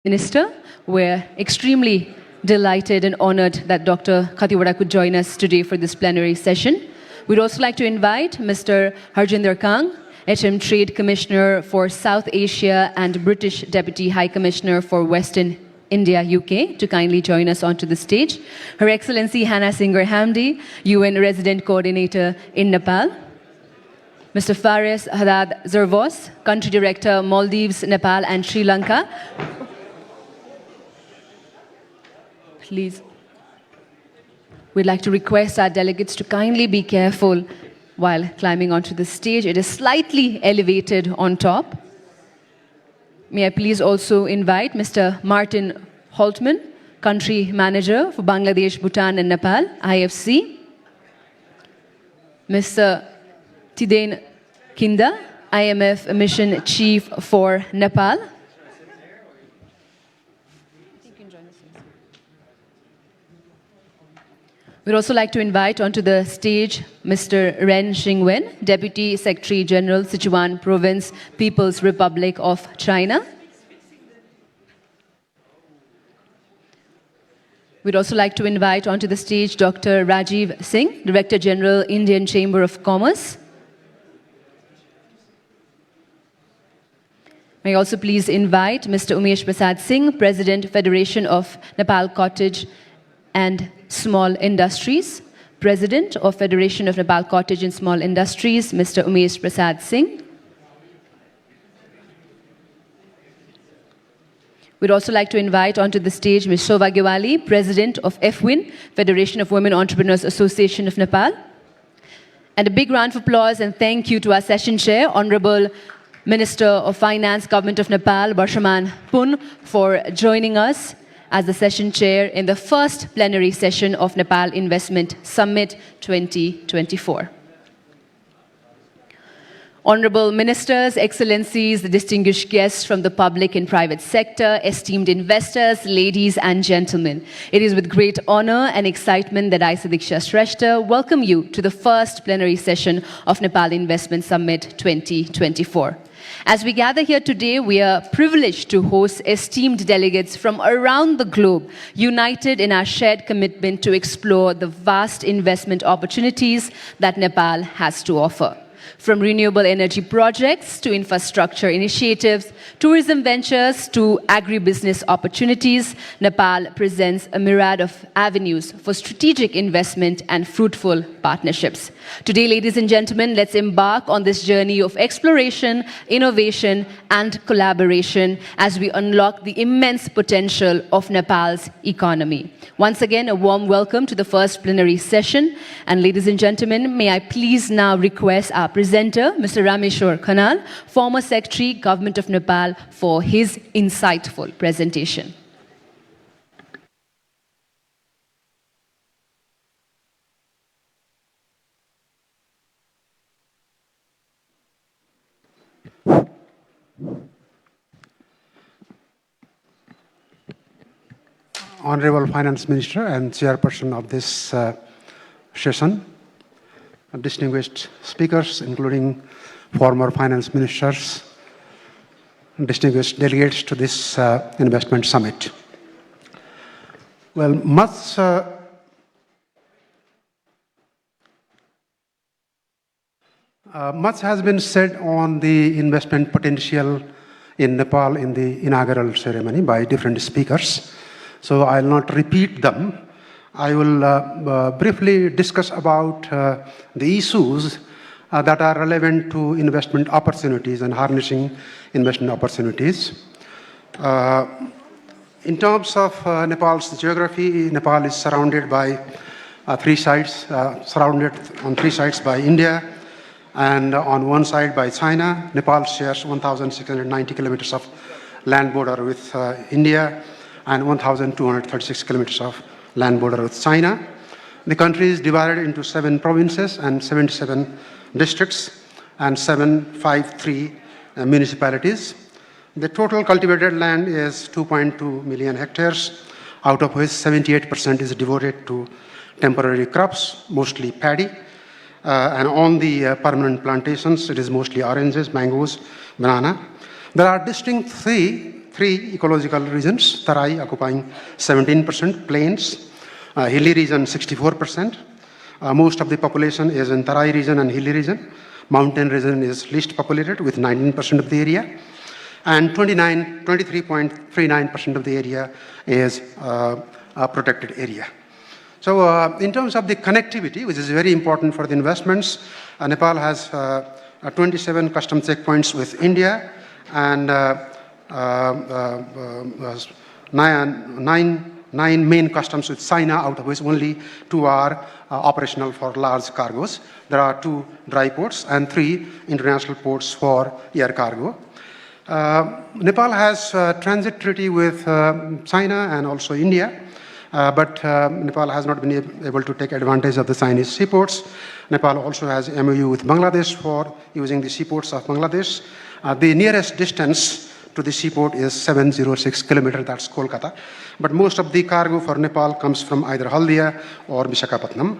Minister. We're extremely delighted and honored that Dr. Khatiwada could join us today for this plenary session. We'd also like to invite Mr. Harjinder Kang, HM Trade Commissioner for South Asia and British Deputy High Commissioner for Western India, UK, to kindly join us onto the stage. Her Excellency Hannah Singer Hamdi, UN Resident Coordinator in Nepal. Mr. Faris Haddad Zervos, Country Director, Maldives, Nepal and Sri Lanka. Please. We'd like to request our delegates to kindly be careful while climbing onto the stage. It is slightly elevated on top. May I please also invite Mr. Martin Holtman, Country Manager for Bangladesh, Bhutan and Nepal, IFC. Mr. Tidain Kinda, IMF Mission Chief for Nepal. We'd also like to invite onto the stage Mr. Ren Xingwen, Deputy Secretary General, Sichuan Province, People's Republic of China. We'd also like to invite onto the stage Dr. Rajiv Singh, Director General, Indian Chamber of Commerce. May I also please invite Mr. Umesh Prasad Singh, President, Federation of Nepal Cottage and Small Industries, President of Federation of Nepal Cottage and Small Industries, Mr. Umesh Prasad Singh. We'd also like to invite onto the stage Ms. Shobha Gewali, President of FWIN, Federation of Women Entrepreneurs Association of Nepal. And a big round of applause and thank you to our session chair, Honorable Minister of Finance, Government of Nepal, Barshaman Pun, for joining us as the session chair in the first plenary session of Nepal Investment Summit 2024. Honorable Ministers, Excellencies, the distinguished guests from the public and private sector, esteemed investors, ladies and gentlemen, it is with great honor and excitement that I, Sadiksha Shrestha, welcome you to the first plenary session of Nepal Investment Summit 2024. As we gather here today, we are privileged to host esteemed delegates from around the globe, united in our shared commitment to explore the vast investment opportunities that Nepal has to offer. From renewable energy projects to infrastructure initiatives, tourism ventures to agribusiness opportunities, Nepal presents a myriad of avenues for strategic investment and fruitful partnerships. Today, ladies and gentlemen, let's embark on this journey of exploration, innovation, and collaboration as we unlock the immense potential of Nepal's economy. Once again, a warm welcome to the first plenary session. And ladies and gentlemen, may I please now request our presenter, Mr. Rameshwar Khanal, former Secretary, Government of Nepal, for his insightful presentation. Honorable Finance Minister and Chairperson of this session, distinguished speakers, including former finance ministers, distinguished delegates to this investment summit. Well, much has been said on the investment potential in Nepal in the inaugural ceremony by different speakers. So I'll not repeat them. I will briefly discuss about the issues that are relevant to investment opportunities and harnessing investment opportunities. In terms of Nepal's geography, Nepal is surrounded by three sides, surrounded on three sides by India, and on one side by China. Nepal shares 1,690 kilometers of land border with India, and 1,236 kilometers of land border with China. The country is divided into 7 provinces and 77 districts and 753 municipalities. The total cultivated land is 2.2 million hectares, out of which 78% is devoted to temporary crops, mostly paddy. And on the permanent plantations, it is mostly oranges, mangoes, banana. There are distinct three three ecological regions, Tarai occupying 17%, plains, hilly region 64%. Most of the population is in Tarai region and hilly region. Mountain region is least populated with 19% of the area. And 23.39% of the area is a protected area. So in terms of the connectivity, which is very important for the investments, Nepal has 27 custom checkpoints with India and nine main customs with China, out of which only 2 are operational for large cargoes. There are 2 dry ports and 3 international ports for air cargo. Nepal has a transit treaty with China and also India. But Nepal has not been able to take advantage of the Chinese seaports. Nepal also has MOU with Bangladesh for using the seaports of Bangladesh. The nearest distance to the seaport is 706 kilometers, that's Kolkata. But most of the cargo for Nepal comes from either Haldia or Visakhapatnam.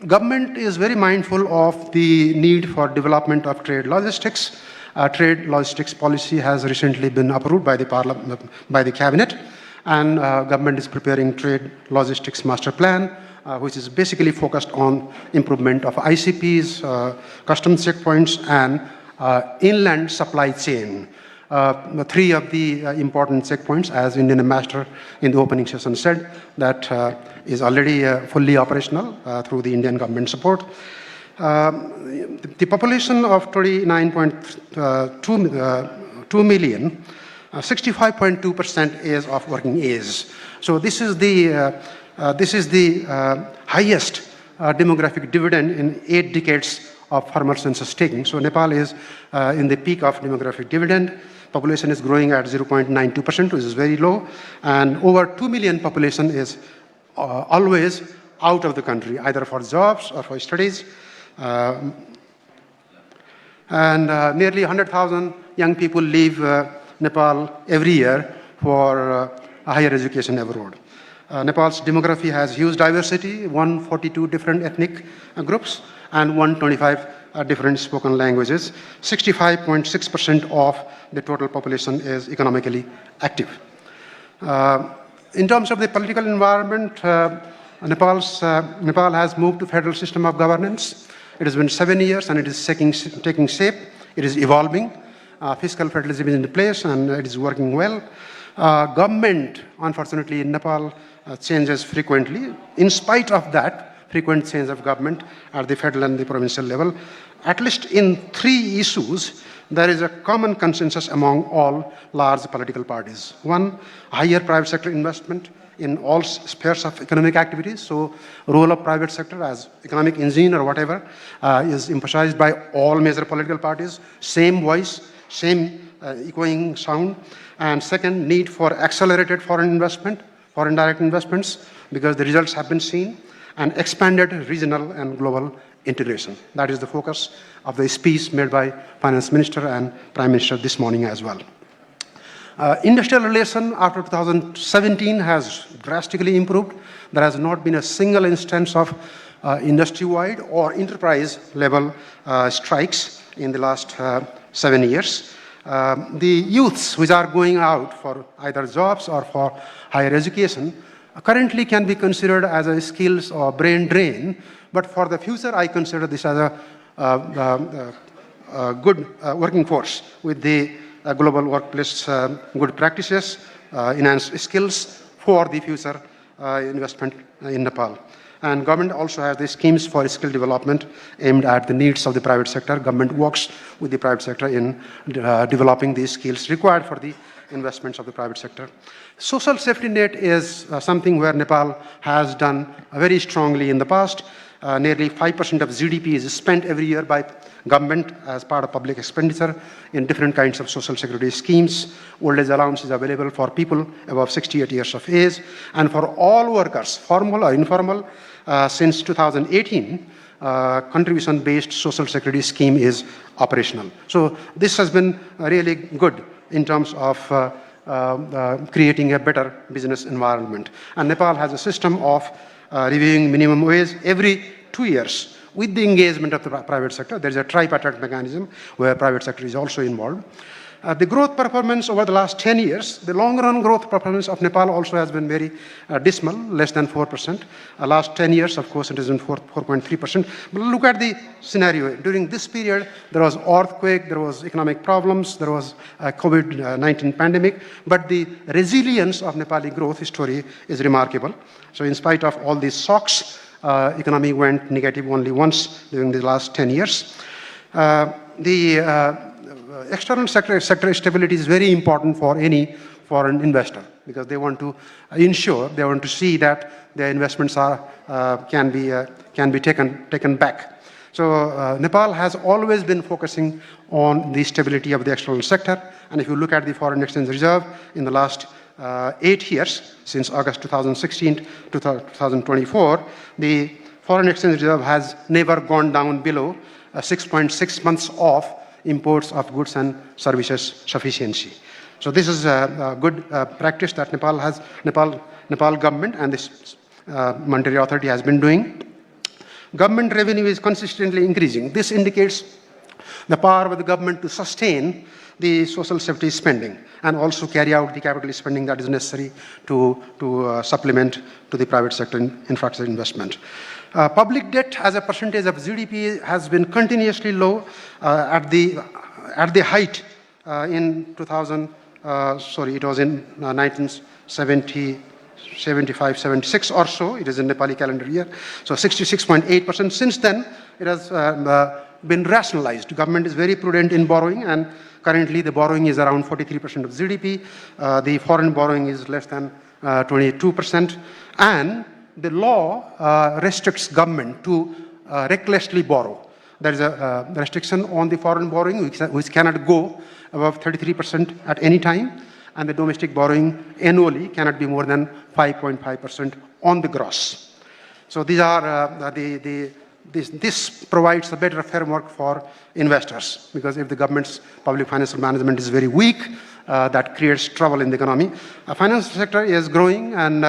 Government is very mindful of the need for development of trade logistics. Trade logistics policy has recently been approved by the Parliament, by the Cabinet, and government is preparing trade logistics master plan, which is basically focused on improvement of ICPs, customs checkpoints, and inland supply chain. 3 of the important checkpoints, as Indian Ambassador in the opening session said, that is already fully operational through the Indian government support. The population of 29.2 million, 65.2% is of working age. So this is the highest demographic dividend in 8 decades of farmer census taking. So Nepal is in the peak of demographic dividend. Population is growing at 0.92%, which is very low, and over 2 million population is always out of the country, either for jobs or for studies. Nearly 100,000 young people leave Nepal every year for higher education abroad. Nepal's demography has huge diversity, 142 different ethnic groups and 125 different spoken languages. 65.6% of the total population is economically active. In terms of the political environment, Nepal has moved to federal system of governance. It has been 7 years and it is taking shape. It is evolving. Fiscal federalism is in place and it is working well. Government, unfortunately, in Nepal changes frequently. In spite of that, frequent change of government at the federal and the provincial level, at least in 3 issues, there is a common consensus among all large political parties. 1, higher private sector investment in all spheres of economic activities. So role of private sector as economic engine or whatever is emphasized by all major political parties. Same voice, same echoing sound. And second, need for accelerated foreign investment, foreign direct investments, because the results have been seen, and expanded regional and global integration. That is the focus of the speech made by Finance Minister and Prime Minister this morning as well. Industrial relation after 2017 has drastically improved. There has not been a single instance of industry-wide or enterprise-level strikes in the last 7 years. The youths which are going out for either jobs or for higher education currently can be considered as a skills or brain drain, but for the future I consider this as a good working force with the global workplace good practices, enhanced skills for the future investment in Nepal. And government also has the schemes for skill development aimed at the needs of the private sector. Government works with the private sector in developing these skills required for the investments of the private sector. Social safety net is something where Nepal has done very strongly in the past. Nearly 5% of GDP is spent every year by government as part of public expenditure in different kinds of social security schemes. Old age allowance is available for people above 68 years of age. And for all workers, formal or informal, since 2018, contribution-based social security scheme is operational. So this has been really good in terms of creating a better business environment. And Nepal has a system of reviewing minimum wage every 2 years with the engagement of the private sector. There is a tripartite mechanism where private sector is also involved. The growth performance over the last 10 years, the long-run growth performance of Nepal also has been very dismal, less than 4%. Last 10 years, of course, it is in 4.3%. But look at the scenario. During this period, there was earthquake, there was economic problems, there was a COVID-19 pandemic, but the resilience of Nepali growth story is remarkable. So in spite of all these shocks, economy went negative only once during the last 10 years. The external sector stability is very important for any foreign investor because they want to ensure, they want to see that their investments can be taken back. So Nepal has always been focusing on the stability of the external sector. And if you look at the foreign exchange reserve in the last 8 years, since August 2016 to 2024, the foreign exchange reserve has never gone down below 6.6 months of imports of goods and services sufficiency. So this is a good practice that Nepal government and this monetary authority has been doing. Government revenue is consistently increasing. This indicates the power of the government to sustain the social safety spending and also carry out the capital spending that is necessary to supplement to the private sector infrastructure investment. Public debt as a percentage of GDP has been continuously low at the height in 2000. It was in 1970. 75, 76 or so, it is in Nepali calendar year. So 66.8%. Since then, it has been rationalized. Government is very prudent in borrowing, and currently the borrowing is around 43% of GDP. The foreign borrowing is less than 22%. And the law restricts government to recklessly borrow. There is a restriction on the foreign borrowing, which cannot go above 33% at any time. And the domestic borrowing annually cannot be more than 5.5% on the gross. So these are this provides a better framework for investors, because if the government's public financial management is very weak, that creates trouble in the economy. Financial sector is growing, and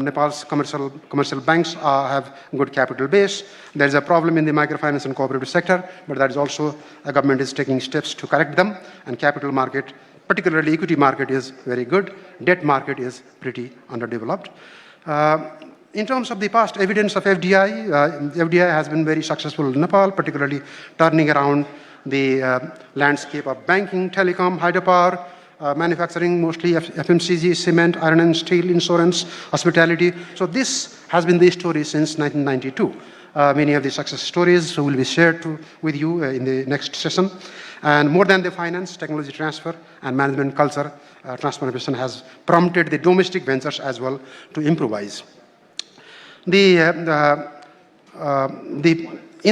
Nepal's commercial banks have good capital base. There is a problem in the microfinance and cooperative sector, but that is also a government is taking steps to correct them. And capital market, particularly equity market, is very good. Debt market is pretty underdeveloped. In terms of the past evidence of FDI, FDI has been very successful in Nepal, particularly turning around the landscape of banking, telecom, hydropower, manufacturing, mostly FMCG, cement, iron and steel, insurance, hospitality. So this has been the story since 1992. Many of the success stories will be shared with you in the next session. And more than the finance, technology transfer, and management culture transformation has prompted the domestic ventures as well to improvise. In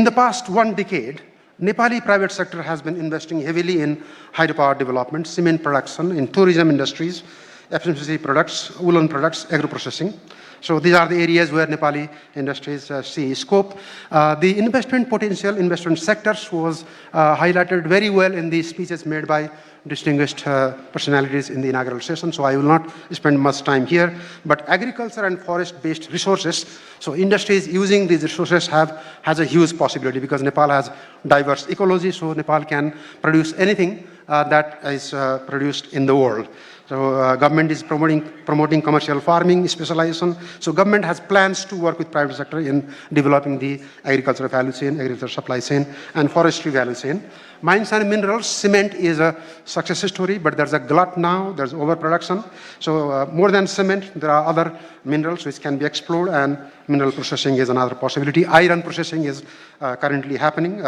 the past 1 decade, Nepali private sector has been investing heavily in hydropower development, cement production, in tourism industries, FMCG products, woolen products, agro-processing. So these are the areas where Nepali industries see scope. The investment potential, investment sectors was highlighted very well in the speeches made by distinguished personalities in the inaugural session, so I will not spend much time here. But agriculture and forest-based resources, so industries using these resources has a huge possibility, because Nepal has diverse ecology, so Nepal can produce anything that is produced in the world. So government is promoting commercial farming, specialization. So government has plans to work with private sector in developing the agricultural value chain, agricultural supply chain, and forestry value chain. Mines and minerals, cement is a success story, but there's a glut now, there's overproduction. So more than cement, there are other minerals which can be explored, and mineral processing is another possibility. Iron processing is currently happening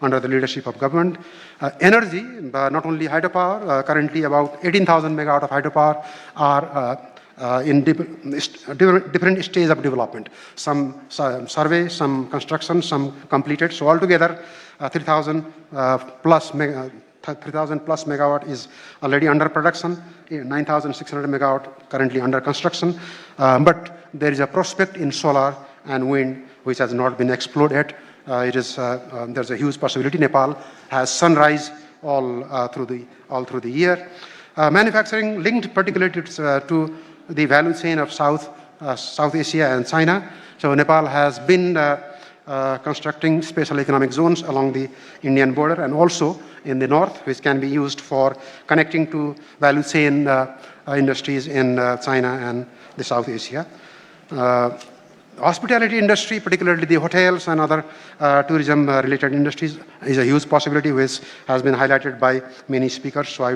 under the leadership of government. Energy, not only hydropower, currently about 18,000 megawatt of hydropower are in different stages of development. Some survey, some construction, some completed. So altogether, 3,000 plus megawatt is already under production, 9,600 megawatt currently under construction. But there is a prospect in solar and wind which has not been explored yet. There's a huge possibility. Nepal has sunrise all through the year. Manufacturing linked particularly to the value chain of South Asia and China. So Nepal has been constructing special economic zones along the Indian border and also in the north, which can be used for connecting to value chain industries in China and the South Asia. Hospitality industry, particularly the hotels and other tourism-related industries, is a huge possibility which has been highlighted by many speakers, so I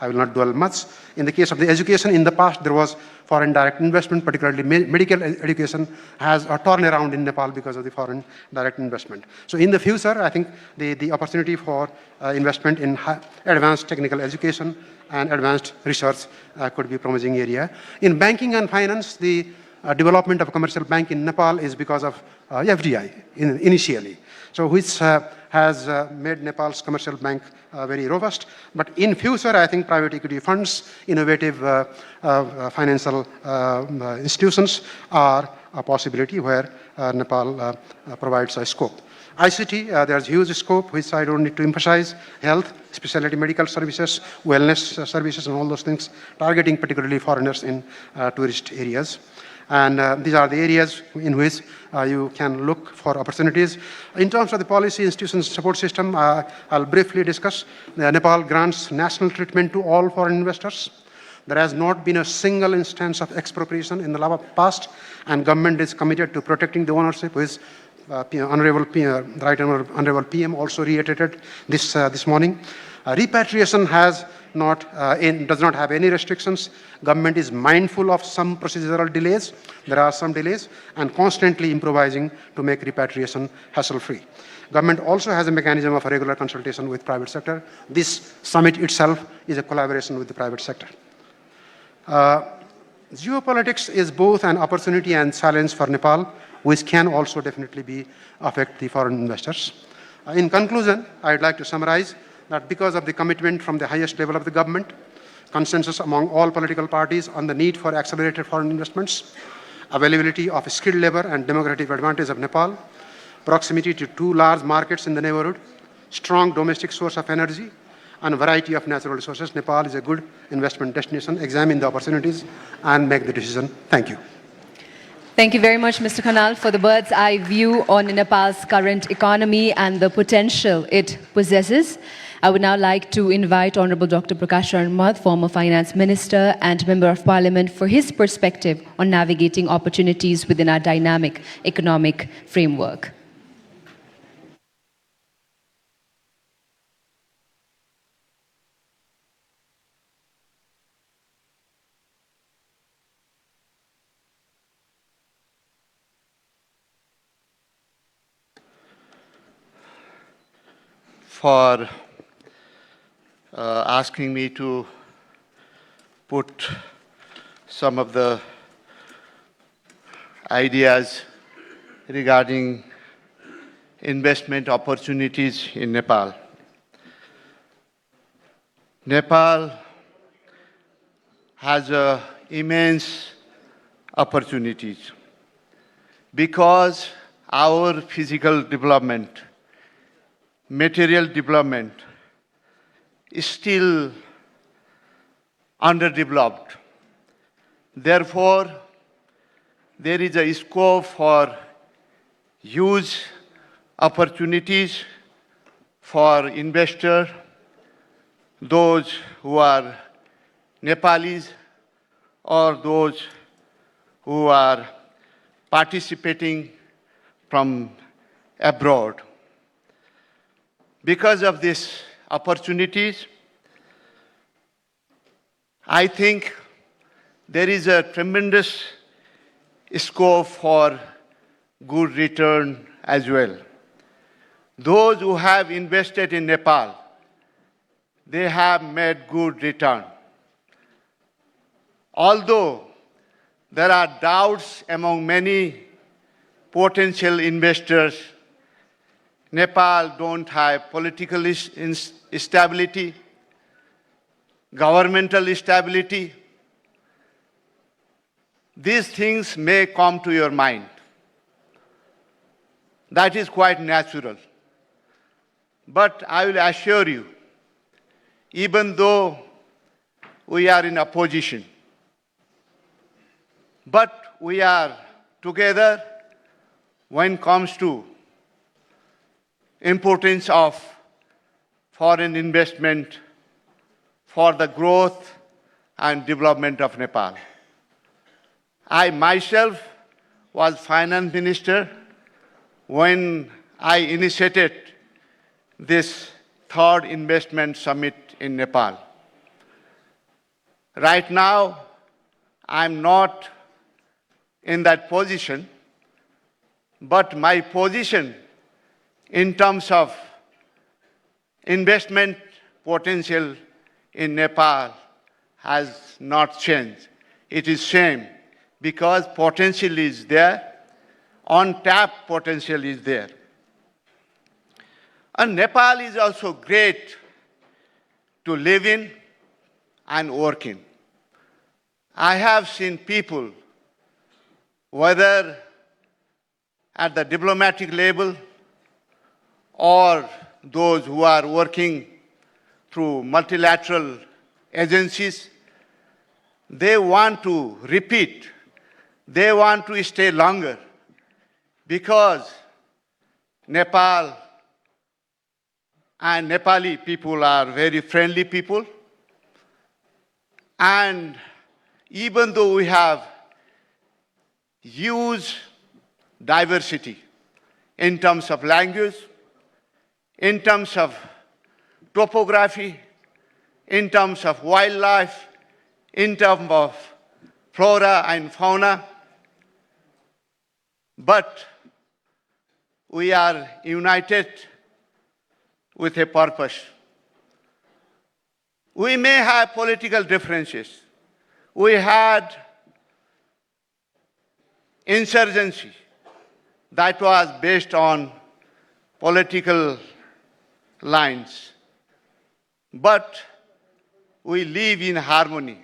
will not dwell much. In the case of the education, in the past there was foreign direct investment, particularly medical education has a turnaround in Nepal because of the foreign direct investment. So in the future, I think the opportunity for investment in advanced technical education and advanced research could be a promising area. In banking and finance, the development of a commercial bank in Nepal is because of FDI initially, so which has made Nepal's commercial bank very robust. But in future, I think private equity funds, innovative financial institutions are a possibility where Nepal provides a scope. ICT, there's huge scope, which I don't need to emphasize. Health, specialty medical services, wellness services, and all those things, targeting particularly foreigners in tourist areas. And these are the areas in which you can look for opportunities. In terms of the policy institutions support system, I'll briefly discuss. Nepal grants national treatment to all foreign investors. There has not been a single instance of expropriation in the past, and government is committed to protecting the ownership, which Honorable PM also reiterated this morning. Repatriation does not have any restrictions. Government is mindful of some procedural delays. There are some delays, and constantly improvising to make repatriation hassle-free. Government also has a mechanism of a regular consultation with private sector. This summit itself is a collaboration with the private sector. Geopolitics is both an opportunity and challenge for Nepal, which can also definitely affect the foreign investors. In conclusion, I'd like to summarize that because of the commitment from the highest level of the government, consensus among all political parties on the need for accelerated foreign investments, availability of skilled labor and democratic advantage of Nepal, proximity to two large markets in the neighborhood, strong domestic source of energy, and a variety of natural resources, Nepal is a good investment destination. Examine the opportunities and make the decision. Thank you. Thank you very much, Mr. Khanal, for the bird's eye view on Nepal's current economy and the potential it possesses. I would now like to invite Honorable Dr. Prakash Sharma, former Finance Minister and Member of Parliament, for his perspective on navigating opportunities within our dynamic economic framework. For asking me to put some of the ideas regarding investment opportunities in Nepal. Nepal has immense opportunities because our physical development, material development is still underdeveloped. Therefore, there is a scope for huge opportunities for investors, those who are Nepalis or those who are participating from abroad. Because of these opportunities, I think there is a tremendous scope for good return as well. Those who have invested in Nepal, they have made good return. Although there are doubts among many potential investors, Nepal don't have political stability, governmental stability. These things may come to your mind. That is quite natural. But I will assure you, even though we are in opposition, but we are together when it comes to importance of foreign investment for the growth and development of Nepal. I myself was finance minister when I initiated this third investment summit in Nepal. Right now, I'm not in that position, but my position in terms of investment potential in Nepal has not changed. It is same because potential is there, untapped potential is there. And Nepal is also great to live in and work in. I have seen people, whether at the diplomatic level or those who are working through multilateral agencies, they want to repeat, they want to stay longer because Nepal and Nepali people are very friendly people. And even though we have huge diversity in terms of language, in terms of topography, in terms of wildlife, in terms of flora and fauna, but we are united with a purpose. We may have political differences. We had insurgency that was based on political lines. But we live in harmony.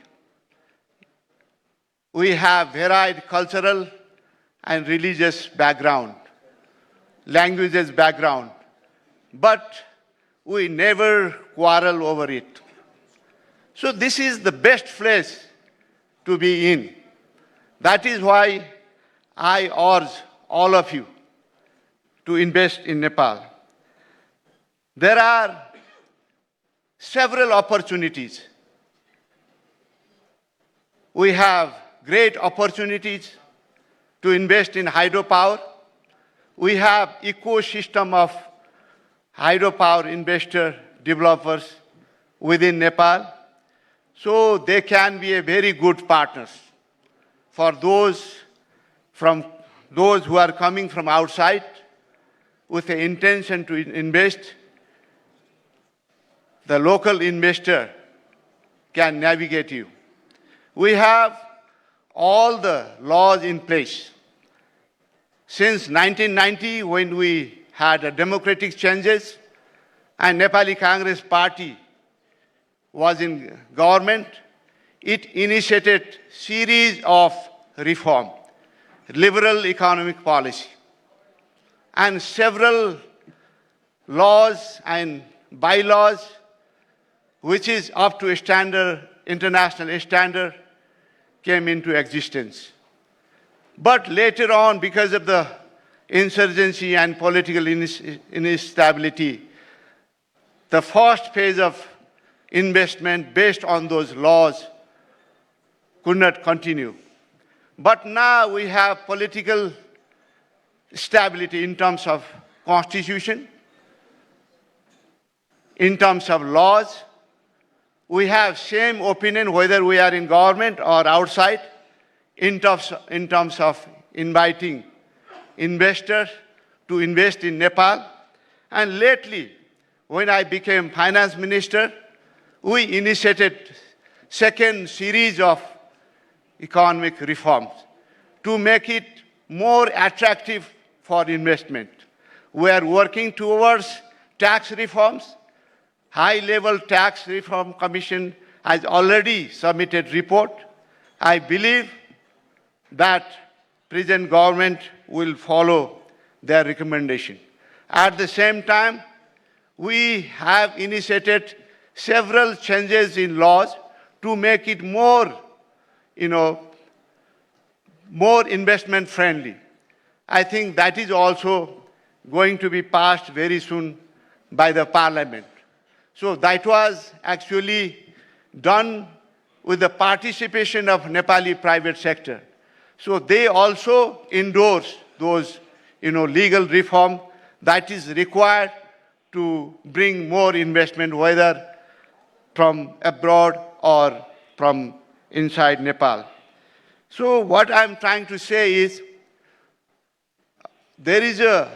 We have varied cultural and religious background, languages background, but we never quarrel over it. So this is the best place to be in. That is why I urge all of you to invest in Nepal. There are several opportunities. We have great opportunities to invest in hydropower. We have ecosystem of hydropower investor developers within Nepal. So they can be a very good partners for those who are coming from outside with the intention to invest. The local investor can navigate you. We have all the laws in place. Since 1990, when we had a democratic changes and Nepali Congress Party was in government, it initiated series of reform, liberal economic policy, and several laws and bylaws which is up to a standard, international standard, came into existence. But later on, because of the insurgency and political instability, the first phase of investment based on those laws could not continue. But now we have political stability in terms of constitution, in terms of laws. We have same opinion whether we are in government or outside in terms of inviting investors to invest in Nepal. And lately, when I became finance minister, we initiated second series of economic reforms to make it more attractive for investment. We are working towards tax reforms. High-level tax reform commission has already submitted report. I believe that present government will follow their recommendation. At the same time, we have initiated several changes in laws to make it more, more investment friendly. I think that is also going to be passed very soon by the parliament. So that was actually done with the participation of Nepali private sector. So they also endorse those legal reform that is required to bring more investment, whether from abroad or from inside Nepal. So what I'm trying to say is there is a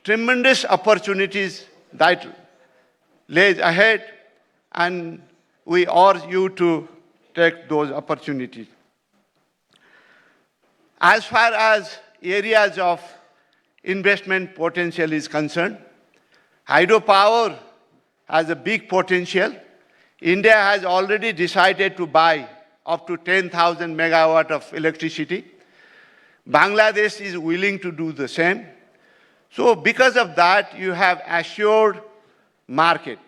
tremendous opportunities that lays ahead, and we urge you to take those opportunities. As far as areas of investment potential is concerned, hydropower has a big potential. India has already decided to buy up to 10,000 megawatt of electricity. Bangladesh is willing to do the same. So because of that, you have assured market,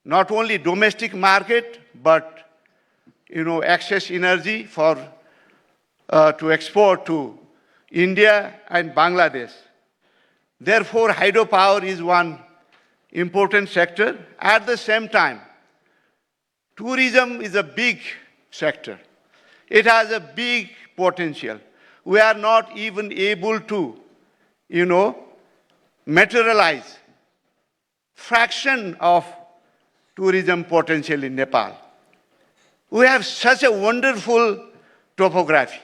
not only domestic market, but access energy for to export to India and Bangladesh. Therefore, hydropower is one important sector. At the same time, tourism is a big sector. It has a big potential. We are not even able to, materialize fraction of tourism potential in Nepal. We have such a wonderful topography.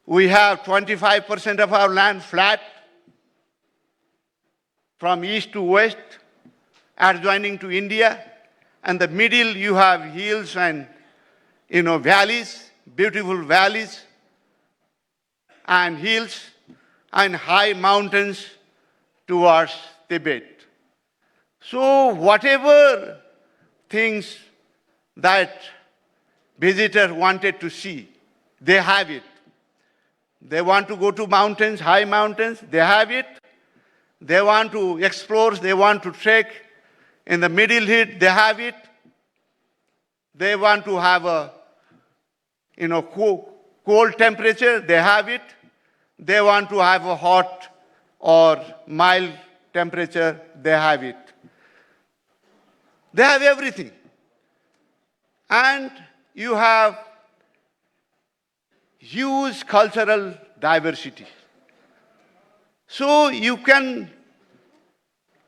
We have 25% of our land flat from east to west, adjoining to India. And the middle, you have hills and valleys, beautiful valleys and hills and high mountains towards Tibet. So whatever things that visitor wanted to see, they have it. They want to go to mountains, high mountains, they have it. They want to explore, they want to trek in the middle heat, they have it. They want to have a cold temperature, they have it. They want to have a hot or mild temperature, they have it. They have everything. And you have huge cultural diversity. So you can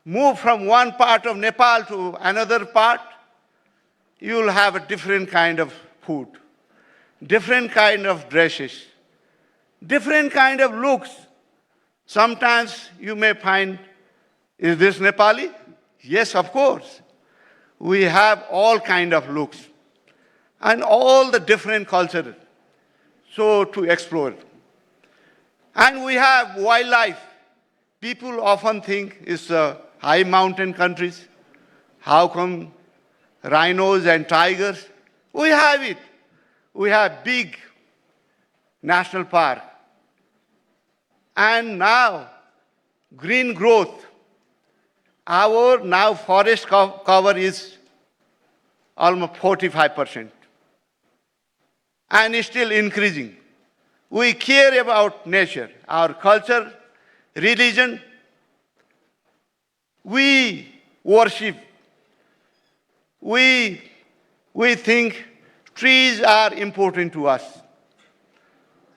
move from one part of Nepal to another part, you'll have a different kind of food, different kind of dresses, different kind of looks. Sometimes you may find, is this Nepali? Yes, of course. We have all kind of looks and all the different cultures, so to explore. And we have wildlife. People often think it's high mountain countries. How come rhinos and tigers? We have it. We have big national park. And now, green growth. Our now forest cover is almost 45%. And it's still increasing. We care about nature, our culture, religion. We worship. We think trees are important to us.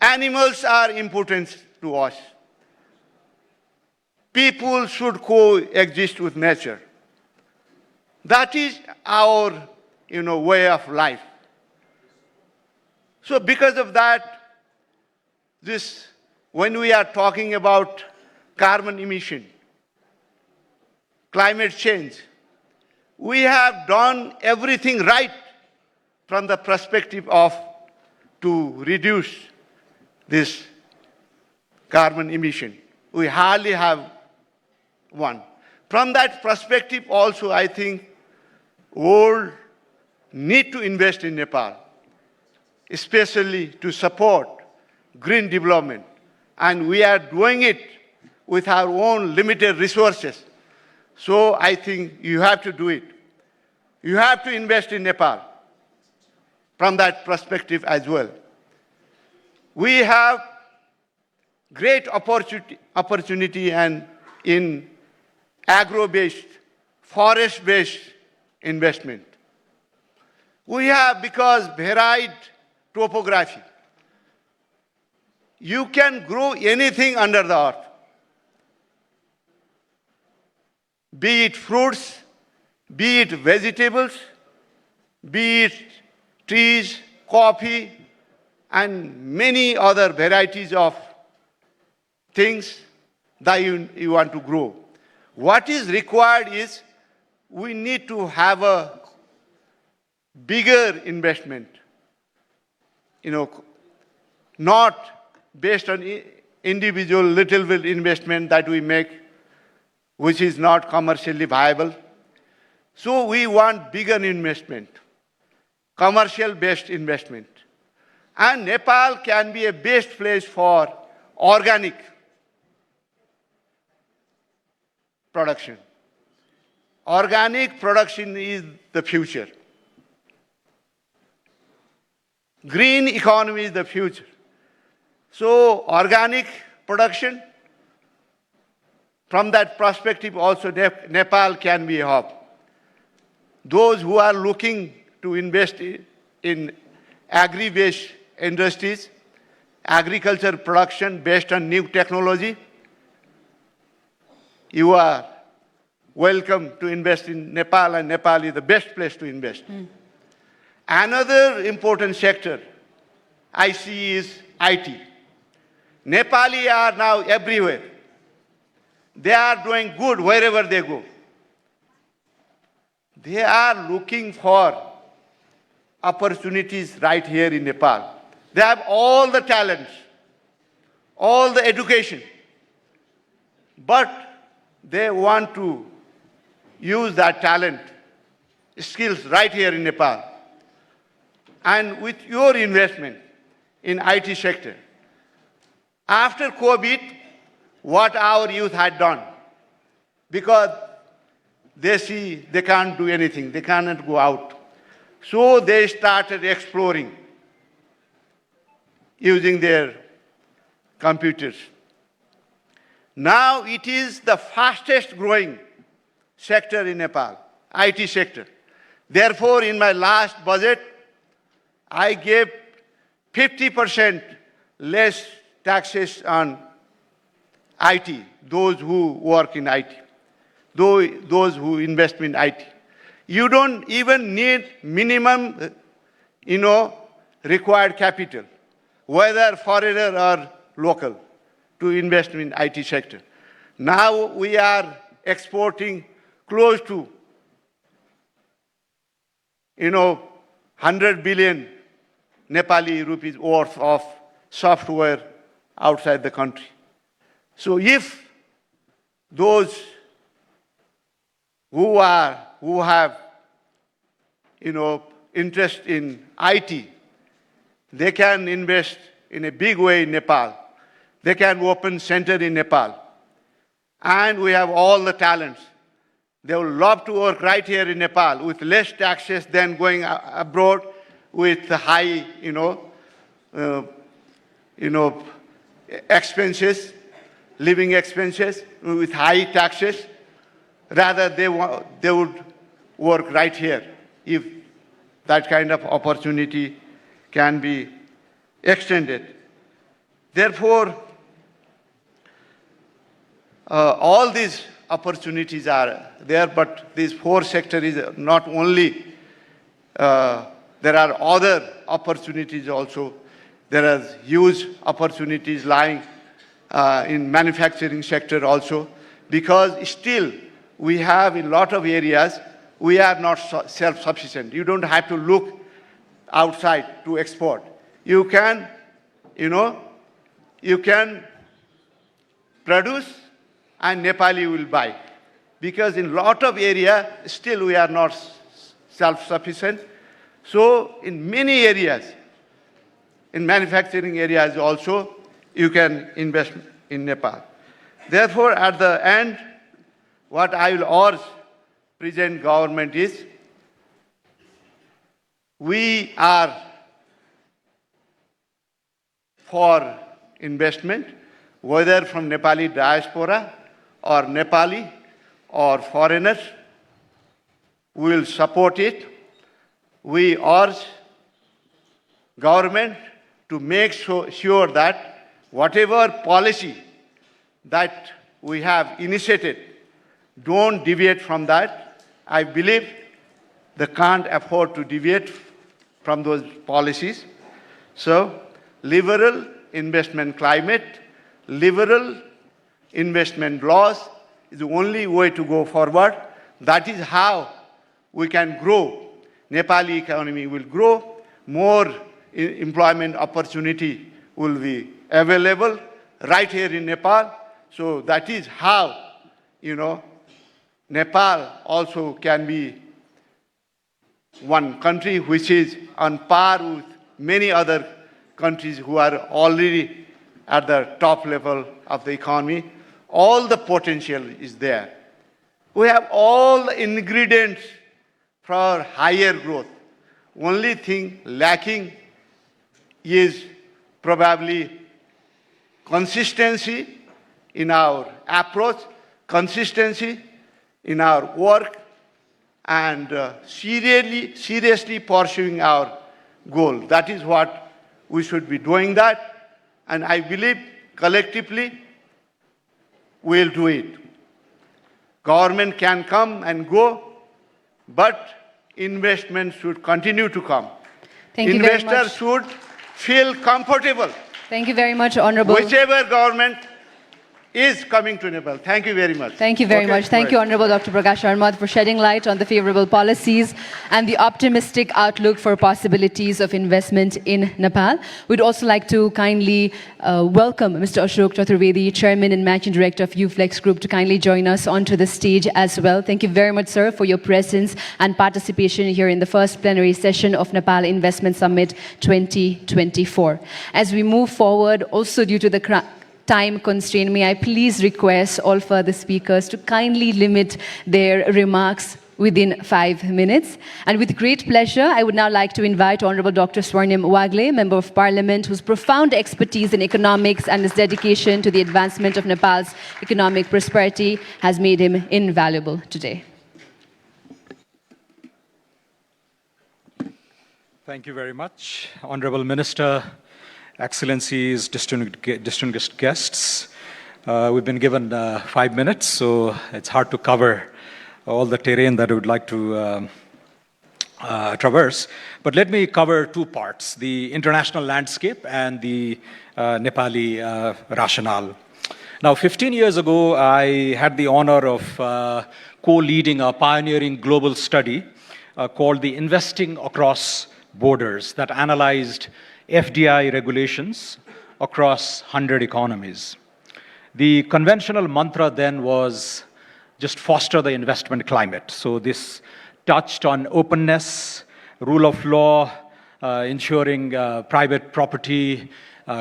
Animals are important to us. People should coexist with nature. That is our, way of life. So because of that, when we are talking about carbon emission, climate change, we have done everything right from the perspective of to reduce this carbon emission. We hardly have one. From that perspective also, I think world need to invest in Nepal, especially to support green development. And we are doing it with our own limited resources. So I think you have to do it. You have to invest in Nepal from that perspective as well. We have great opportunity and in agro-based, forest-based investment. We have, because varied topography, you can grow anything under the earth, be it fruits, be it vegetables, be it trees, coffee, and many other varieties of things that you want to grow. What is required is we need to have a bigger investment, not based on individual little bit investment that we make, which is not commercially viable. So we want bigger investment, commercial-based investment. And Nepal can be a best place for organic production. Organic production is the future. Green economy is the future. So organic production, from that perspective also Nepal can be a hub. Those who are looking to invest in agri-based industries, agriculture production based on new technology, you are welcome to invest in Nepal, and Nepal is the best place to invest. Another important sector I see is IT. Nepali are now everywhere. They are doing good wherever they go. They are looking for opportunities right here in Nepal. They have all the talents, all the education, but they want to use that talent, skills right here in Nepal. And with your investment in IT sector, after COVID, what our youth had done, because they see they can't do anything, they cannot go out. So they started exploring using their computers. Now it is the fastest growing sector in Nepal, IT sector. Therefore, in my last budget, I gave 50% less taxes on IT, those who work in IT, those who invest in IT. You don't even need minimum, required capital, whether foreigner or local, to invest in IT sector. Now we are exporting close to, 100 billion Nepali rupees worth of software outside the country. So if those who have interest in IT, they can invest in a big way in Nepal. They can open center in Nepal. And we have all the talents. They will love to work right here in Nepal with less taxes than going abroad with high, expenses, living expenses, with high taxes. Rather, they would work right here if that kind of opportunity can be extended. Therefore, all these opportunities are there, but this fourth sector is not only, there are other opportunities also. There are huge opportunities lying in manufacturing sector also, because still we have in a lot of areas, we are not self-sufficient. You don't have to look outside to export. You can, you can produce and Nepali will buy. Because in a lot of area, still we are not self-sufficient. So in many areas, in manufacturing areas also, you can invest in Nepal. Therefore, at the end, what I will urge present government is, we are for investment, whether from Nepali diaspora or Nepali or foreigner, we will support it. We urge government to make sure that whatever policy that we have initiated, don't deviate from that. I believe they can't afford to deviate from those policies. So, liberal investment climate, liberal investment laws is the only way to go forward. That is how we can grow. Nepali economy will grow, more employment opportunity will be available right here in Nepal. So that is how, Nepal also can be one country which is on par with many other countries who are already at the top level of the economy. All the potential is there. We have all the ingredients for higher growth. Only thing lacking is probably consistency in our approach, consistency in our work, and seriously pursuing our goal. That is what we should be doing that, and I believe collectively we'll do it. Government can come and go, but investment should continue to come. Thank you very much. Investors should feel comfortable. Thank you very much, Honorable. Whichever government is coming to Nepal. Thank you very much. Thank you very much. Thank you, Honorable Dr. Prakash Sharma, for shedding light on the favorable policies and the optimistic outlook for possibilities of investment in Nepal. We'd also like to kindly welcome Mr. Ashok Chaturvedi, Chairman and Managing Director of UFlex Group, to kindly join us onto the stage as well. Thank you very much, sir, for your presence and participation here in the first plenary session of Nepal Investment Summit 2024. As we move forward, also due to the time constraint, may I please request all further speakers to kindly limit their remarks within 5 minutes. And with great pleasure, I would now like to invite Honorable Dr. Swarnim Wagle, Member of Parliament, whose profound expertise in economics and his dedication to the advancement of Nepal's economic prosperity has made him invaluable today. Thank you very much, Honorable Minister, Excellencies, distinguished guests. We've been given 5 minutes, so it's hard to cover all the terrain that I would like to traverse. But let me cover 2 parts, the international landscape and the Nepali rationale. Now, 15 years ago, I had the honor of co-leading a pioneering global study called the Investing Across Borders that analyzed FDI regulations across 100 economies. The conventional mantra then was just foster the investment climate. So this touched on openness, rule of law, ensuring private property,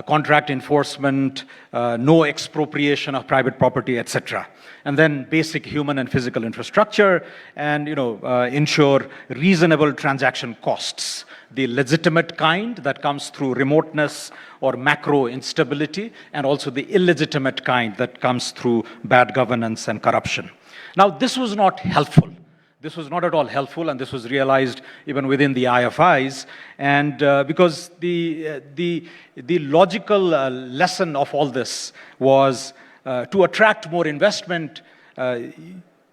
contract enforcement, no expropriation of private property, etc. And then basic human and physical infrastructure, and ensure reasonable transaction costs, the legitimate kind that comes through remoteness or macro instability, and also the illegitimate kind that comes through bad governance and corruption. Now, this was not helpful. This was not at all helpful, and this was realized even within the IFIs. And because the logical lesson of all this was to attract more investment,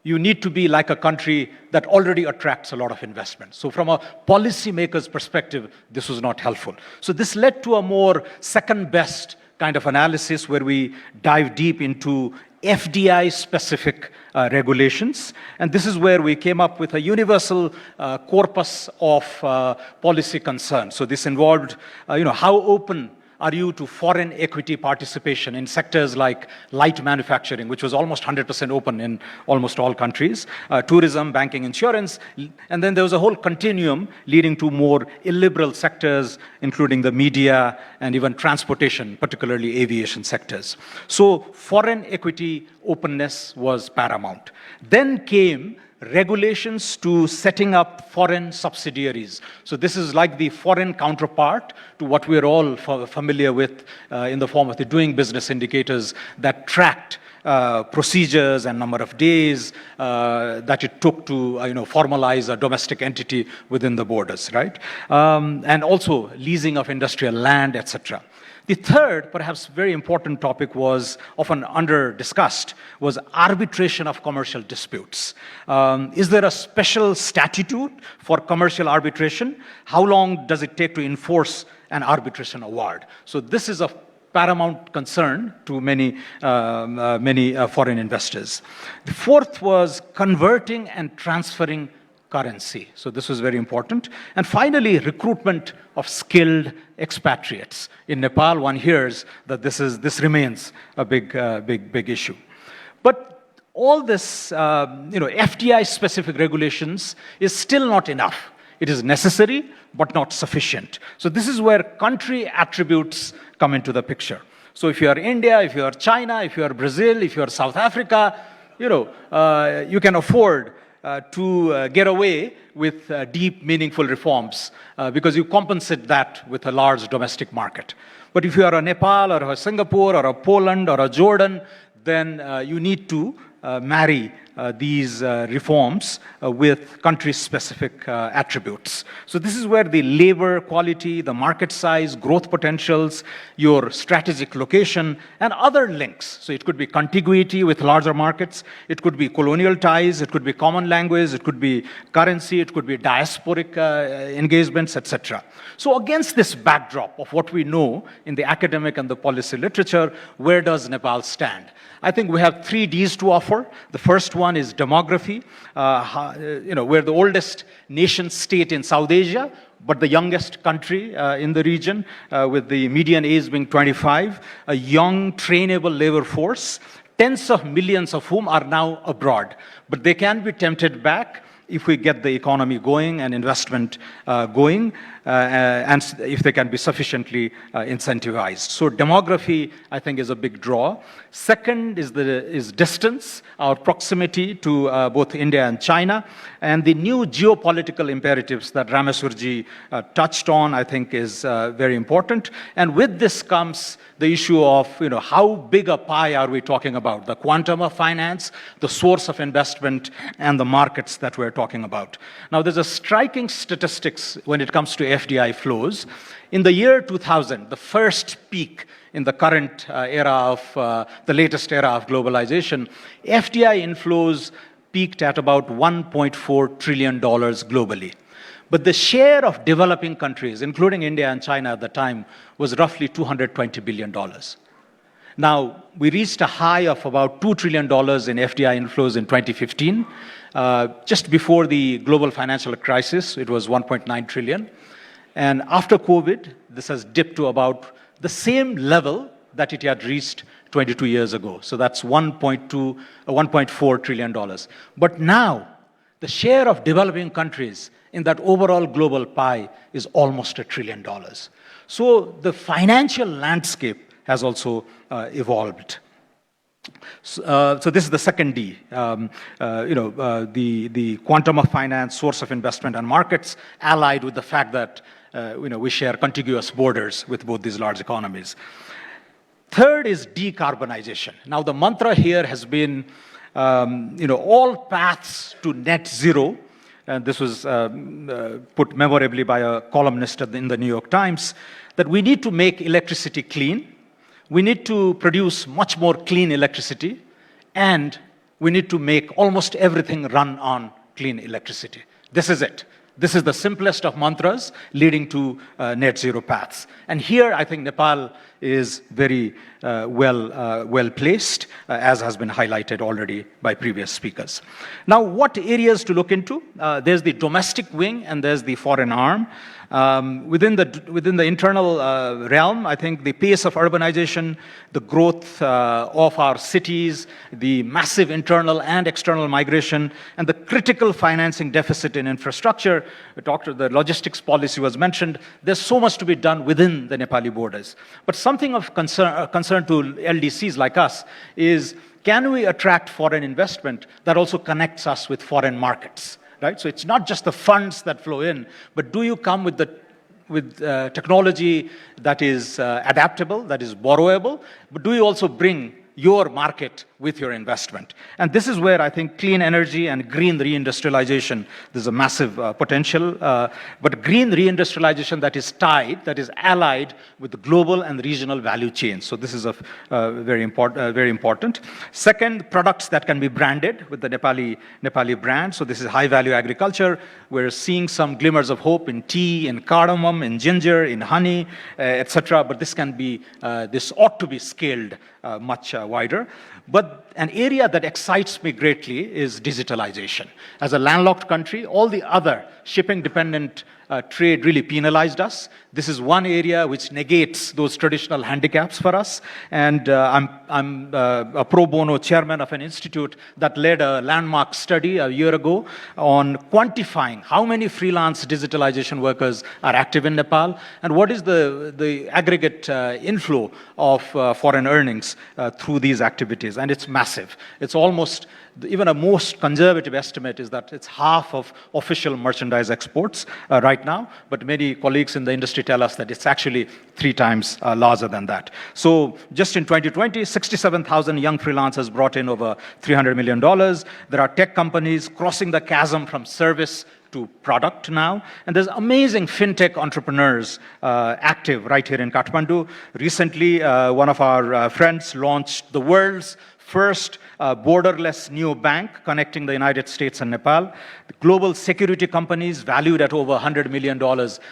you need to be like a country that already attracts a lot of investment. So from a policymaker's perspective, this was not helpful. So this led to a more second-best kind of analysis where we dive deep into FDI-specific regulations. And this is where we came up with a universal corpus of policy concern. So this involved, how open are you to foreign equity participation in sectors like light manufacturing, which was almost 100% open in almost all countries, tourism, banking, insurance, and then there was a whole continuum leading to more illiberal sectors, including the media and even transportation, particularly aviation sectors. So foreign equity openness was paramount. Then came regulations to setting up foreign subsidiaries. So this is like the foreign counterpart to what we're all familiar with in the form of the doing business indicators that tracked procedures and number of days that it took to formalize a domestic entity within the borders, right? And also leasing of industrial land, etc. The third, perhaps very important topic was often under-discussed, was arbitration of commercial disputes. Is there a special statute for commercial arbitration? How long does it take to enforce an arbitration award? So this is of paramount concern to many foreign investors. The fourth was converting and transferring currency. So this was very important. And finally, recruitment of skilled expatriates. In Nepal, one hears that this remains a big issue. But all this, FDI-specific regulations is still not enough. It is necessary, but not sufficient. So this is where country attributes come into the picture. So if you are India, if you are China, if you are Brazil, if you are South Africa, you can afford to get away with deep, meaningful reforms because you compensate that with a large domestic market. But if you are a Nepal or a Singapore or a Poland or a Jordan, then you need to marry these reforms with country-specific attributes. So this is where the labor quality, the market size, growth potentials, your strategic location, and other links. So it could be contiguity with larger markets, it could be colonial ties, it could be common language, it could be currency, it could be diasporic engagements, etc. So against this backdrop of what we know in the academic and the policy literature, where does Nepal stand? I think we have 3 Ds to offer. The first one is demography. We're the oldest nation state in South Asia, but the youngest country in the region, with the median age being 25, a young, trainable labor force, tens of millions of whom are now abroad. But they can be tempted back if we get the economy going and investment going, and if they can be sufficiently incentivized. So demography, I think, is a big draw. Second is distance, our proximity to both India and China, and the new geopolitical imperatives that Rameswarji touched on, I think, is very important. And with this comes the issue of, how big a pie are we talking about? The quantum of finance, the source of investment, and the markets that we're talking about. Now, there's a striking statistics when it comes to FDI flows. In the year 2000, the first peak in the current era of, the latest era of globalization, FDI inflows peaked at about $1.4 trillion globally. But the share of developing countries, including India and China at the time, was roughly $220 billion. Now, we reached a high of about $2 trillion in FDI inflows in 2015. Just before the global financial crisis, it was 1.9 trillion. And after COVID, this has dipped to about the same level that it had reached 22 years ago. So that's $1.4 trillion. But now, the share of developing countries in that overall global pie is almost $1 trillion. So the financial landscape has also evolved. So this is the second D, the quantum of finance, source of investment, and markets, allied with the fact that we share contiguous borders with both these large economies. Third is decarbonization. Now, the mantra here has been, all paths to net zero. And this was put memorably by a columnist in the New York Times, that we need to make electricity clean. We need to produce much more clean electricity, and we need to make almost everything run on clean electricity. This is it. This is the simplest of mantras leading to net zero paths. And here, I think Nepal is very well placed, as has been highlighted already by previous speakers. Now, what areas to look into? There's the domestic wing and there's the foreign arm. Within the internal realm, I think the pace of urbanization, the growth of our cities, the massive internal and external migration, and the critical financing deficit in infrastructure, the logistics policy was mentioned. There's so much to be done within the Nepali borders. But something of concern to LDCs like us is, can we attract foreign investment that also connects us with foreign markets? Right? So it's not just the funds that flow in, but do you come with technology that is adaptable, that is borrowable, but do you also bring your market with your investment. And this is where I think clean energy and green reindustrialization, there's a massive potential, but green reindustrialization that is tied, that is allied with the global and regional value chain. So this is very important. Second, products that can be branded with the Nepali brand. So this is high-value agriculture. We're seeing some glimmers of hope in tea, in cardamom, in ginger, in honey, etc. But this ought to be scaled much wider. But an area that excites me greatly is digitalization. As a landlocked country, all the other shipping-dependent trade really penalized us. This is one area which negates those traditional handicaps for us. And I'm a pro bono chairman of an institute that led a landmark study a year ago on quantifying how many freelance digitalization workers are active in Nepal and what is the aggregate inflow of foreign earnings through these activities. And it's massive. It's almost, even a most conservative estimate is that it's half of official merchandise exports right now, but many colleagues in the industry tell us that it's actually 3 times larger than that. So just in 2020, 67,000 young freelancers brought in over $300 million. There are tech companies crossing the chasm from service to product now. And there's amazing fintech entrepreneurs active right here in Kathmandu. Recently, one of our friends launched the world's first borderless neobank connecting the United States and Nepal. The global security companies valued at over $100 million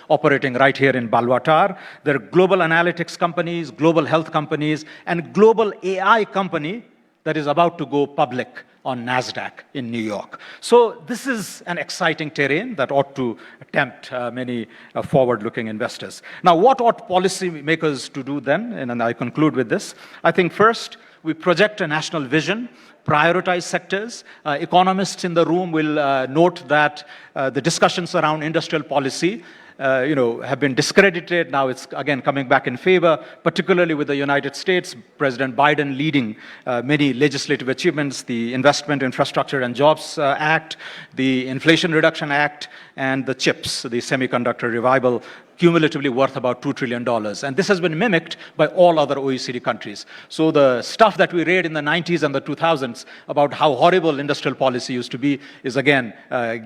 operating right here in Balwatar. There are global analytics companies, global health companies, and global AI company that is about to go public on NASDAQ in New York. So this is an exciting terrain that ought to tempt many forward-looking investors. Now, what ought policymakers to do then? And I conclude with this. I think first, we project a national vision, prioritize sectors. Economists in the room will note that the discussions around industrial policy have been discredited. Now it's again coming back in favor, particularly with the United States, President Biden leading many legislative achievements, the Investment, Infrastructure and Jobs Act, the Inflation Reduction Act, and the CHIPS, the Semiconductor Revival, cumulatively worth about $2 trillion. And this has been mimicked by all other OECD countries. So the stuff that we read in the 90s and the 2000s about how horrible industrial policy used to be is again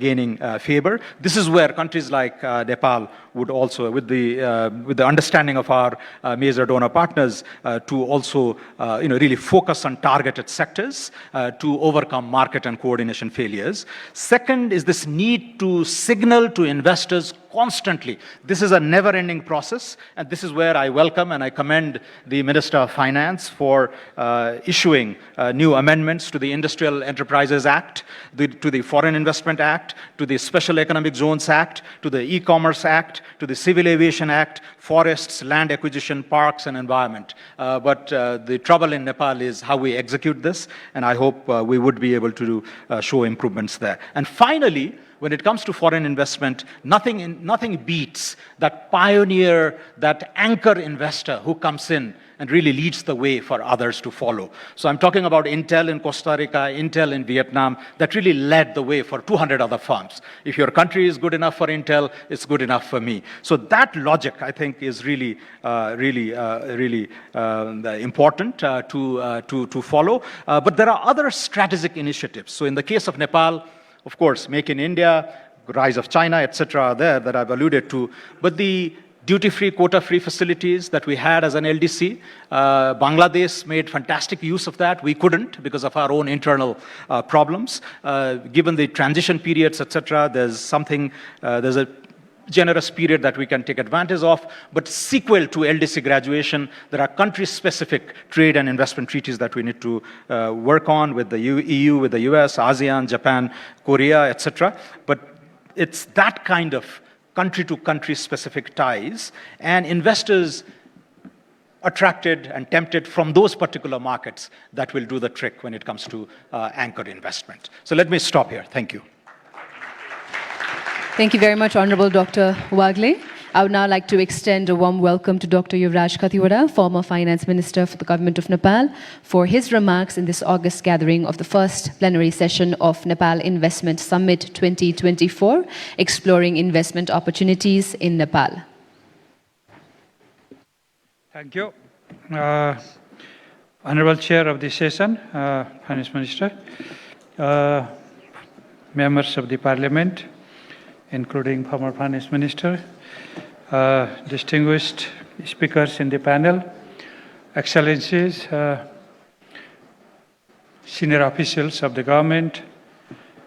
gaining favor. This is where countries like Nepal would also, with the understanding of our major donor partners, to also really focus on targeted sectors to overcome market and coordination failures. Second is this need to signal to investors constantly. This is a never-ending process, and this is where I welcome and I commend the Minister of Finance for issuing new amendments to the Industrial Enterprises Act, to the Foreign Investment Act, to the Special Economic Zones Act, to the E-Commerce Act, to the Civil Aviation Act, forests, land acquisition, parks, and environment. But the trouble in Nepal is how we execute this, and I hope we would be able to show improvements there. And finally, when it comes to foreign investment, nothing beats that pioneer, that anchor investor who comes in and really leads the way for others to follow. So I'm talking about Intel in Costa Rica, Intel in Vietnam, that really led the way for 200 other firms. If your country is good enough for Intel, it's good enough for me. So that logic, I think, is really important to follow. But there are other strategic initiatives. So in the case of Nepal, of course, Make in India, rise of China, etc. are there that I've alluded to. But the duty-free, quota-free facilities that we had as an LDC, Bangladesh made fantastic use of that. We couldn't because of our own internal problems. Given the transition periods, etc., there's a generous period that we can take advantage of, but sequel to LDC graduation, there are country-specific trade and investment treaties that we need to work on with the EU, with the US, ASEAN, Japan, Korea, etc. But it's that kind of country-to-country specific ties, and investors attracted and tempted from those particular markets that will do the trick when it comes to anchor investment. So let me stop here. Thank you. Thank you very much, Honorable Dr. Wagle. I would now like to extend a warm welcome to Dr. Yuvraj Khatiwada, former Finance Minister for the Government of Nepal, for his remarks in this August gathering of the first plenary session of Nepal Investment Summit 2024, exploring investment opportunities in Nepal. Thank you. Honorable Chair of the session, Finance Minister, members of the Parliament, including former Finance Minister, distinguished speakers in the panel, Excellencies, senior officials of the government,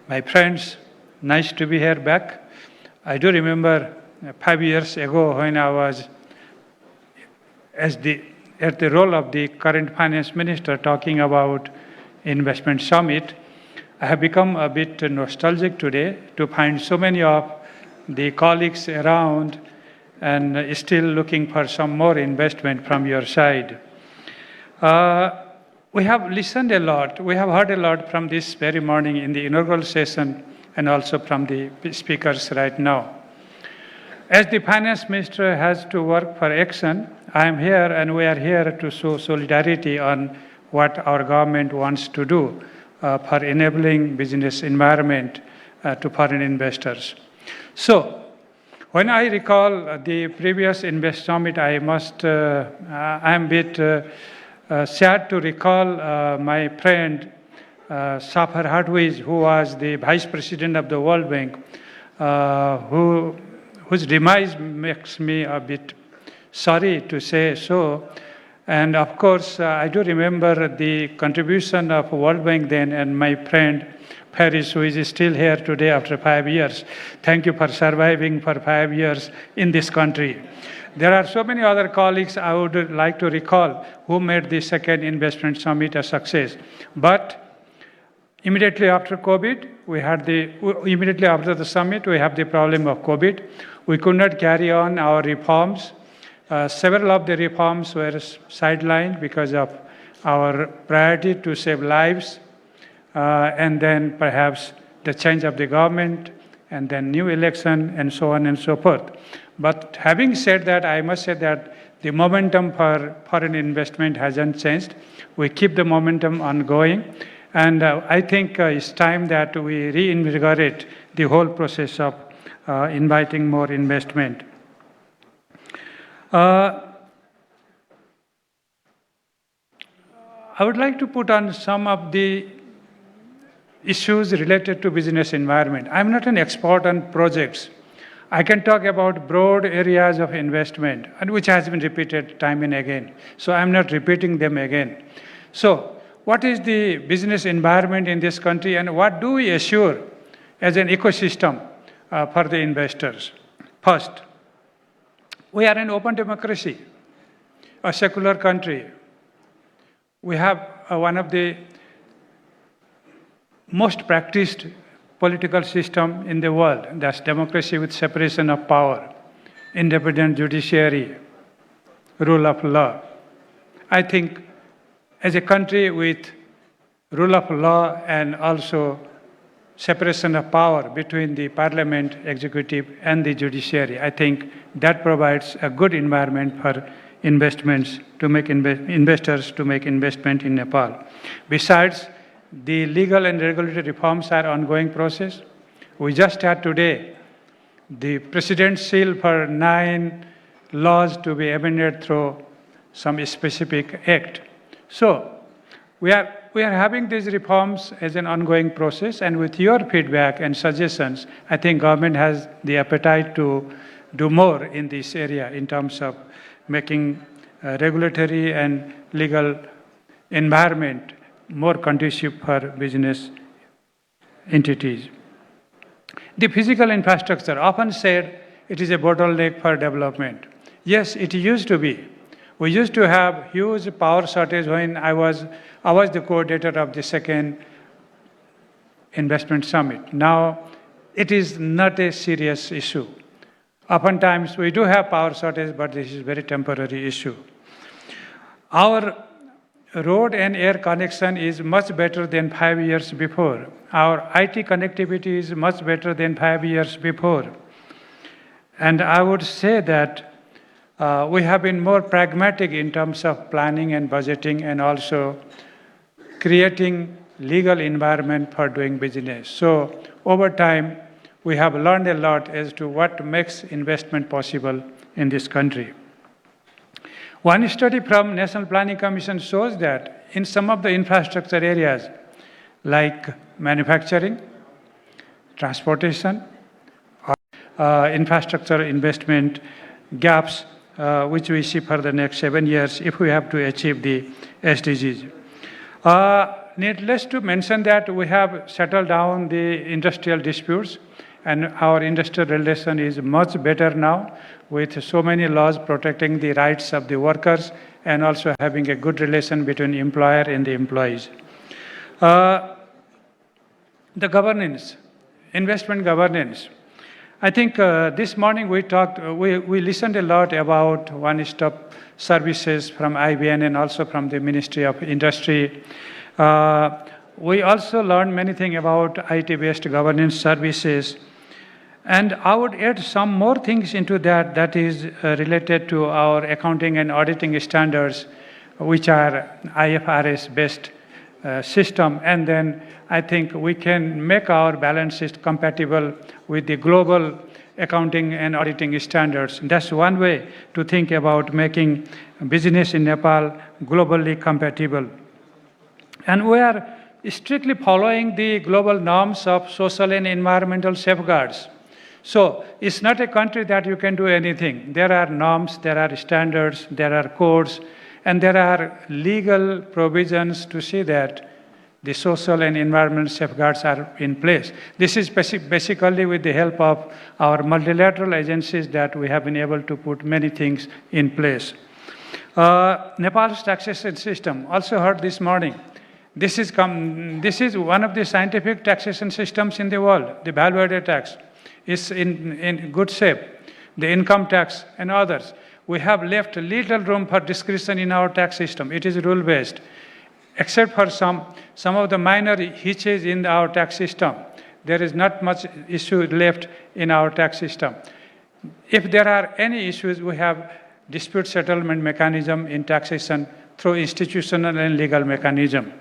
my friends, nice to be here back. I do remember 5 years ago when I was at the role of the current Finance Minister talking about investment summit. I have become a bit nostalgic today to find so many of the colleagues around and still looking for some more investment from your side. We have listened a lot, we have heard a lot from this very morning in the inaugural session and also from the speakers right now. As the Finance Minister has to work for action, I am here and we are here to show solidarity on what our government wants to do for enabling business environment to foreign investors. So, when I recall the previous Invest Summit, I am a bit sad to recall my friend Safar Hadwiz, who was the Vice President of the World Bank, whose demise makes me a bit sorry to say so. And of course, I do remember the contribution of World Bank then and my friend Paris, who is still here today after 5 years. Thank you for surviving for 5 years in this country. There are so many other colleagues I would like to recall who made the second investment summit a success. But immediately after COVID, immediately after the summit, we have the problem of COVID. We could not carry on our reforms. Several of the reforms were sidelined because of our priority to save lives, and then perhaps the change of the government, and then new election, and so on and so forth. But having said that, I must say that the momentum for foreign investment hasn't changed. We keep the momentum ongoing, and I think it's time that we reinvigorate the whole process of inviting more investment. I would like to put on some of the issues related to business environment. I'm not an expert on projects. I can talk about broad areas of investment, and which has been repeated time and again. So I'm not repeating them again. So what is the business environment in this country, and what do we assure as an ecosystem for the investors? First, we are an open democracy, a secular country. We have one of the most practiced political system in the world. That's democracy with separation of power, independent judiciary, rule of law. I think as a country with rule of law and also separation of power between the parliament, executive, and the judiciary, I think that provides a good environment for investors to make investment in Nepal. Besides, the legal and regulatory reforms are ongoing process. We just had today the President's seal for 9 laws to be amended through some specific act. So we are having these reforms as an ongoing process, and with your feedback and suggestions, I think government has the appetite to do more in this area in terms of making regulatory and legal environment more conducive for business entities. The physical infrastructure, often said it is a bottleneck for development. Yes, it used to be. We used to have huge power shortage when I was the coordinator of the second investment summit. Now, it is not a serious issue. Oftentimes, we do have power shortage, but this is a very temporary issue. Our road and air connection is much better than 5 years before. Our IT connectivity is much better than 5 years before. And I would say that we have been more pragmatic in terms of planning and budgeting, and also creating legal environment for doing business. So over time, we have learned a lot as to what makes investment possible in this country. One study from National Planning Commission shows that in some of the infrastructure areas like manufacturing, transportation, infrastructure investment gaps, which we see for the next 7 years if we have to achieve the SDGs. Needless to mention that we have settled down the industrial disputes, and our industrial relation is much better now, with so many laws protecting the rights of the workers and also having a good relation between employer and the employees. The governance, investment governance. I think this morning we listened a lot about one-stop services from IBN and also from the Ministry of Industry. We also learned many things about IT-based governance services. And I would add some more things into that is related to our accounting and auditing standards, which are IFRS-based system. And then I think we can make our balance sheet compatible with the global accounting and auditing standards. That's one way to think about making business in Nepal globally compatible. And we are strictly following the global norms of social and environmental safeguards. So it's not a country that you can do anything. There are norms, there are standards, there are codes, and there are legal provisions to see that the social and environmental safeguards are in place. This is basically with the help of our multilateral agencies that we have been able to put many things in place. Nepal's taxation system, also heard this morning. This is one of the scientific taxation systems in the world. The value-added tax is in good shape. The income tax and others. We have left little room for discretion in our tax system. It is rule-based. Except for some of the minor hitches in our tax system, there is not much issue left in our tax system. If there are any issues, we have dispute settlement mechanism in taxation through institutional and legal mechanism.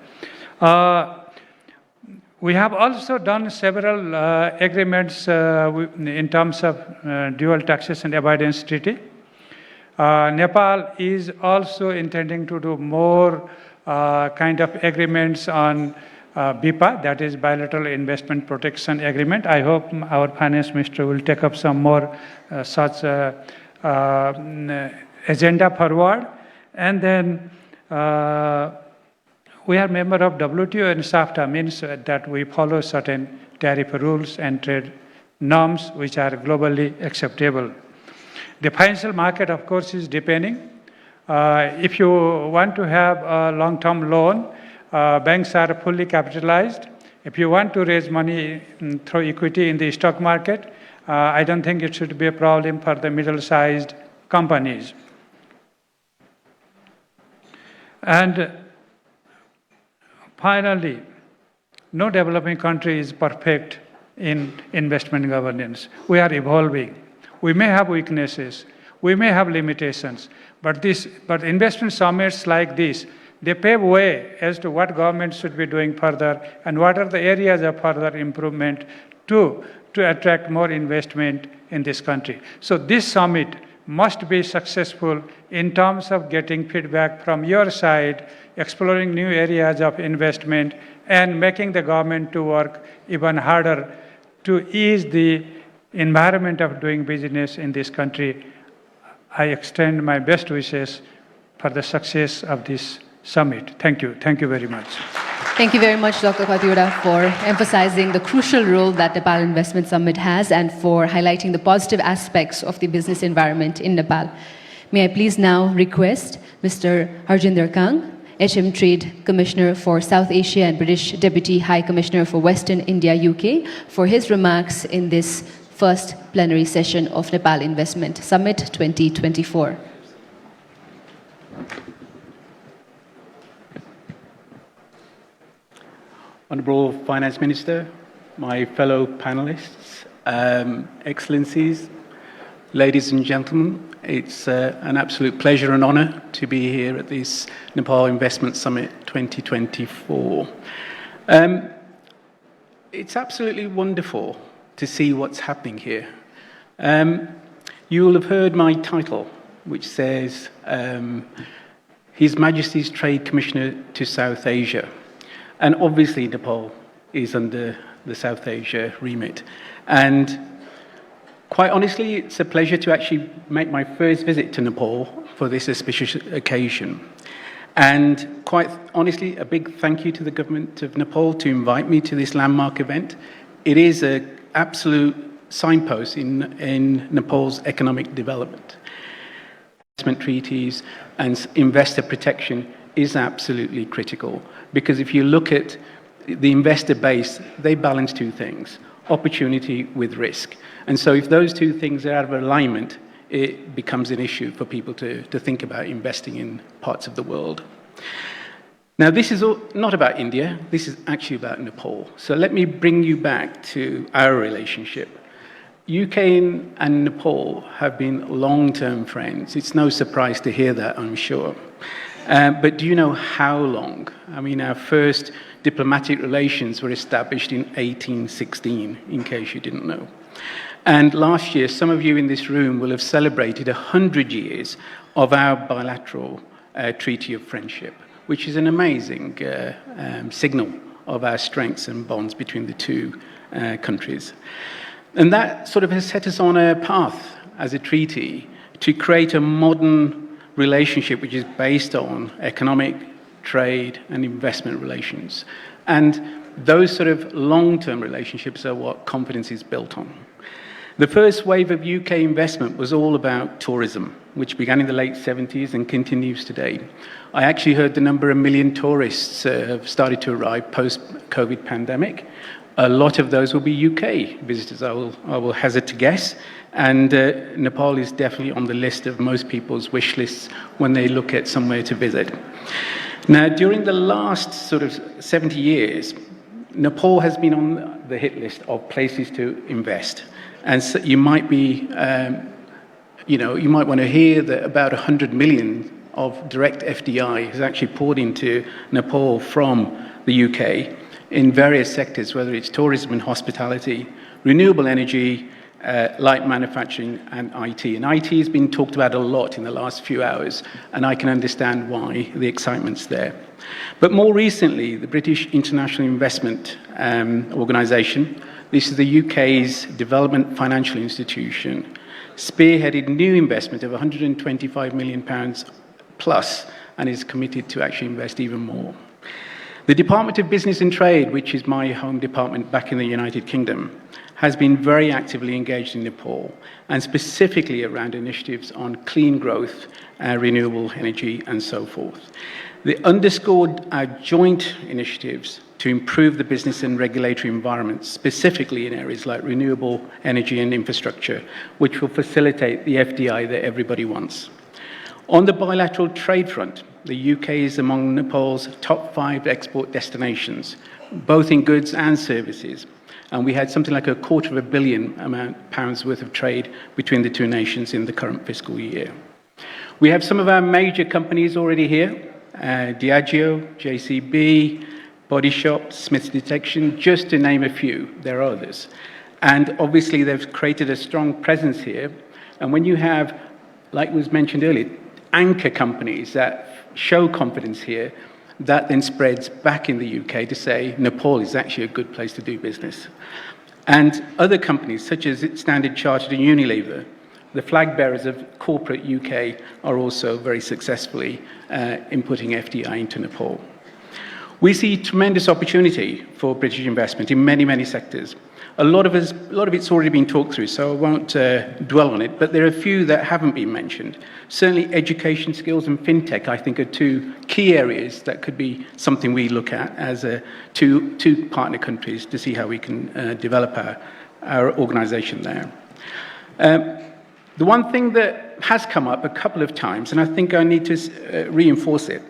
We have also done several agreements in terms of dual taxation avoidance treaty. Nepal is also intending to do more kind of agreements on BIPA, that is Bilateral Investment Protection Agreement. I hope our finance minister will take up some more such agenda forward. And then we are member of WTO and SAFTA, means that we follow certain tariff rules and trade norms which are globally acceptable. The financial market, of course, is depending. If you want to have a long-term loan, banks are fully capitalized. If you want to raise money through equity in the stock market, I don't think it should be a problem for the middle-sized companies. And finally, no developing country is perfect in investment governance. We are evolving. We may have weaknesses. We may have limitations. But investment summits like this, they pave way as to what government should be doing further and what are the areas of further improvement to attract more investment in this country. So this summit must be successful in terms of getting feedback from your side, exploring new areas of investment, and making the government to work even harder to ease the environment of doing business in this country. I extend my best wishes for the success of this summit. Thank you. Thank you very much. Thank you very much, Dr. Khatiwada, for emphasizing the crucial role that Nepal Investment Summit has and for highlighting the positive aspects of the business environment in Nepal. May I please now request Mr. Harjinder Kang, HM Trade Commissioner for South Asia and British Deputy High Commissioner for Western India, UK, for his remarks in this first plenary session of Nepal Investment Summit 2024. Honourable Finance Minister, my fellow panellists, Excellencies, ladies and gentlemen, it's an absolute pleasure and honour to be here at this Nepal Investment Summit 2024. It's absolutely wonderful to see what's happening here. You will have heard my title, which says, His Majesty's Trade Commissioner to South Asia. And obviously Nepal is under the South Asia remit. And quite honestly, it's a pleasure to actually make my first visit to Nepal for this auspicious occasion. And quite honestly, a big thank you to the government of Nepal to invite me to this landmark event. It is an absolute signpost in Nepal's economic development. Investment treaties and investor protection is absolutely critical, because if you look at the investor base, they balance two things: opportunity with risk. And so if those two things are out of alignment, it becomes an issue for people to think about investing in parts of the world. Now, this is not about India, this is actually about Nepal. So let me bring you back to our relationship. UK and Nepal have been long-term friends. It's no surprise to hear that, I'm sure. But do you know how long? I mean, our first diplomatic relations were established in 1816, in case you didn't know. And last year, some of you in this room will have celebrated 100 years of our bilateral treaty of friendship, which is an amazing signal of our strengths and bonds between the two countries. And that sort of has set us on a path as a treaty to create a modern relationship which is based on economic, trade, and investment relations. And those sort of long-term relationships are what confidence is built on. The first wave of UK investment was all about tourism, which began in the late 70s and continues today. I actually heard the number of million tourists have started to arrive post-COVID pandemic. A lot of those will be UK visitors, I will hazard to guess. And Nepal is definitely on the list of most people's wish lists when they look at somewhere to visit. Now, during the last sort of 70 years, Nepal has been on the hit list of places to invest. And so you might be, you might want to hear that about 100 million of direct FDI has actually poured into Nepal from the UK in various sectors, whether it's tourism and hospitality, renewable energy, light manufacturing, and IT. And IT has been talked about a lot in the last few hours, and I can understand why the excitement's there. But more recently, the British International Investment Organisation, this is the UK's development financial institution, spearheaded new investment of £125 million plus, and is committed to actually invest even more. The Department of Business and Trade, which is my home department back in the United Kingdom, has been very actively engaged in Nepal, and specifically around initiatives on clean growth, renewable energy, and so forth. They underscored our joint initiatives to improve the business and regulatory environment, specifically in areas like renewable energy and infrastructure, which will facilitate the FDI that everybody wants. On the bilateral trade front, the UK is among Nepal's top 5 export destinations, both in goods and services. And we had something like £250 million pounds worth of trade between the two nations in the current fiscal year. We have some of our major companies already here, Diageo, JCB, Body Shop, Smith's Detection, just to name a few. There are others. And obviously they've created a strong presence here. And when you have, like was mentioned earlier, anchor companies that show confidence here, that then spreads back in the UK to say Nepal is actually a good place to do business. And other companies, such as Standard Chartered and Unilever, the flag bearers of corporate UK, are also very successfully inputting FDI into Nepal. We see tremendous opportunity for British investment in many, many sectors. A lot of it's already been talked through, so I won't dwell on it, but there are a few that haven't been mentioned. Certainly education skills and fintech, I think, are two key areas that could be something we look at as two partner countries to see how we can develop our organisation there. The one thing that has come up a couple of times, and I think I need to reinforce it,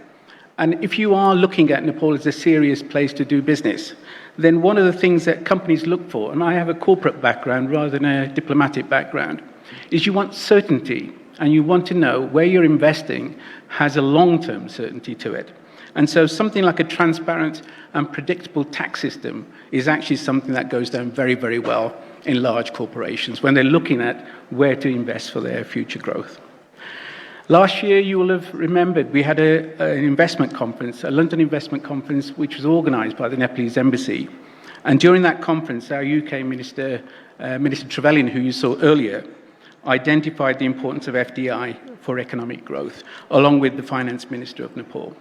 and if you are looking at Nepal as a serious place to do business, then one of the things that companies look for, and I have a corporate background rather than a diplomatic background, is you want certainty, and you want to know where you're investing has a long-term certainty to it. And so something like a transparent and predictable tax system is actually something that goes down very, very well in large corporations when they're looking at where to invest for their future growth. Last year, you will have remembered, we had an investment conference, a London investment conference, which was organised by the Nepalese embassy. And during that conference, our UK Minister, Minister Trevelyan, who you saw earlier, identified the importance of FDI for economic growth, along with the Finance Minister of Nepal.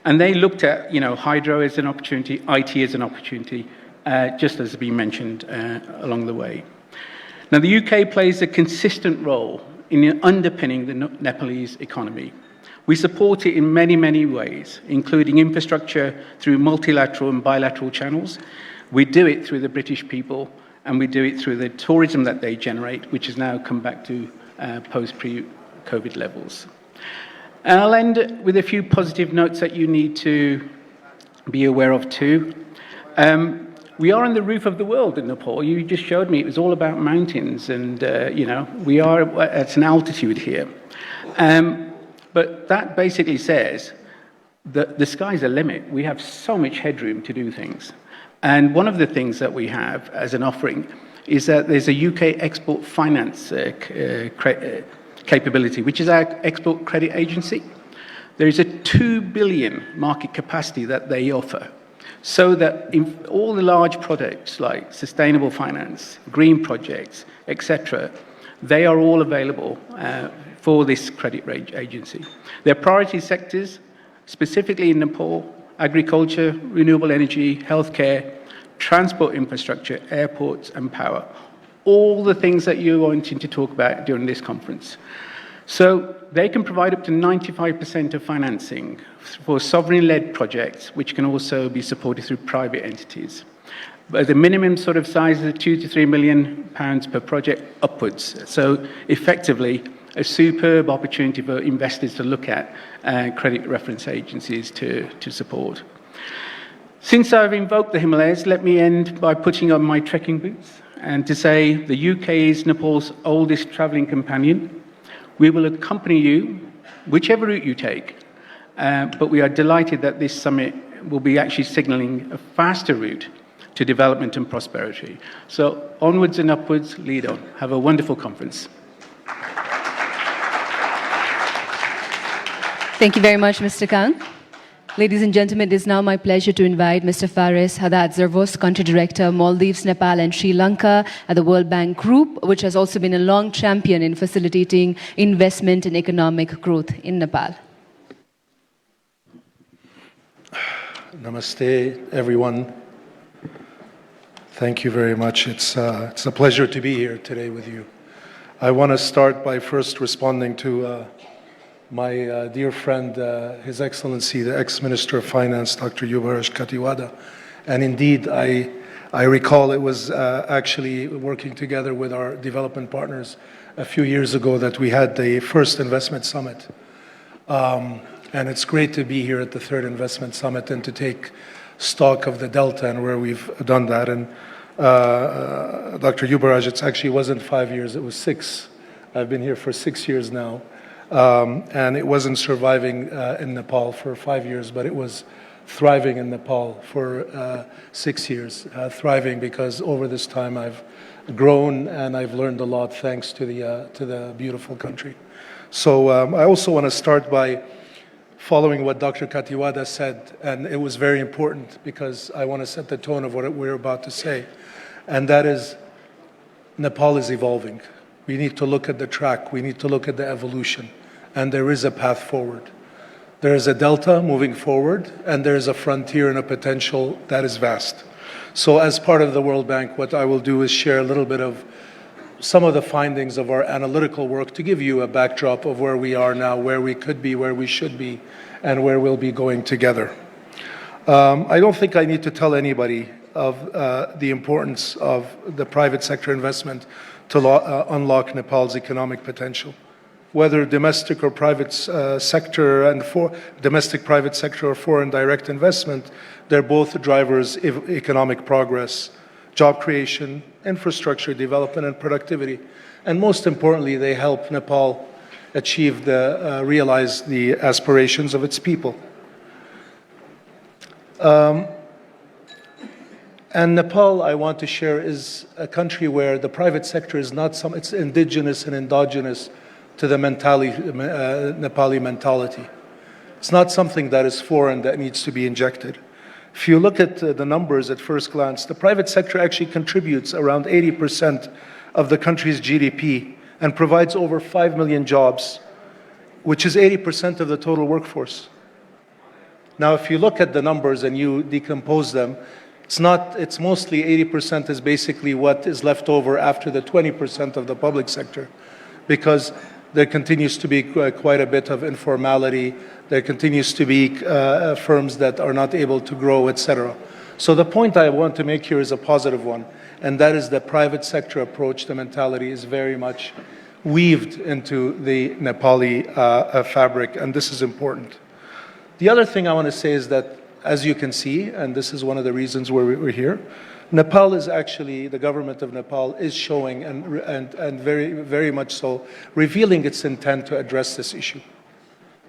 And they looked at, hydro as an opportunity, IT as an opportunity, just as has been mentioned along the way. Now, the UK plays a consistent role in underpinning the Nepalese economy. We support it in many, many ways, including infrastructure through multilateral and bilateral channels. We do it through the British people, and we do it through the tourism that they generate, which has now come back to post-pre-COVID levels. And I'll end with a few positive notes that you need to be aware of too. We are on the roof of the world in Nepal. You just showed me it was all about mountains, and we are at an altitude here. But that basically says that the sky's the limit. We have so much headroom to do things. And one of the things that we have as an offering is that there's a UK export finance capability, which is our export credit agency. There is a 2 billion market capacity that they offer, so that in all the large projects like sustainable finance, green projects, etc., they are all available for this credit agency. Their priority sectors, specifically in Nepal, agriculture, renewable energy, healthcare, transport infrastructure, airports and power. All the things that you're wanting to talk about during this conference. So they can provide up to 95% of financing for sovereign-led projects, which can also be supported through private entities. But the minimum sort of size is £2 to £3 million per project upwards. So effectively, a superb opportunity for investors to look at credit reference agencies to support. Since I've invoked the Himalayas, let me end by putting on my trekking boots and to say the UK is Nepal's oldest travelling companion. We will accompany you, whichever route you take, but we are delighted that this summit will be actually signalling a faster route to development and prosperity. So onwards and upwards, lead on. Have a wonderful conference. Thank you very much, Mr. Kang. Ladies and gentlemen, it is now my pleasure to invite Mr. Faris Hadadzervos, Country Director, Maldives, Nepal and Sri Lanka at the World Bank Group, which has also been a long champion in facilitating investment and economic growth in Nepal. Namaste, everyone. Thank you very much. It's a pleasure to be here today with you. I want to start by first responding to my dear friend, His Excellency, the ex-Minister of Finance, Dr. Yubaraj Katiwada. And indeed, I recall it was actually working together with our development partners a few years ago that we had the first investment summit. And it's great to be here at the third investment summit and to take stock of the Delta and where we've done that. And Dr. Yubaraj, it actually wasn't 5 years, it was 6. I've been here for 6 years now. And it wasn't surviving in Nepal for 5 years, but it was thriving in Nepal for 6 years. Thriving because over this time I've grown and I've learned a lot thanks to the beautiful country. So I also want to start by following what Dr. Katiwada said, and it was very important because I want to set the tone of what we're about to say, and that is Nepal is evolving. We need to look at the track, we need to look at the evolution, and there is a path forward. There is a delta moving forward, and there is a frontier and a potential that is vast. So as part of the World Bank, what I will do is share a little bit of some of the findings of our analytical work to give you a backdrop of where we are now, where we could be, where we should be, and where we'll be going together. I don't think I need to tell anybody of the importance of the private sector investment to unlock Nepal's economic potential. Whether domestic or private sector and domestic private sector or foreign direct investment, they're both drivers of economic progress, job creation, infrastructure development and productivity. And most importantly, they help Nepal achieve realize the aspirations of its people. And Nepal, I want to share, is a country where the private sector is not it's indigenous and endogenous to the Nepali mentality. It's not something that is foreign that needs to be injected. If you look at the numbers at first glance, the private sector actually contributes around 80% of the country's GDP and provides over 5 million jobs, which is 80% of the total workforce. Now, if you look at the numbers and you decompose them, it's mostly 80% is basically what is left over after the 20% of the public sector, because there continues to be quite a bit of informality. There continues to be firms that are not able to grow, etc. So the point I want to make here is a positive one, and that is the private sector approach, the mentality is very much weaved into the Nepali fabric, and this is important. The other thing I want to say is that, as you can see, and this is one of the reasons why we're here, Nepal is actually, the government of Nepal is showing and very, very much so, revealing its intent to address this issue.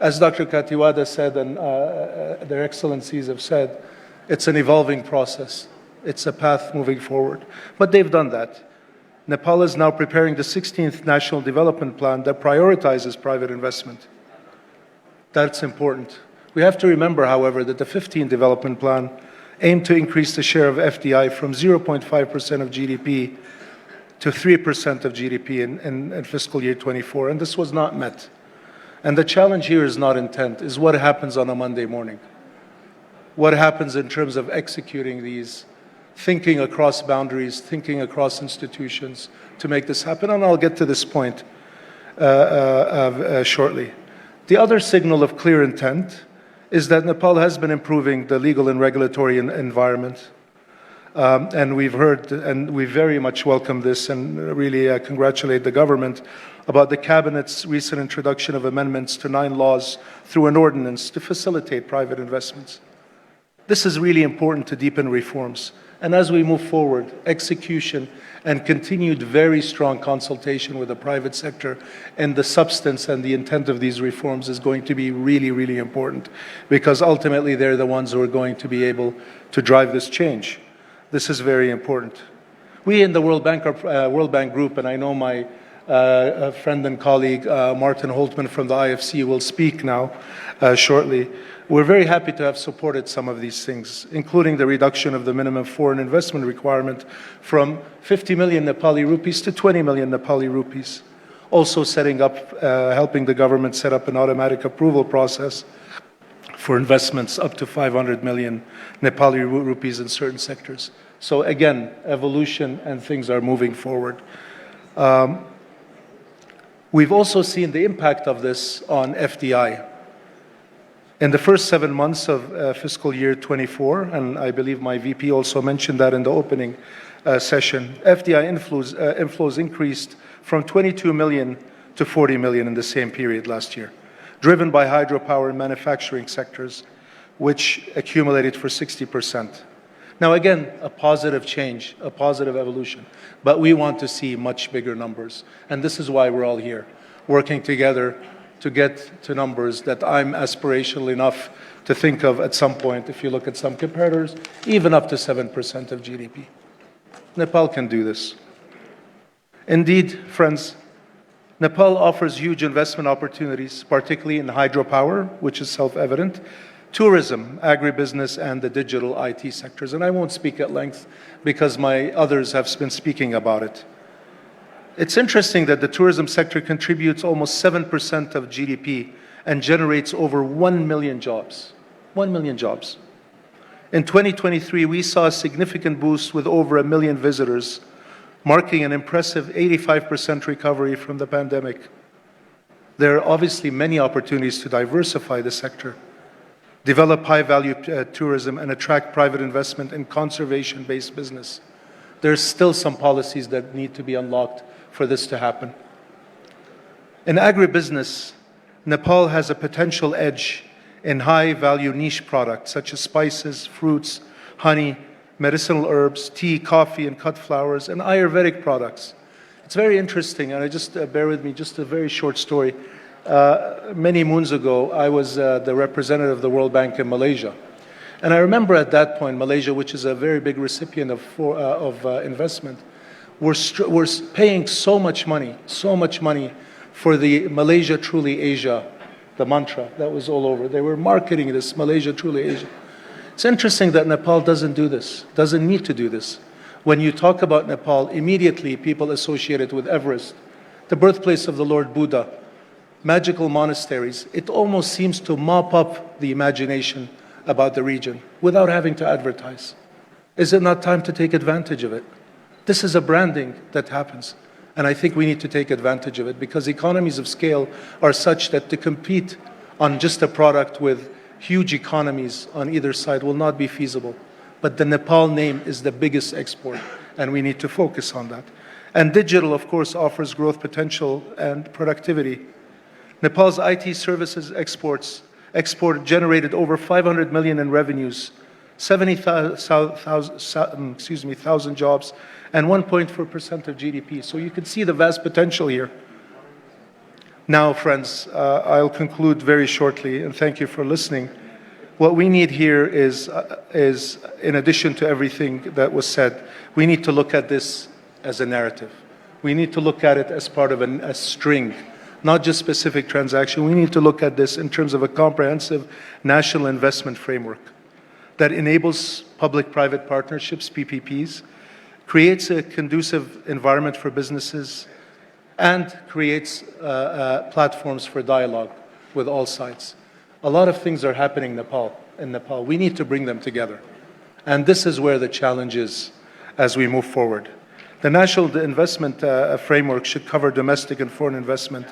As Dr. Katiwada said, and their excellencies have said, it's an evolving process. It's a path moving forward. But they've done that. Nepal is now preparing the 16th National Development Plan that prioritizes private investment. That's important. We have to remember, however, that the 15th Development Plan aimed to increase the share of FDI from 0.5% of GDP to 3% of GDP in fiscal year 24, and this was not met. And the challenge here is not intent, is what happens on a Monday morning. What happens in terms of executing these, thinking across boundaries, thinking across institutions to make this happen, and I'll get to this point shortly. The other signal of clear intent is that Nepal has been improving the legal and regulatory environment. And we've heard, and we very much welcome this and really congratulate the government about the Cabinet's recent introduction of amendments to 9 laws through an ordinance to facilitate private investments. This is really important to deepen reforms. And as we move forward, execution and continued very strong consultation with the private sector and the substance and the intent of these reforms is going to be really, really important, because ultimately they're the ones who are going to be able to drive this change. This is very important. We in the World Bank Group, and I know my friend and colleague Martin Holtman from the IFC will speak now shortly. We're very happy to have supported some of these things, including the reduction of the minimum foreign investment requirement from 50 million Nepali rupees to 20 million Nepali rupees. Also setting up, helping the government set up an automatic approval process for investments up to 500 million Nepali rupees in certain sectors. So again, evolution and things are moving forward. We've also seen the impact of this on FDI. In the first 7 months of fiscal year 24, and I believe my VP also mentioned that in the opening session, FDI inflows increased from 22 million to 40 million in the same period last year, driven by hydropower and manufacturing sectors, which accumulated for 60%. Now again, a positive change, a positive evolution, but we want to see much bigger numbers. And this is why we're all here, working together to get to numbers that I'm aspirational enough to think of at some point, if you look at some comparators, even up to 7% of GDP. Nepal can do this. Indeed, friends, Nepal offers huge investment opportunities, particularly in hydropower, which is self-evident, tourism, agribusiness, and the digital IT sectors. And I won't speak at length because my others have been speaking about it. It's interesting that the tourism sector contributes almost 7% of GDP and generates over 1 million jobs. 1 million jobs. In 2023, we saw a significant boost with over 1 million visitors, marking an impressive 85% recovery from the pandemic. There are obviously many opportunities to diversify the sector, develop high-value tourism, and attract private investment in conservation-based business. There's still some policies that need to be unlocked for this to happen. In agribusiness, Nepal has a potential edge in high-value niche products such as spices, fruits, honey, medicinal herbs, tea, coffee, and cut flowers, and Ayurvedic products. It's very interesting, and bear with me, just a very short story. Many moons ago, I was the representative of the World Bank in Malaysia. And I remember at that point, Malaysia, which is a very big recipient of investment, we're paying so much money for the Malaysia Truly Asia, the mantra that was all over. They were marketing this, Malaysia Truly Asia. It's interesting that Nepal doesn't do this, doesn't need to do this. When you talk about Nepal, immediately people associate it with Everest, the birthplace of the Lord Buddha, magical monasteries. It almost seems to mop up the imagination about the region without having to advertise. Is it not time to take advantage of it? This is a branding that happens. And I think we need to take advantage of it because economies of scale are such that to compete on just a product with huge economies on either side will not be feasible. But the Nepal name is the biggest export, and we need to focus on that. And digital, of course, offers growth potential and productivity. Nepal's IT services export generated over 500 million in revenues, 70,000 jobs, and 1.4% of GDP. So you can see the vast potential here. Now, friends, I'll conclude very shortly, and thank you for listening. What we need here is, in addition to everything that was said, we need to look at this as a narrative. We need to look at it as part of a string, not just specific transaction. We need to look at this in terms of a comprehensive national investment framework that enables public-private partnerships, PPPs, creates a conducive environment for businesses, and creates platforms for dialogue with all sides. A lot of things are happening in Nepal. We need to bring them together. And this is where the challenge is as we move forward. The national investment framework should cover domestic and foreign investment,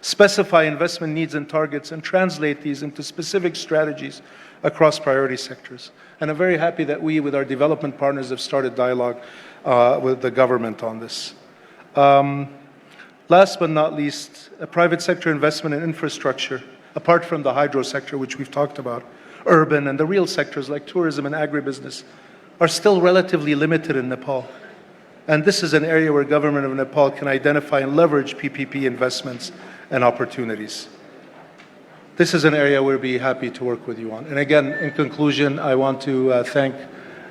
specify investment needs and targets, and translate these into specific strategies across priority sectors. And I'm very happy that we, with our development partners, have started dialogue with the government on this. Last but not least, a private sector investment in infrastructure, apart from the hydro sector, which we've talked about, urban and the real sectors like tourism and agribusiness, are still relatively limited in Nepal. And this is an area where government of Nepal can identify and leverage PPP investments and opportunities. This is an area we'll be happy to work with you on. And again, in conclusion, I want to thank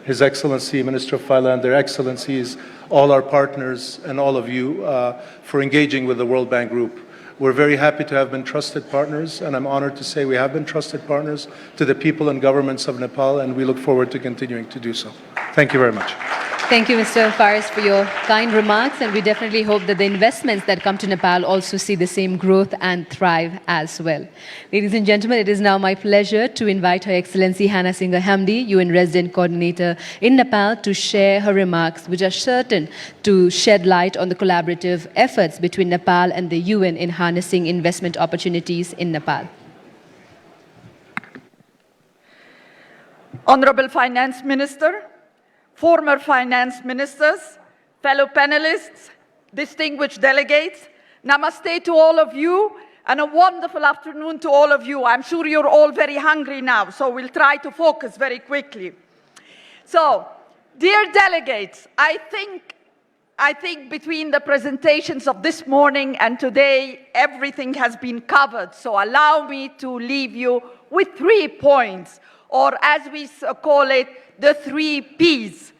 His Excellency, Minister of Finance, their Excellencies, all our partners, and all of you for engaging with the World Bank Group. We're very happy to have been trusted partners, and I'm honored to say we have been trusted partners to the people and governments of Nepal, and we look forward to continuing to do so. Thank you very much. Thank you, Mr. Faris, for your kind remarks, and we definitely hope that the investments that come to Nepal also see the same growth and thrive as well. Ladies and gentlemen, it is now my pleasure to invite Her Excellency Hannah Singh Hamdi, UN Resident Coordinator in Nepal, to share her remarks, which are certain to shed light on the collaborative efforts between Nepal and the UN in harnessing investment opportunities in Nepal. Honorable Finance Minister, former finance ministers, fellow panelists, distinguished delegates, namaste to all of you, and a wonderful afternoon to all of you. I'm sure you're all very hungry now, so we'll try to focus very quickly. So, dear delegates, I think between the presentations of this morning and today, everything has been covered. So allow me to leave you with 3 points, or as we call it, the 3 Ps: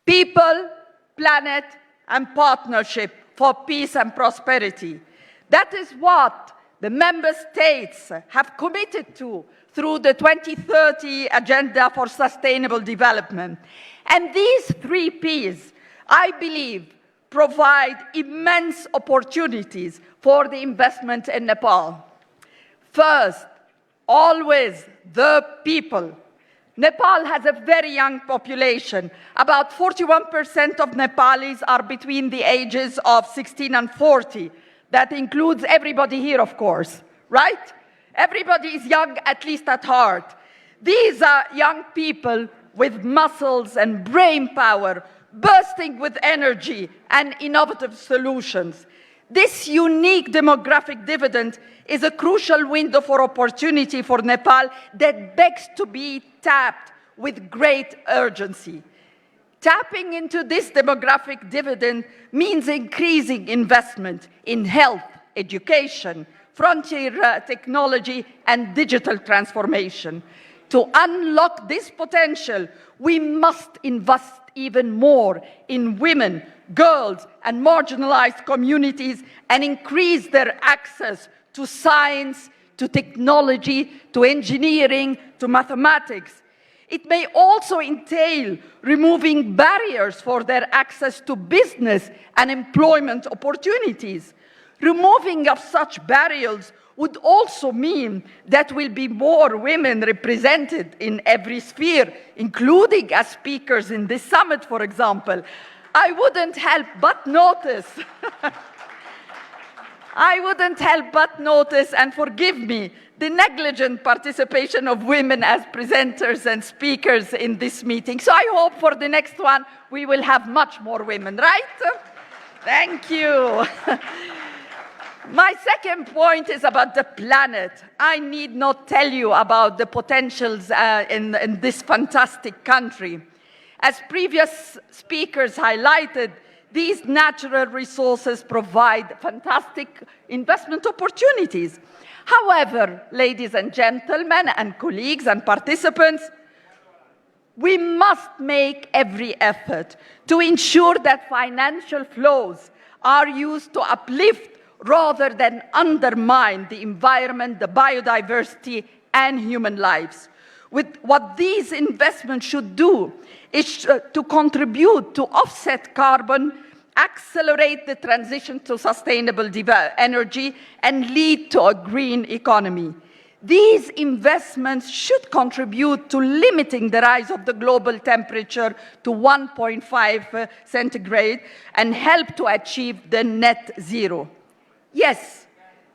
people, planet, and partnership for peace and prosperity. That is what the member states have committed to through the 2030 Agenda for Sustainable Development. And these 3 Ps, I believe, provide immense opportunities for the investment in Nepal. First, always the people. Nepal has a very young population. About 41% of Nepalis are between the ages of 16 and 40. That includes everybody here, of course, right? Everybody is young, at least at heart. These are young people with muscles and brain power, bursting with energy and innovative solutions. This unique demographic dividend is a crucial window for opportunity for Nepal that begs to be tapped with great urgency. Tapping into this demographic dividend means increasing investment in health, education, frontier technology, and digital transformation. To unlock this potential, we must invest even more in women, girls, and marginalized communities and increase their access to science, to technology, to engineering, to mathematics. It may also entail removing barriers for their access to business and employment opportunities. Removing of such barriers would also mean that will be more women represented in every sphere, including as speakers in this summit, for example. I wouldn't help but notice, and forgive me, the negligent participation of women as presenters and speakers in this meeting. So I hope for the next one we will have much more women, right? Thank you. My second point is about the planet. I need not tell you about the potentials in this fantastic country. As previous speakers highlighted, these natural resources provide fantastic investment opportunities. However, ladies and gentlemen, and colleagues and participants, we must make every effort to ensure that financial flows are used to uplift rather than undermine the environment, the biodiversity, and human lives. What these investments should do is to contribute to offset carbon, accelerate the transition to sustainable energy, and lead to a green economy. These investments should contribute to limiting the rise of the global temperature to 1.5 centigrade and help to achieve the net zero. Yes,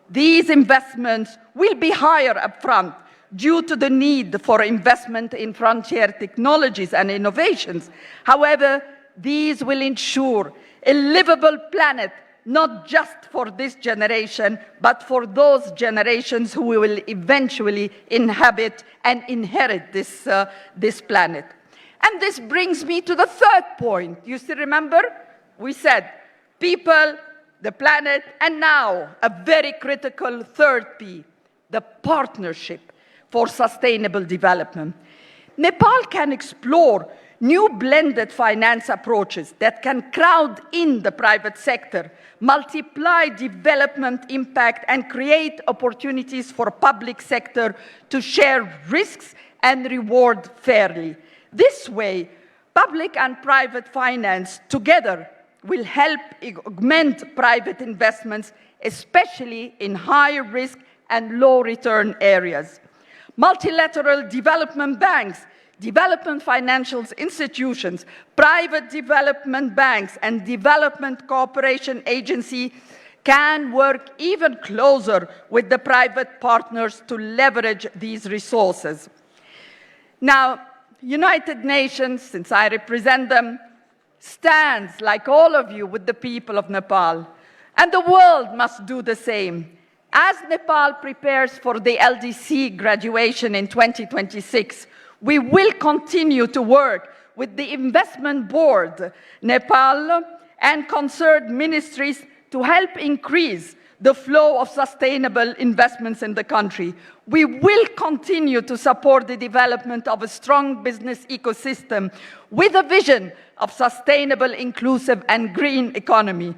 these investments will be higher upfront due to the need for investment in frontier technologies and innovations. However, these will ensure a livable planet, not just for this generation, but for those generations who will eventually inhabit and inherit this planet. And this brings me to the third point. You still remember? We said people, the planet, and now a very critical third P, the partnership for sustainable development. Nepal can explore new blended finance approaches that can crowd in the private sector, multiply development impact, and create opportunities for public sector to share risks and reward fairly. This way, public and private finance together will help augment private investments, especially in high risk and low return areas. Multilateral development banks, development financial institutions, private development banks, and development cooperation agencies can work even closer with the private partners to leverage these resources. Now, United Nations, since I represent them, stands, like all of you, with the people of Nepal. And the world must do the same. As Nepal prepares for the LDC graduation in 2026, we will continue to work with the Investment Board, Nepal, and concerned ministries to help increase the flow of sustainable investments in the country. We will continue to support the development of a strong business ecosystem with a vision of sustainable, inclusive, and green economy.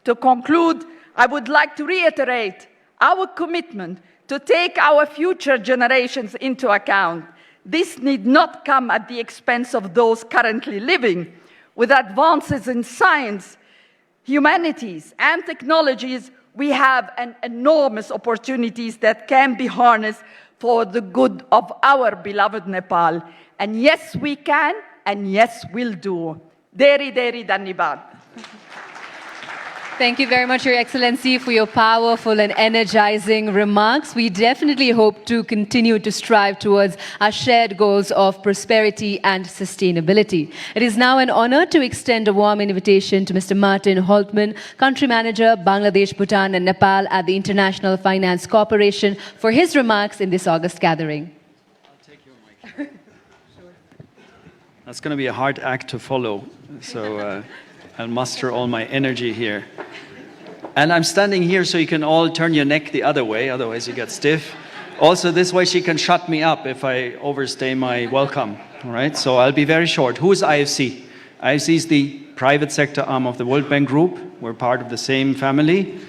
To conclude, I would like to reiterate our commitment to take our future generations into account. This need not come at the expense of those currently living. With advances in science, humanities, and technologies, we have an enormous opportunities that can be harnessed for the good of our beloved Nepal. And yes, we can, and yes, we'll do. Deri Dhanyabad. Thank you very much, Your Excellency, for your powerful and energizing remarks. We definitely hope to continue to strive towards our shared goals of prosperity and sustainability. It is now an honor to extend a warm invitation to Mr. Martin Holtman, Country Manager, Bangladesh, Bhutan, and Nepal at the International Finance Corporation, for his remarks in this August gathering. I'll take your mic. That's going to be a hard act to follow, so I'll muster all my energy here. And I'm standing here so you can all turn your neck the other way, otherwise you get stiff. Also, this way she can shut me up if I overstay my welcome. All right, so I'll be very short. Who is IFC? IFC is the private sector arm of the World Bank Group. We're part of the same family.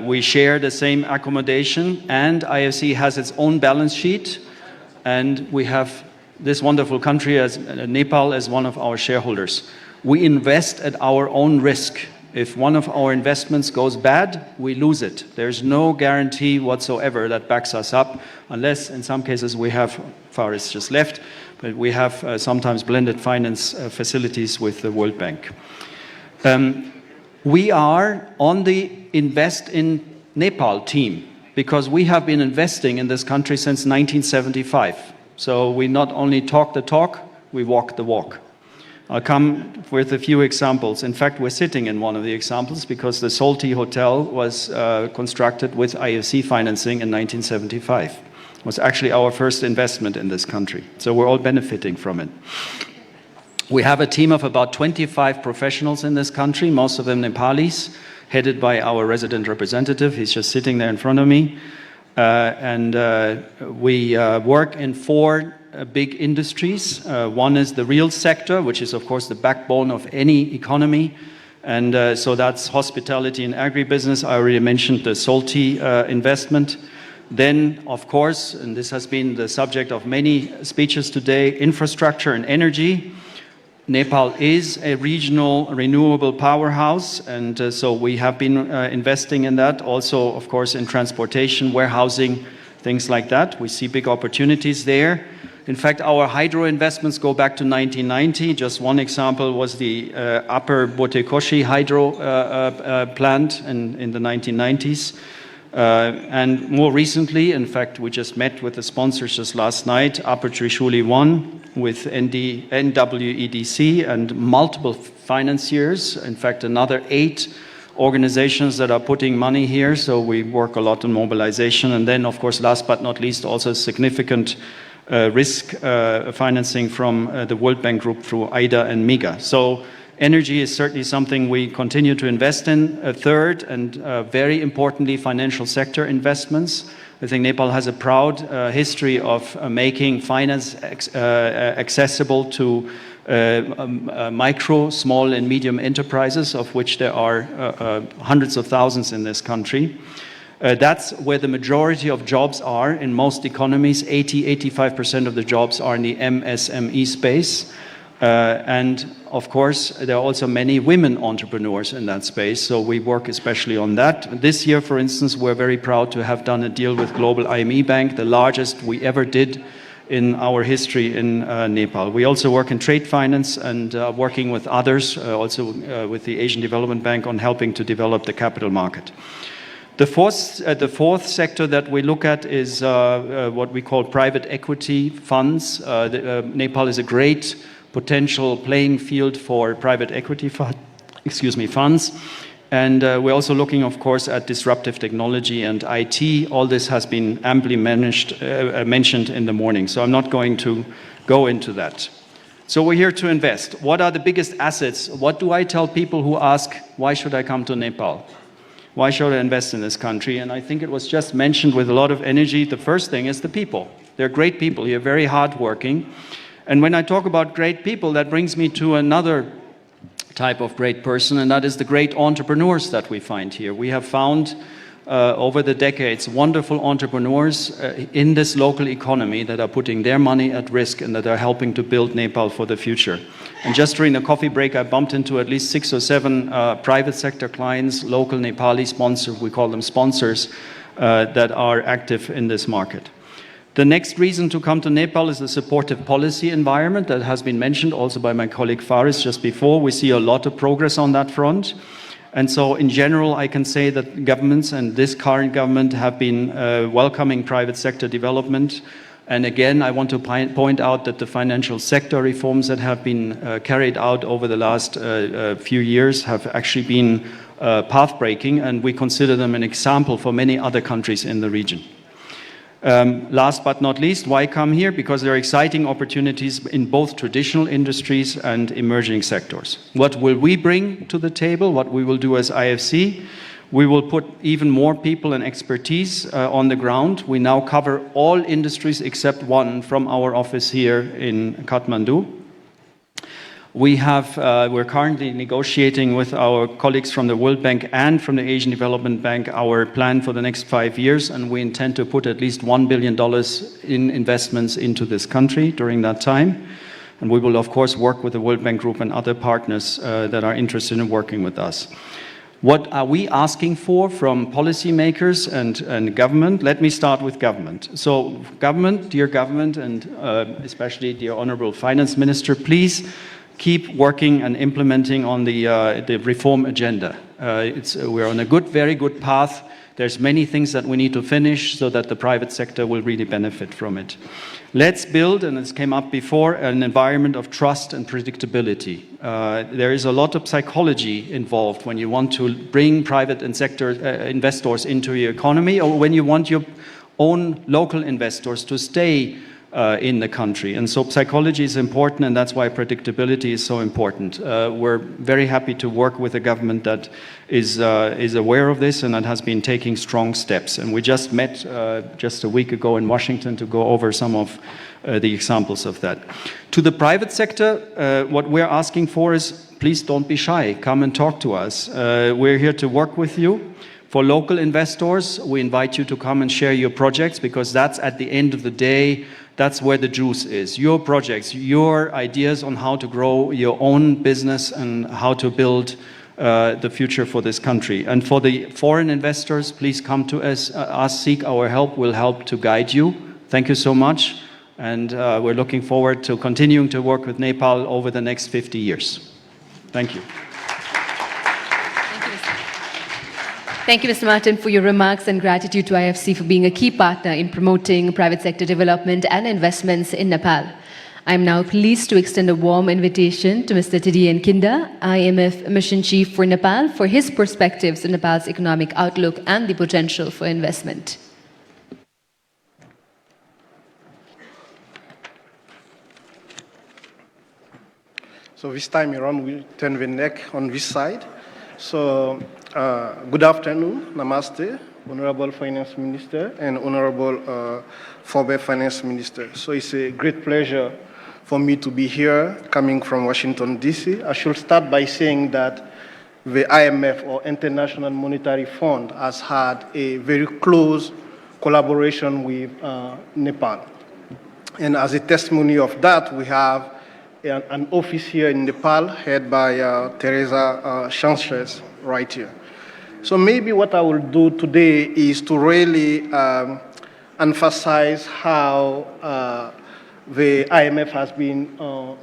We share the same accommodation, and IFC has its own balance sheet, and we have this wonderful country as Nepal as one of our shareholders. We invest at our own risk. If one of our investments goes bad, we lose it. There's no guarantee whatsoever that backs us up, unless in some cases we have, Faris just left, but we have sometimes blended finance facilities with the World Bank. We are on the Invest in Nepal team because we have been investing in this country since 1975. So we not only talk the talk, we walk the walk. I'll come with a few examples. In fact, we're sitting in one of the examples because the Salty Hotel was constructed with IFC financing in 1975. It was actually our first investment in this country. So we're all benefiting from it. We have a team of about 25 professionals in this country, most of them Nepalis, headed by our resident representative. He's just sitting there in front of me. We work in 4 big industries. One is the real sector, which is, of course, the backbone of any economy. And so that's hospitality and agribusiness. I already mentioned the Salty investment. Then, of course, and this has been the subject of many speeches today, infrastructure and energy. Nepal is a regional renewable powerhouse, and so we have been investing in that. Also, of course, in transportation, warehousing, things like that. We see big opportunities there. In fact, our hydro investments go back to 1990. Just one example was the Upper Botekoshi hydro plant in the 1990s. And more recently, in fact, we just met with the sponsors just last night, Upper Trishuli 1 with NWEDC and multiple financiers. In fact, another 8 organizations that are putting money here. So we work a lot on mobilization. And then, of course, last but not least, also significant risk financing from the World Bank Group through IDA and MIGA. So energy is certainly something we continue to invest in. A third, and very importantly, financial sector investments. I think Nepal has a proud history of making finance accessible to micro, small and medium enterprises, of which there are hundreds of thousands in this country. That's where the majority of jobs are in most economies. 85% of the jobs are in the MSME space. And of course, there are also many women entrepreneurs in that space, so we work especially on that. This year, for instance, we're very proud to have done a deal with Global IME Bank, the largest we ever did in our history in Nepal. We also work in trade finance and working with others, also with the Asian Development Bank on helping to develop the capital market. The fourth sector that we look at is what we call private equity funds. Nepal is a great potential playing field for private equity funds. And we're also looking, of course, at disruptive technology and IT. All this has been amply mentioned in the morning, so I'm not going to go into that. So we're here to invest. What are the biggest assets? What do I tell people who ask, why should I come to Nepal? Why should I invest in this country? And I think it was just mentioned with a lot of energy. The first thing is the people. They're great people here, very hardworking. And when I talk about great people, that brings me to another type of great person, and that is the great entrepreneurs that we find here. We have found over the decades wonderful entrepreneurs in this local economy that are putting their money at risk and that are helping to build Nepal for the future. And just during the coffee break, I bumped into at least 6 or 7 private sector clients, local Nepali sponsors, we call them sponsors, that are active in this market. The next reason to come to Nepal is the supportive policy environment that has been mentioned also by my colleague Faris just before. We see a lot of progress on that front. And so in general, I can say that governments and this current government have been welcoming private sector development. And again, I want to point out that the financial sector reforms that have been carried out over the last few years have actually been path-breaking, and we consider them an example for many other countries in the region. Last but not least, why come here? Because there are exciting opportunities in both traditional industries and emerging sectors. What will we bring to the table? What we will do as IFC? We will put even more people and expertise on the ground. We now cover all industries except one from our office here in Kathmandu. We're currently negotiating with our colleagues from the World Bank and from the Asian Development Bank our plan for the next 5 years, and we intend to put at least $1 billion in investments into this country during that time. And we will, of course, work with the World Bank Group and other partners that are interested in working with us. What are we asking for from policymakers and government? Let me start with government. So government, dear government, and especially dear Honorable Finance Minister, please keep working and implementing on the reform agenda. We're on a very good path. There's many things that we need to finish so that the private sector will really benefit from it. Let's build, and this came up before, an environment of trust and predictability. There is a lot of psychology involved when you want to bring private and sector investors into your economy, or when you want your own local investors to stay in the country. And so psychology is important, and that's why predictability is so important. We're very happy to work with a government that is aware of this and that has been taking strong steps. And we just met just a week ago in Washington to go over some of the examples of that. To the private sector, what we're asking for is, please don't be shy. Come and talk to us. We're here to work with you. For local investors, we invite you to come and share your projects, because that's, at the end of the day, that's where the juice is. Your projects, your ideas on how to grow your own business and how to build the future for this country. And for the foreign investors, please come to us, seek our help. We'll help to guide you. Thank you so much. And we're looking forward to continuing to work with Nepal over the next 50 years. Thank you. Thank you, Mr. Martin, for your remarks, and gratitude to IFC for being a key partner in promoting private sector development and investments in Nepal. I am now pleased to extend a warm invitation to Mr. Tidien Kinda, IMF Mission Chief for Nepal, for his perspectives on Nepal's economic outlook and the potential for investment. So this time around, we'll turn the neck on this side. So good afternoon, namaste, Honorable Finance Minister and Honorable former Finance Minister. So it's a great pleasure for me to be here, coming from Washington, D.C. I should start by saying that the IMF, or International Monetary Fund, has had a very close collaboration with Nepal. And as a testimony of that, we have an office here in Nepal headed by Teresa Sanchez right here. So maybe what I will do today is to really emphasize how the IMF has been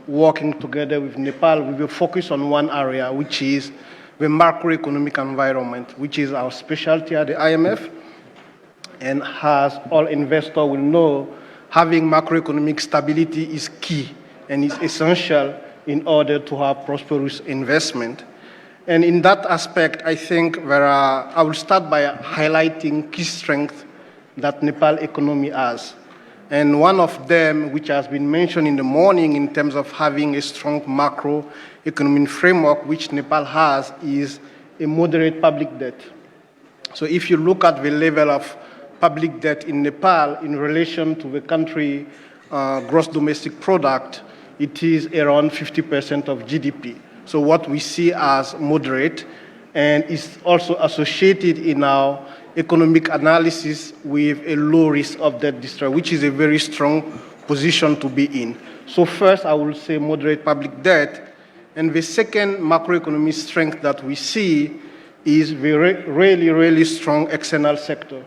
working together with Nepal with a focus on one area, which is the macroeconomic environment, which is our specialty at the IMF. And as all investors will know, having macroeconomic stability is key and is essential in order to have prosperous investment. And in that aspect, I think I will start by highlighting key strengths that Nepal economy has. And one of them, which has been mentioned in the morning in terms of having a strong macroeconomic framework, which Nepal has, is a moderate public debt. So if you look at the level of public debt in Nepal in relation to the country gross domestic product, it is around 50% of GDP. So what we see as moderate, and is also associated in our economic analysis with a low risk of debt distress, which is a very strong position to be in. So first, I will say moderate public debt. And the second macroeconomic strength that we see is the really strong external sector.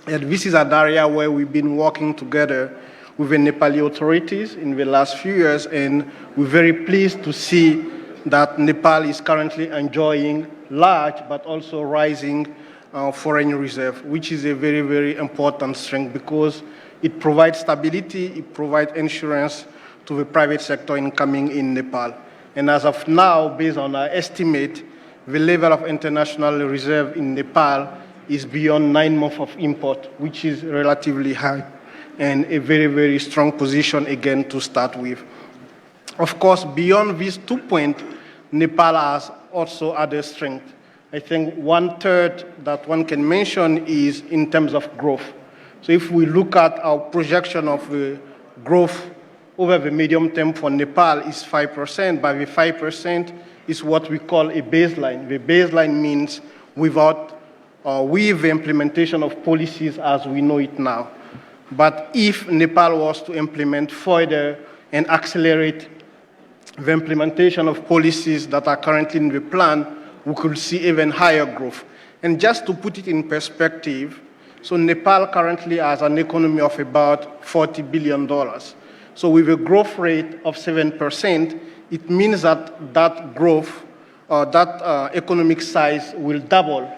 And this is an area where we've been working together with the Nepali authorities in the last few years, and we're very pleased to see that Nepal is currently enjoying large but also rising foreign reserve, which is a very important strength because it provides stability, it provides insurance to the private sector incoming in Nepal. And as of now, based on our estimate, the level of international reserve in Nepal is beyond 9 months of import, which is relatively high and a very strong position again to start with. Of course, beyond these 2 points, Nepal has also other strengths. I think 1/3 that one can mention is in terms of growth. So if we look at our projection of the growth over the medium term for Nepal is 5%, but the 5% is what we call a baseline. The baseline means without or with the implementation of policies as we know it now. But if Nepal was to implement further and accelerate the implementation of policies that are currently in the plan, we could see even higher growth. And just to put it in perspective, so Nepal currently has an economy of about $40 billion. So with a growth rate of 7%, it means that that growth, that economic size will double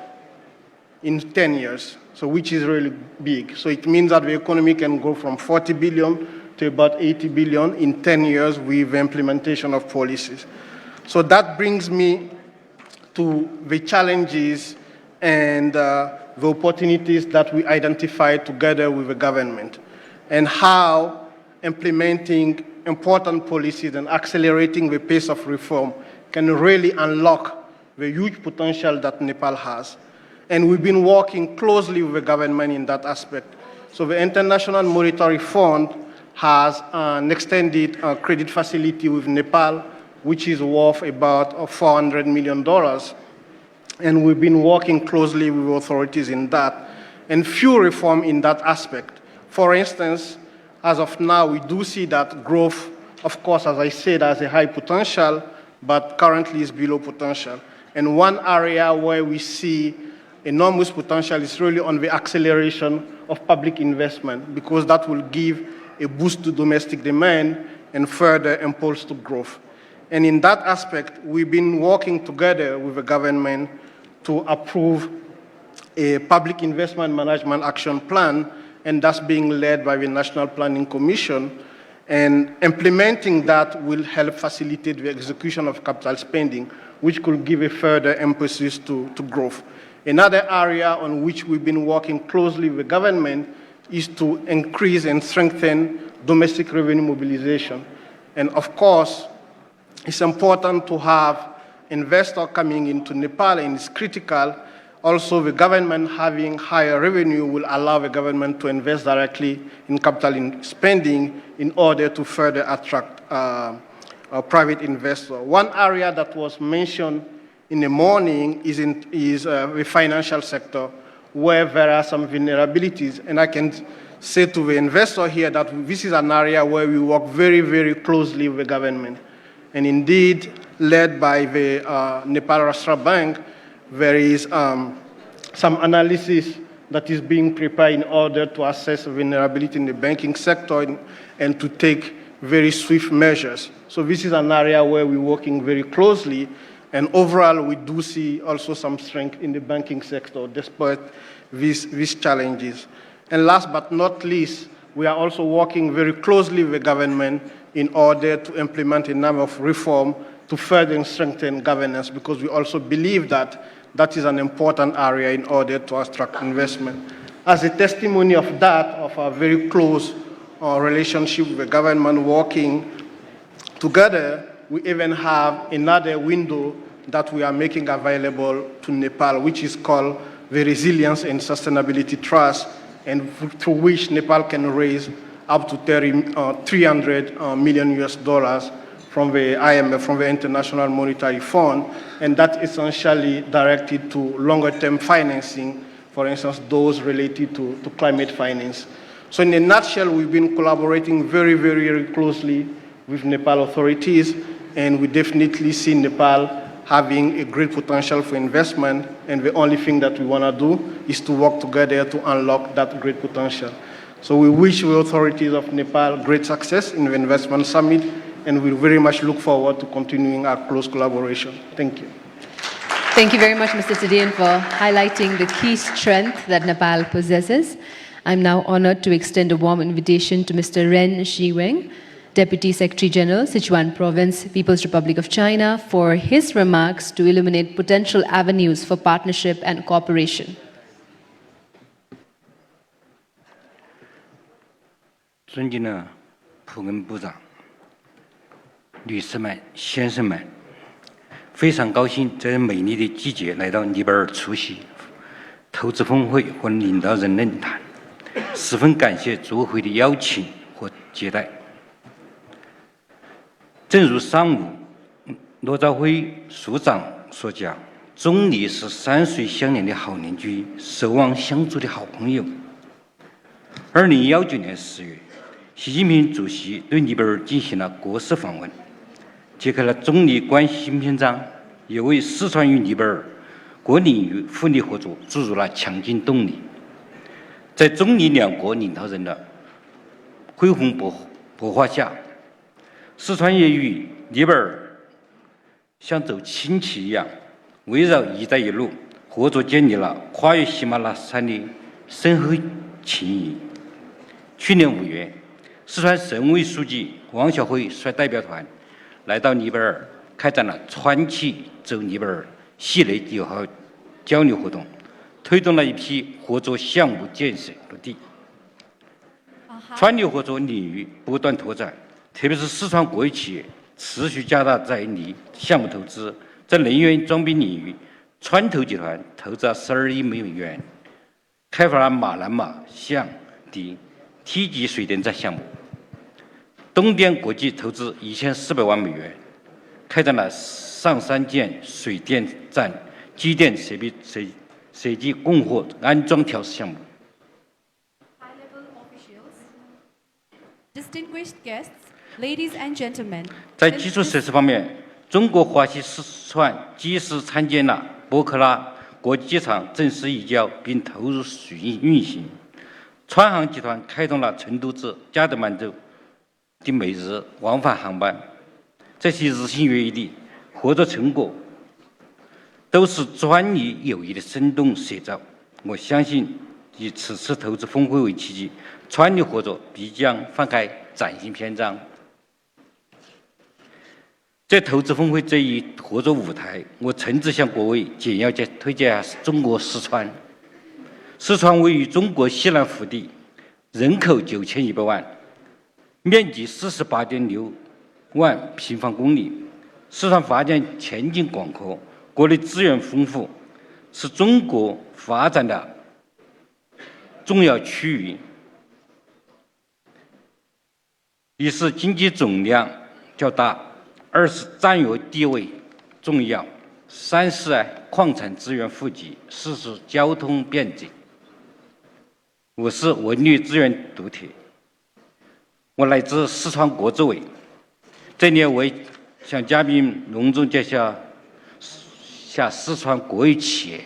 in 10 years, so which is really big. So it means that the economy can go from 40 billion to about 80 billion in 10 years with the implementation of policies. So that brings me to the challenges and the opportunities that we identified together with the government, and how implementing important policies and accelerating the pace of reform can really unlock the huge potential that Nepal has. And we've been working closely with the government in that aspect. So the International Monetary Fund has an extended credit facility with Nepal, which is worth about $400 million. And we've been working closely with authorities in that, and few reform in that aspect. For instance, as of now, we do see that growth, of course, as I said, has a high potential, but currently is below potential. And one area where we see enormous potential is really on the acceleration of public investment, because that will give a boost to domestic demand and further impulse to growth. And in that aspect, we've been working together with the government to approve a public investment management action plan, and that's being led by the National Planning Commission. And implementing that will help facilitate the execution of capital spending, which could give a further emphasis to growth. Another area on which we've been working closely with the government is to increase and strengthen domestic revenue mobilization. And of course, it's important to have investors coming into Nepal, and it's critical. Also, the government having higher revenue will allow the government to invest directly in capital spending in order to further attract private investors. One area that was mentioned in the morning is the financial sector, where there are some vulnerabilities. And I can say to the investor here that this is an area where we work very, very closely with the government. And indeed, led by the Nepal Rashtra Bank, there is some analysis that is being prepared in order to assess vulnerability in the banking sector and to take very swift measures. So this is an area where we're working very closely, and overall we do see also some strength in the banking sector despite these challenges. And last but not least, we are also working very closely with the government in order to implement a number of reforms to further strengthen governance, because we also believe that that is an important area in order to attract investment. As a testimony of that, of our very close relationship with the government working together, we even have another window that we are making available to Nepal, which is called the Resilience and Sustainability Trust, and through which Nepal can raise up to $300 million US from the IMF, from the International Monetary Fund, and that's essentially directed to longer-term financing, for instance, those related to climate finance. So in a nutshell, we've been collaborating very, very, very closely with Nepal authorities, and we definitely see Nepal having a great potential for investment, and the only thing that we want to do is to work together to unlock that great potential. So we wish the authorities of Nepal great success in the investment summit, and we very much look forward to continuing our close collaboration. Thank you. Thank you very much, Mr. Tadian, for highlighting the key strength that Nepal possesses. I'm now honored to extend a warm invitation to Mr. Ren Shiweng, Deputy Secretary General, Sichuan Province, People's Republic of China, for his remarks to illuminate potential avenues for partnership and cooperation. 尊敬的普根部长、女士们、先生们，非常高兴在美丽的季节来到尼泊尔出席投资峰会和领导人论坛，十分感谢组委会的邀请和接待。正如上午罗兆辉署长所讲，中尼是山水相连的好邻居，守望相助的好朋友。2019年4月，习近平主席对尼泊尔进行了国事访问，揭开了中尼关系新篇章，也为四川与尼泊尔各领域互利合作注入了强劲动力。在中尼两国领导人的恢宏擘画下，四川也与尼泊尔像走亲戚一样，围绕“一带一路”合作建立了跨越喜马拉雅山的深厚情谊。去年5月，四川省委书记王晓辉率代表团来到尼泊尔，开展了川气走尼泊尔系列友好交流活动，推动了一批合作项目建设落地。川流合作领域不断拓展，特别是四川国有企业持续加大在尼项目投资，在能源装备领域，川投集团投资了12亿美元，开发了马兰马象的梯级水电站项目。东电国际投资1400万美元，开展了上3件水电站机电设备设计、供货、安装调试项目。Distinguished guests, ladies and gentlemen. 在基础设施方面，中国华西四川机师参建了博克拉国际机场正式移交并投入运行。川航集团开通了成都至加德满都的每日往返航班，这些日新月异的合作成果都是专利友谊的生动写照。我相信，以此次投资峰会为契机，川流合作必将翻开崭新篇章。在投资峰会这一合作舞台，我诚挚向各位简要推荐中国四川。四川位于中国西南腹地，人口9100万，面积48.6万平方公里。四川发展前景广阔，国内资源丰富，是中国发展的重要区域，一是经济总量较大，二是战略地位重要，三是矿产资源富集，四是交通便捷，五是文旅资源独特。我来自四川国资委，这里我向嘉宾隆重介绍下四川国有企业。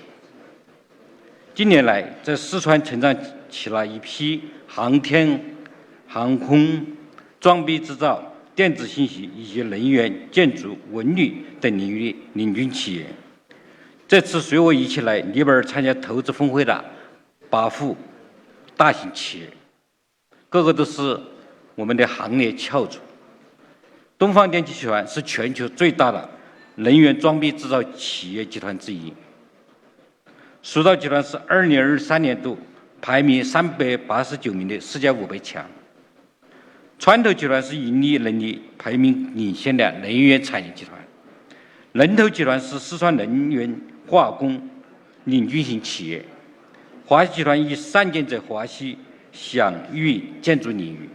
近年来，在四川成长起了一批航天、航空、装备制造、电子信息以及能源、建筑、文旅等领域的领军企业。这次随我一起来尼泊尔参加投资峰会的8户大型企业，个个都是我们的行业翘楚。东方电气集团是全球最大的能源装备制造企业集团之一。蜀道集团是2023年度排名389名的世界500强。川投集团是盈利能力排名领先的能源产业集团。能投集团是四川能源化工领军型企业。华西集团以上建在华西享誉建筑领域。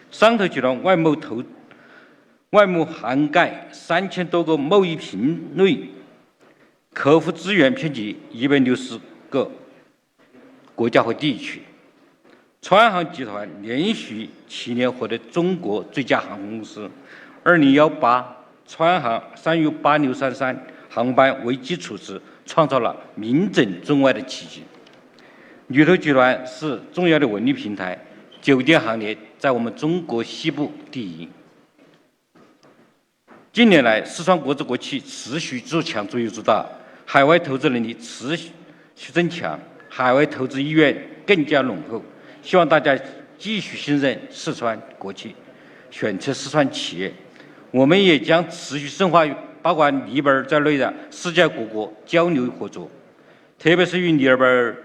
商投集团外贸涵盖3000多个贸易品类，客户资源遍及160个国家和地区。川航集团连续7年获得中国最佳航空公司，2018川航368-633航班为基础时，创造了名震中外的奇迹。旅投集团是重要的文旅平台，酒店行业在我们中国西部第一。近年来，四川国资国企持续做强做优做大，海外投资能力持续增强，海外投资意愿更加浓厚。希望大家继续信任四川国企，选择四川企业。我们也将持续深化包括尼泊尔在内的世界各国交流合作，特别是与尼泊尔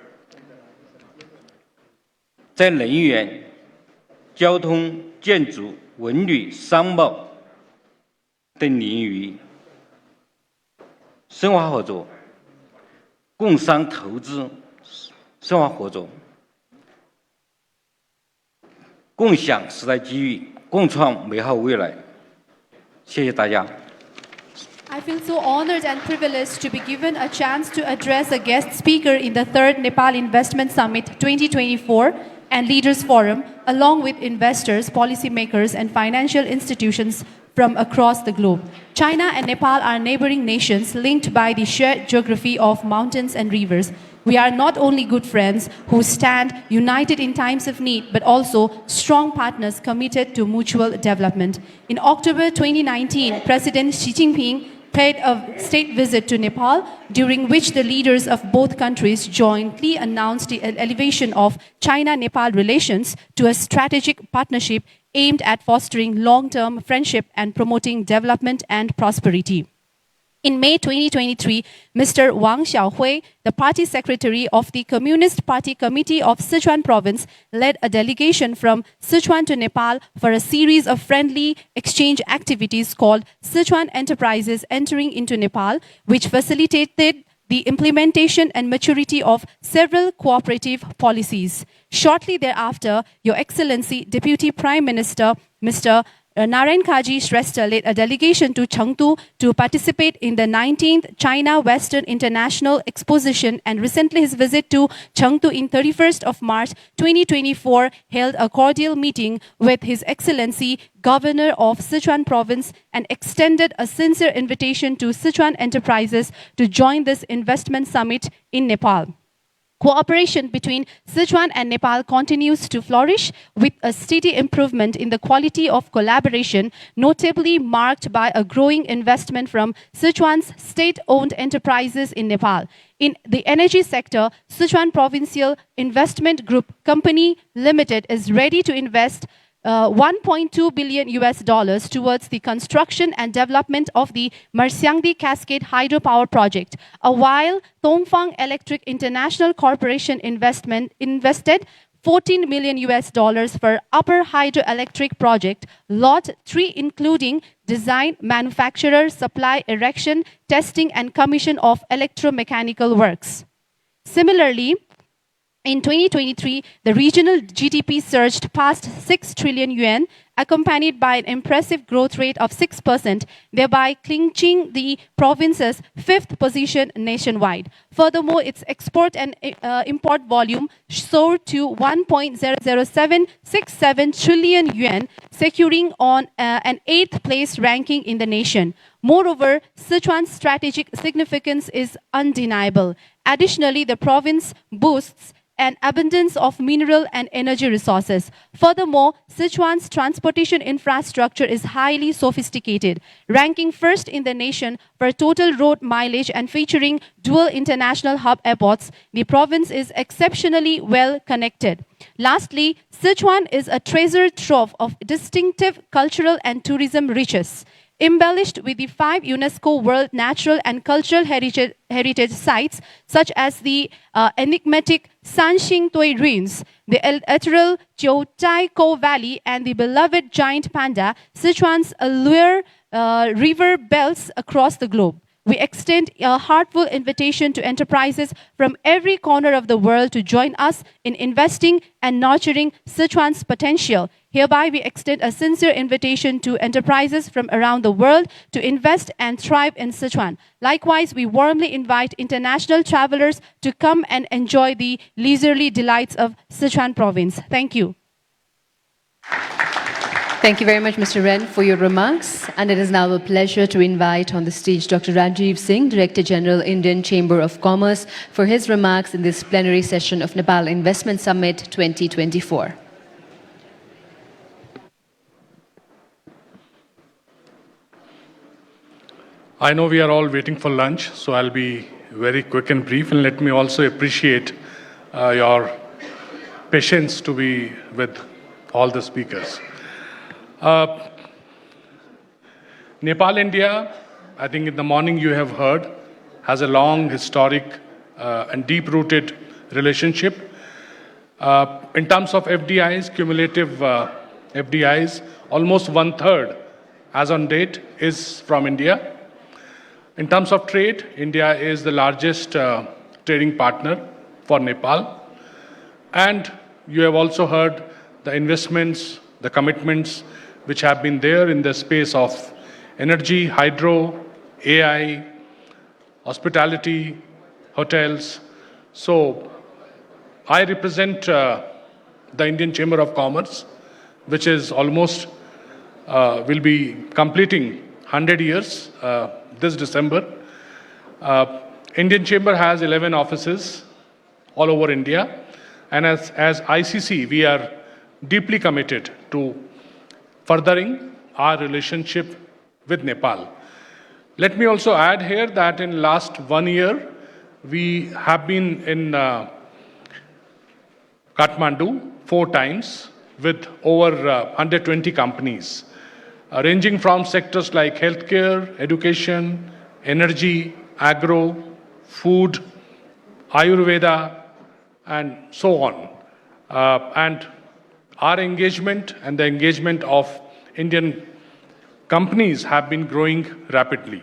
在能源、交通、建筑、文旅、商贸等领域深化合作，共商投资深化合作，共享时代机遇，共创美好未来。谢谢大家。 I feel so honored and privileged to be given a chance to address a guest speaker in the 3rd Nepal Investment Summit 2024 and Leaders Forum, along with investors, policymakers, and financial institutions from across the globe. China and Nepal are neighboring nations linked by the shared geography of mountains and rivers. We are not only good friends who stand united in times of need, but also strong partners committed to mutual development. In October 2019, President Xi Jinping paid a state visit to Nepal, during which the leaders of both countries jointly announced the elevation of China-Nepal relations to a strategic partnership aimed at fostering long-term friendship and promoting development and prosperity. In May 2023, Mr. Wang Xiaohui, the party secretary of the Communist Party Committee of Sichuan Province, led a delegation from Sichuan to Nepal for a series of friendly exchange activities called Sichuan Enterprises Entering into Nepal, which facilitated the implementation and maturity of several cooperative policies. Shortly thereafter, Your Excellency Deputy Prime Minister Mr. Narayan Kaji Shrestha led a delegation to Chengdu to participate in the 19th China Western International Exposition, and recently his visit to Chengdu in 31st of March 2024 held a cordial meeting with His Excellency Governor of Sichuan Province and extended a sincere invitation to Sichuan enterprises to join this investment summit in Nepal. Cooperation between Sichuan and Nepal continues to flourish with a steady improvement in the quality of collaboration, notably marked by a growing investment from Sichuan's state-owned enterprises in Nepal. In the energy sector, Sichuan Provincial Investment Group Company Limited is ready to invest $1.2 billion towards the construction and development of the Marsyangdi Cascade Hydropower Project, while Dongfang Electric International Corporation invested $14 million for Upper Hydroelectric Project, Lot 3, including design, manufacture, supply, erection, testing, and commission of electromechanical works. Similarly, in 2023, the regional GDP surged past 6 trillion yuan, accompanied by an impressive growth rate of 6%, thereby clinching the province's 5th position nationwide. Furthermore, its export and import volume soared to 1.00767 trillion yuan, securing on an 8th place ranking in the nation. Moreover, Sichuan's strategic significance is undeniable. Additionally, the province boasts an abundance of mineral and energy resources. Furthermore, Sichuan's transportation infrastructure is highly sophisticated, ranking first in the nation for total road mileage and featuring dual international hub airports. The province is exceptionally well connected. Lastly, Sichuan is a treasure trove of distinctive cultural and tourism riches. Embellished with the 5 UNESCO World Natural and Cultural Heritage Sites, such as the enigmatic Sanxingdui Ruins, the ethereal Jiutai Valley, and the beloved giant panda, Sichuan's allure river belts across the globe. We extend a heartfelt invitation to enterprises from every corner of the world to join us in investing and nurturing Sichuan's potential. Hereby, we extend a sincere invitation to enterprises from around the world to invest and thrive in Sichuan. Likewise, we warmly invite international travelers to come and enjoy the leisurely delights of Sichuan province. Thank you. Thank you very much, Mr. Ren, for your remarks. And it is now a pleasure to invite on the stage Dr. Rajiv Singh, Director General, Indian Chamber of Commerce, for his remarks in this plenary session of Nepal Investment Summit 2024. I know we are all waiting for lunch, so I'll be very quick and brief. And let me also appreciate your patience to be with all the speakers. Nepal, India, I think in the morning you have heard, has a long, historic, and deep-rooted relationship. In terms of FDIs, cumulative FDIs, almost 1/3 as on date is from India. In terms of trade, India is the largest trading partner for Nepal. And you have also heard the investments, the commitments which have been there in the space of energy, hydro, AI, hospitality, hotels. So I represent the Indian Chamber of Commerce, which is almost will be completing 100 years this December. Indian Chamber has 11 offices all over India, and as ICC, we are deeply committed to furthering our relationship with Nepal. Let me also add here that in last 1 year, we have been in Kathmandu 4 times with over 120 companies, ranging from sectors like healthcare, education, energy, agro, food, Ayurveda, and so on. And our engagement and the engagement of Indian companies have been growing rapidly.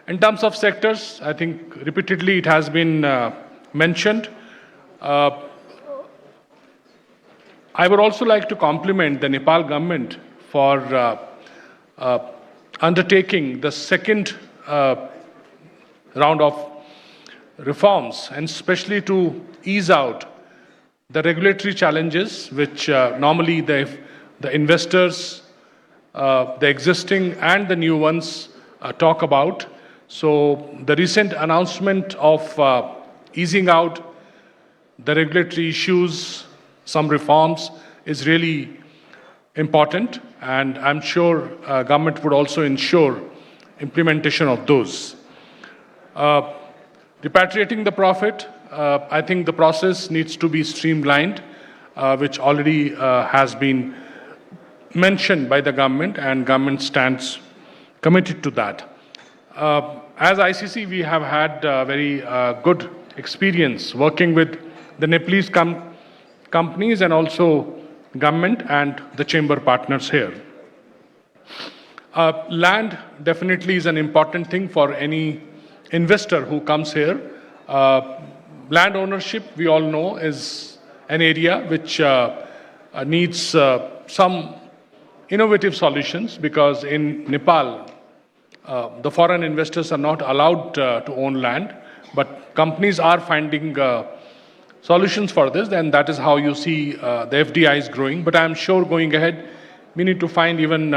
In terms of sectors, I think repeatedly it has been mentioned. I would also like to compliment the Nepal government for undertaking the second round of reforms, and especially to ease out the regulatory challenges which normally the investors, the existing and the new ones talk about. So the recent announcement of easing out the regulatory issues, some reforms, is really important, and I'm sure government would also ensure implementation of those. Repatriating the profit, I think the process needs to be streamlined, which already has been mentioned by the government, and government stands committed to that. As ICC, we have had very good experience working with the Nepalese companies and also government and the chamber partners here. Land definitely is an important thing for any investor who comes here. Land ownership, we all know, is an area which needs some innovative solutions, because in Nepal, the foreign investors are not allowed to own land, but companies are finding solutions for this, and that is how you see the FDI is growing. But I am sure going ahead, we need to find even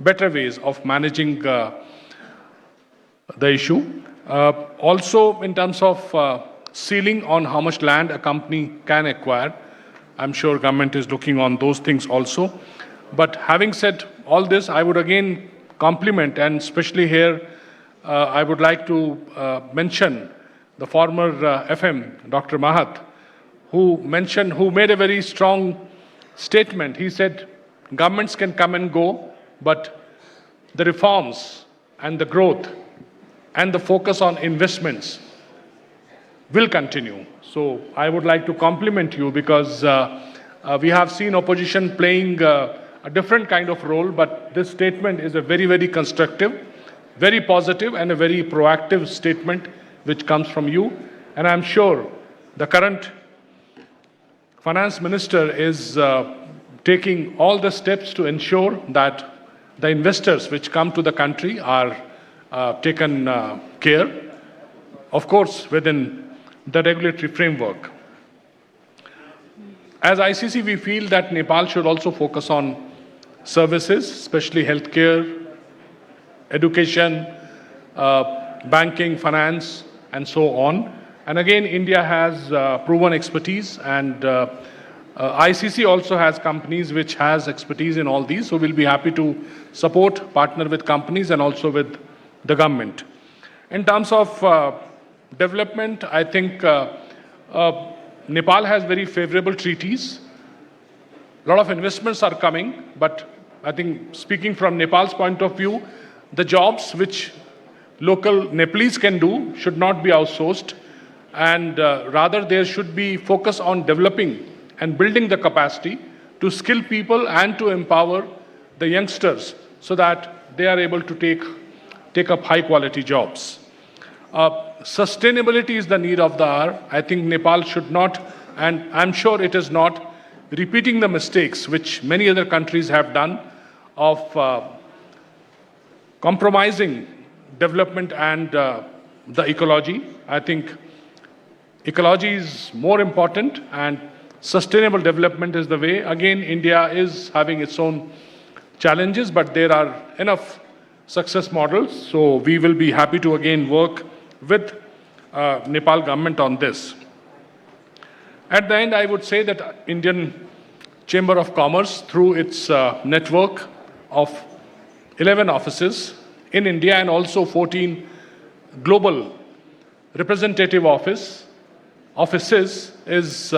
better ways of managing the issue. Also, in terms of ceiling on how much land a company can acquire, I'm sure government is looking on those things also. But having said all this, I would again compliment, and especially here, I would like to mention the former FM, Dr. Mahat, who made a very strong statement. He said, governments can come and go, but the reforms and the growth and the focus on investments will continue. So I would like to compliment you, because we have seen opposition playing a different kind of role, but this statement is a very, very constructive, very positive, and a very proactive statement which comes from you. And I'm sure the current finance minister is taking all the steps to ensure that the investors which come to the country are taken care, of course, within the regulatory framework. As ICC, we feel that Nepal should also focus on services, especially healthcare, education, banking, finance, and so on. And again, India has proven expertise, and ICC also has companies which has expertise in all these. So we'll be happy to support, partner with companies and also with the government. In terms of development, I think Nepal has very favorable treaties. A lot of investments are coming, but I think, speaking from Nepal's point of view, the jobs which local Nepalese can do should not be outsourced, and rather there should be focus on developing and building the capacity to skill people and to empower the youngsters so that they are able to take up high quality jobs. Sustainability is the need of the hour. I think Nepal should not, and I'm sure it is not, repeating the mistakes which many other countries have done of compromising development and the ecology. I think ecology is more important and sustainable development is the way. Again, India is having its own challenges, but there are enough success models. So we will be happy to again work with Nepal government on this. At the end, I would say that Indian Chamber of Commerce, through its network of 11 offices in India and also 14 global representative offices, is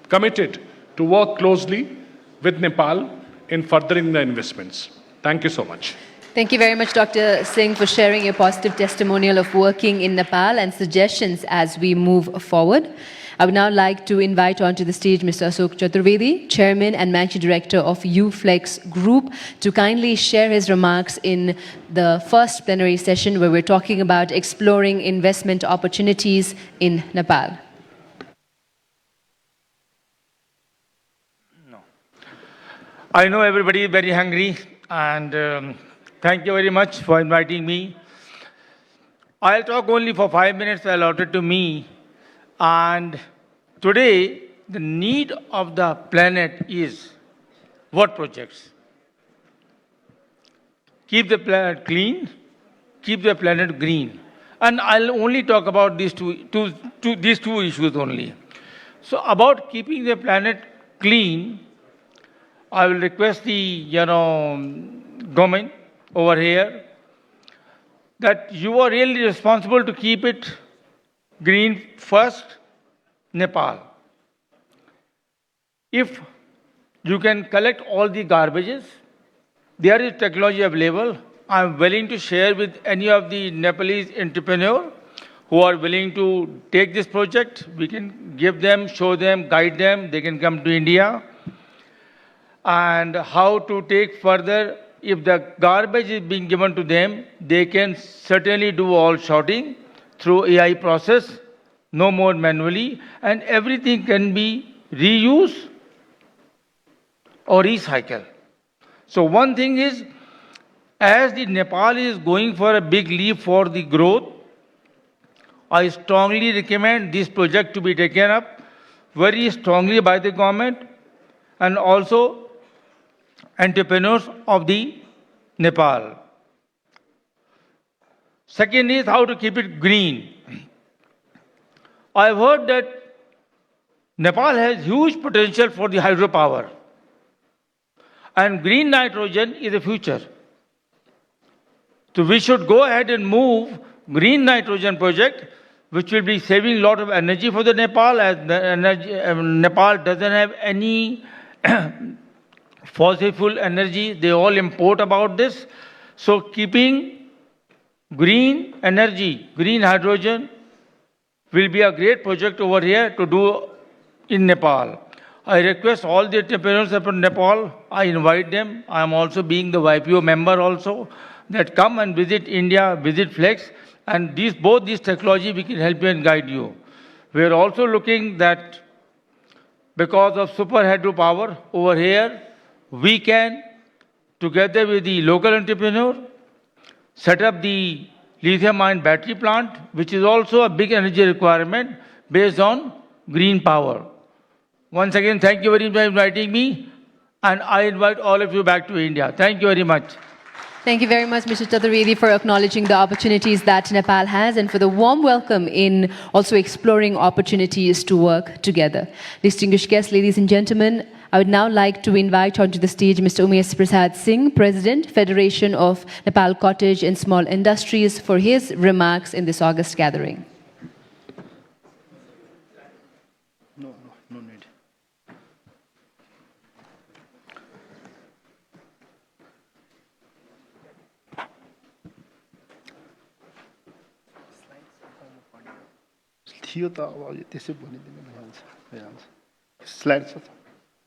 committed to work closely with Nepal in furthering the investments. Thank you so much. Thank you very much, Dr. Singh, for sharing your positive testimonial of working in Nepal and suggestions as we move forward. I would now like to invite onto the stage Mr. Ashok Chaturvedi, Chairman and Managing Director of UFlex Group, to kindly share his remarks in the first plenary session where we're talking about exploring investment opportunities in Nepal. I know everybody is very hungry, and thank you very much for inviting me. I'll talk only for 5 minutes allotted to me. And today, the need of the planet is what projects? Keep the planet clean, keep the planet green. And I'll only talk about these two issues only. So about keeping the planet clean, I will request the government over here that you are really responsible to keep it green first, Nepal. If you can collect all the garbages, there is technology available. I'm willing to share with any of the Nepalese entrepreneurs who are willing to take this project. We can give them, show them, guide them. They can come to India. And how to take further. If the garbage is being given to them, they can certainly do all sorting through AI process, no more manually, and everything can be reused or recycled. So one thing is, as the Nepal is going for a big leap for the growth, I strongly recommend this project to be taken up very strongly by the government and also entrepreneurs of the Nepal. Second is how to keep it green. I've heard that Nepal has huge potential for the hydropower. And green nitrogen is the future. So we should go ahead and move green nitrogen project, which will be saving a lot of energy for the Nepal, as Nepal doesn't have any fossil fuel energy. They all import about this. So keeping green energy, green hydrogen will be a great project over here to do in Nepal. I request all the entrepreneurs from Nepal, I invite them. I am also being the YPO member also, that come and visit India, visit Flex, and both these technology we can help you and guide you. We are also looking that because of super hydropower over here, we can, together with the local entrepreneur, set up the lithium-ion battery plant, which is also a big energy requirement based on green power. Once again, thank you very much for inviting me, and I invite all of you back to India. Thank you very much. Thank you very much, Mr. Chaturvedi, for acknowledging the opportunities that Nepal has and for the warm welcome in also exploring opportunities to work together. Distinguished guests, ladies and gentlemen, I would now like to invite onto the stage Mr. Umesh Prasad Singh, President, Federation of Nepal Cottage and Small Industries, for his remarks in this August gathering. No need. थियो त अब त्यसै भनिदिनु भइहाल्छ slide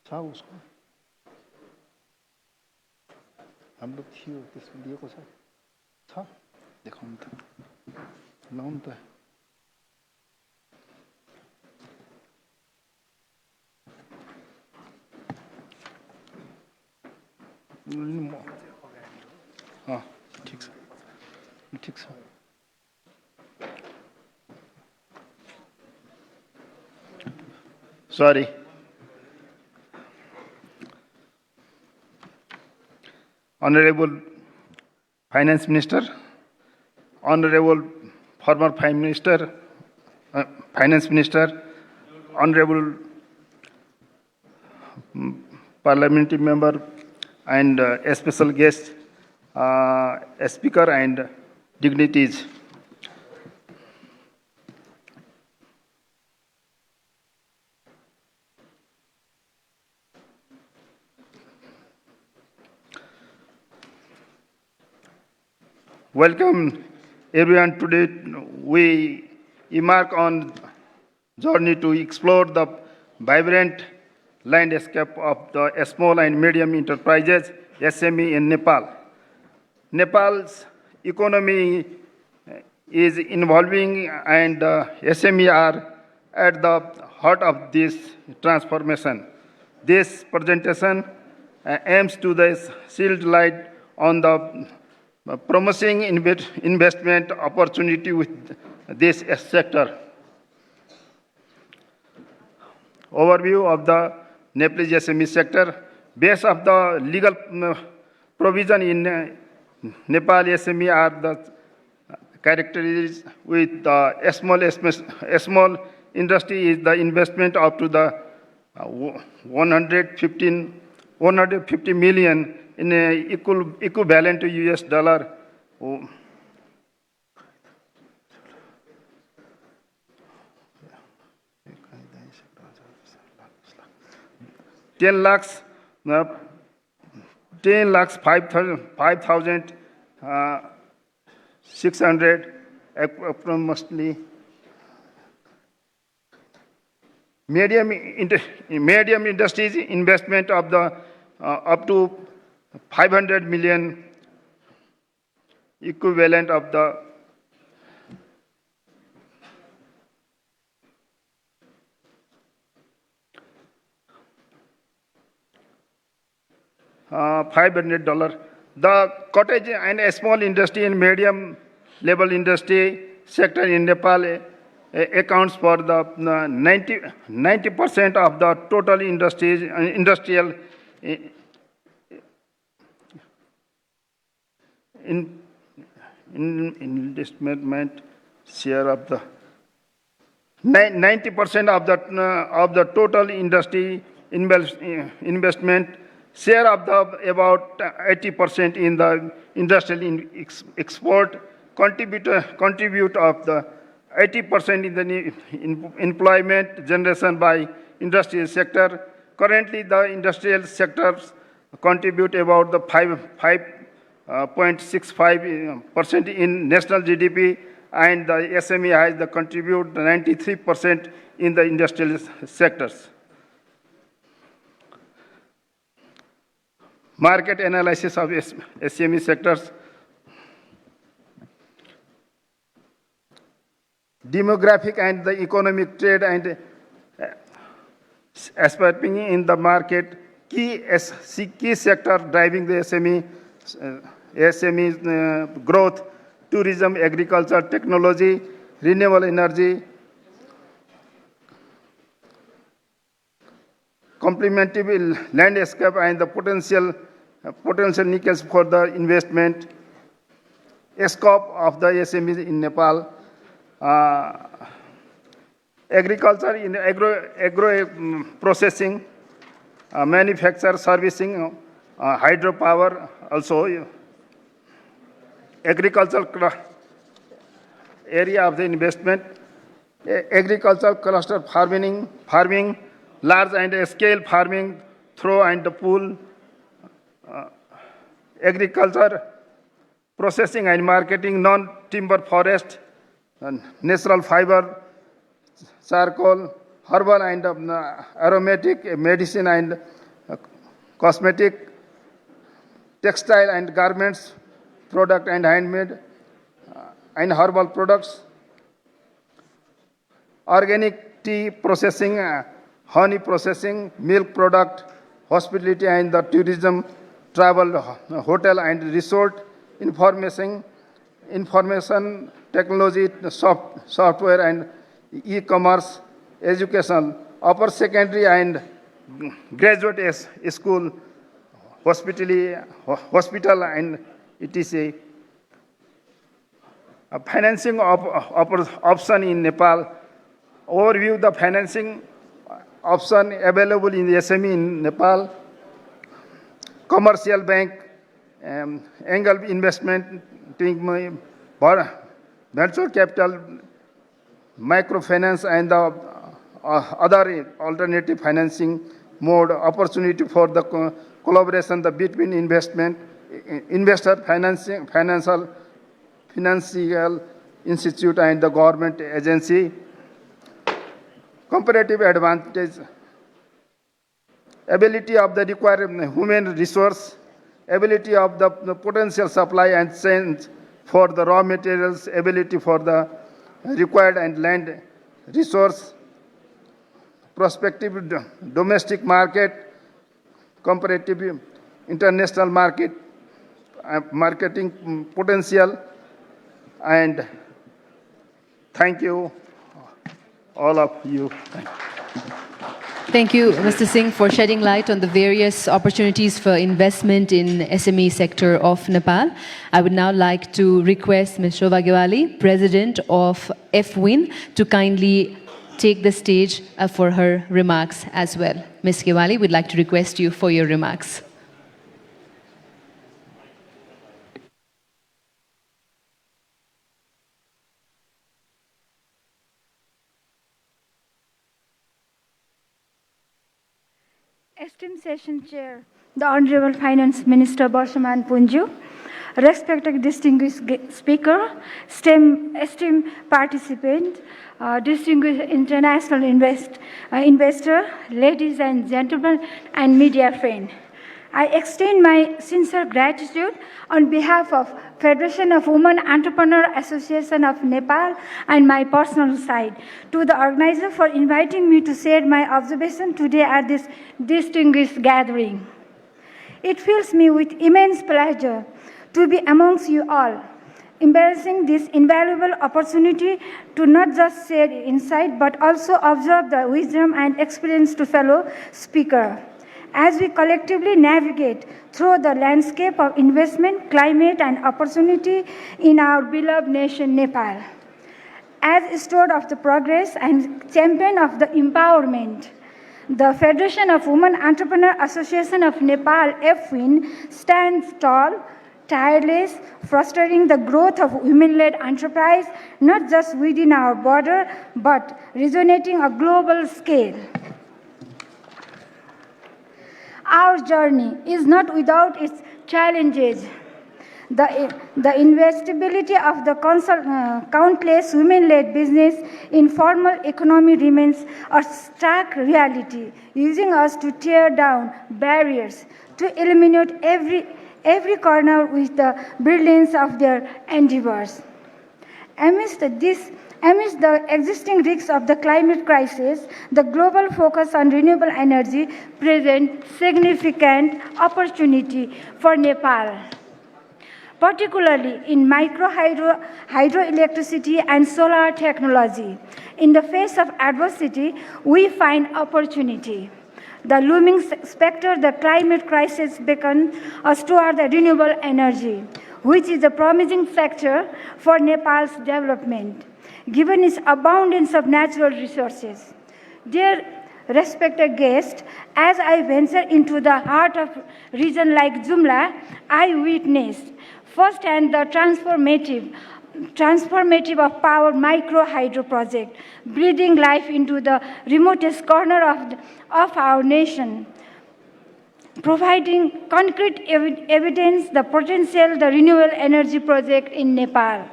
छ उसको हाम्रो थियो त्यसमा दिएको छ देखाउनु त लाउनु त Sorry. Honorable Finance Minister, Honorable former Finance Minister, Honorable Parliamentary Member, and a special guest, a speaker and dignitaries. Welcome everyone. Today we embark on journey to explore the vibrant landscape of the small and medium enterprises SME in Nepal. Nepal's economy is evolving and SME are at the heart of this transformation. This presentation aims to shed light on the promising investment opportunity with this sector. Overview of the Nepalese SME sector. Based of the legal provision in Nepal, SME are the characterized with the small industry is the investment up to the 150 million in equivalent to US dollar. 10 lakhs 5,600 approximately. Medium industries investment of the up to 500 million equivalent of the 500 $500. The cottage and small industry and medium level industry sector in Nepal accounts for the 90% of the total industrial investment share of the 90% of the total industry investment share of the about 80% in the industrial export contribute of the 80% in the employment generation by industrial sector. Currently, the industrial sectors contribute about the 5.65% in national GDP, and the SME has the contribute 93% in the industrial sectors. Market analysis of SME sectors. Demographic and the economic trade and aspecting in the market, key sector driving the SME growth: tourism, agriculture, technology, renewable energy, complementary landscape, and the potential niches for the investment. Scope of the SMEs in Nepal. Agriculture in agro processing, manufacture, servicing, hydropower, also agricultural area of the investment, agricultural cluster farming, large and scale farming, through and the pool, agriculture, processing and marketing, non-timber forest, natural fiber, charcoal, herbal and aromatic, medicine and cosmetic, textile and garments, product and handmade, and herbal products, organic tea processing, honey processing, milk product, hospitality and the tourism, travel, hotel and resort, information technology, software and e-commerce, education, upper secondary and graduate school, hospital and etc. Financing option in Nepal. Overview the financing option available in the SME in Nepal. Commercial bank, angel investment, venture capital, microfinance and the other alternative financing mode, opportunity for the collaboration between investor, financial institute and the government agency. Comparative advantage, ability of the required human resource, ability of the potential supply and change for the raw materials, ability for the required and land resource, prospective domestic market, comparative international market, marketing potential, and thank you, all of you. Thank you, Mr. Singh, for shedding light on the various opportunities for investment in SME sector of Nepal. I would now like to request Ms. Shobha Gewali, President of FWIN, to kindly take the stage for her remarks as well. Ms. Gewali, we'd like to request you for your remarks. Esteemed Session Chair, the Honorable Finance Minister Barshaman Punju, respected distinguished speaker, esteemed participant, distinguished international investor, ladies and gentlemen, and media friends. I extend my sincere gratitude on behalf of Federation of Women Entrepreneur Association of Nepal and my personal side to the organizer for inviting me to share my observation today at this distinguished gathering. It fills me with immense pleasure to be amongst you all, embracing this invaluable opportunity to not just share insight but also observe the wisdom and experience to fellow speakers as we collectively navigate through the landscape of investment, climate, and opportunity in our beloved nation, Nepal. As steward of the progress and champion of the empowerment, the Federation of Women Entrepreneur Association of Nepal, FWIN, stands tall, tireless, fostering the growth of women-led enterprise, not just within our border, but resonating a global scale. Our journey is not without its challenges. The investability of the countless women-led business in formal economy remains a stark reality, using us to tear down barriers, to eliminate every corner with the brilliance of their endeavors. Amidst the existing risks of the climate crisis, the global focus on renewable energy presents significant opportunity for Nepal, particularly in hydroelectricity and solar technology. In the face of adversity, we find opportunity. The looming specter, the climate crisis, beckons us toward the renewable energy, which is a promising sector for Nepal's development, given its abundance of natural resources. Dear respected guests, as I venture into the heart of a region like Jumla, I witnessed firsthand the transformative of power micro hydro project, breathing life into the remotest corner of our nation, providing concrete evidence the potential the renewable energy project in Nepal.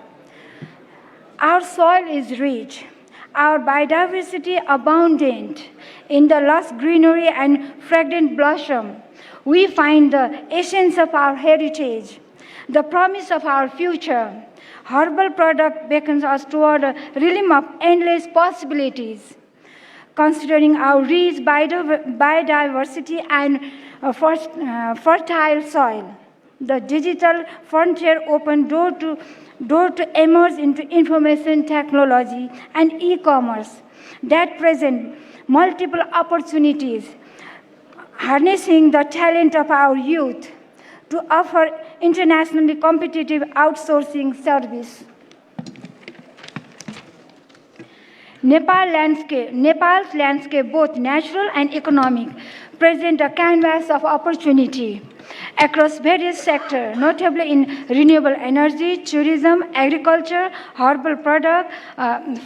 Our soil is rich, our biodiversity abundant. In the lush greenery and fragrant blossom, we find the essence of our heritage, the promise of our future. Herbal product beckons us toward a realm of endless possibilities. Considering our rich biodiversity and fertile soil, The digital frontier opened door to emerge into information technology and e-commerce that present multiple opportunities, harnessing the talent of our youth to offer internationally competitive outsourcing service. Nepal's landscape, both natural and economic, present a canvas of opportunity across various sectors, notably in renewable energy, tourism, agriculture, herbal product,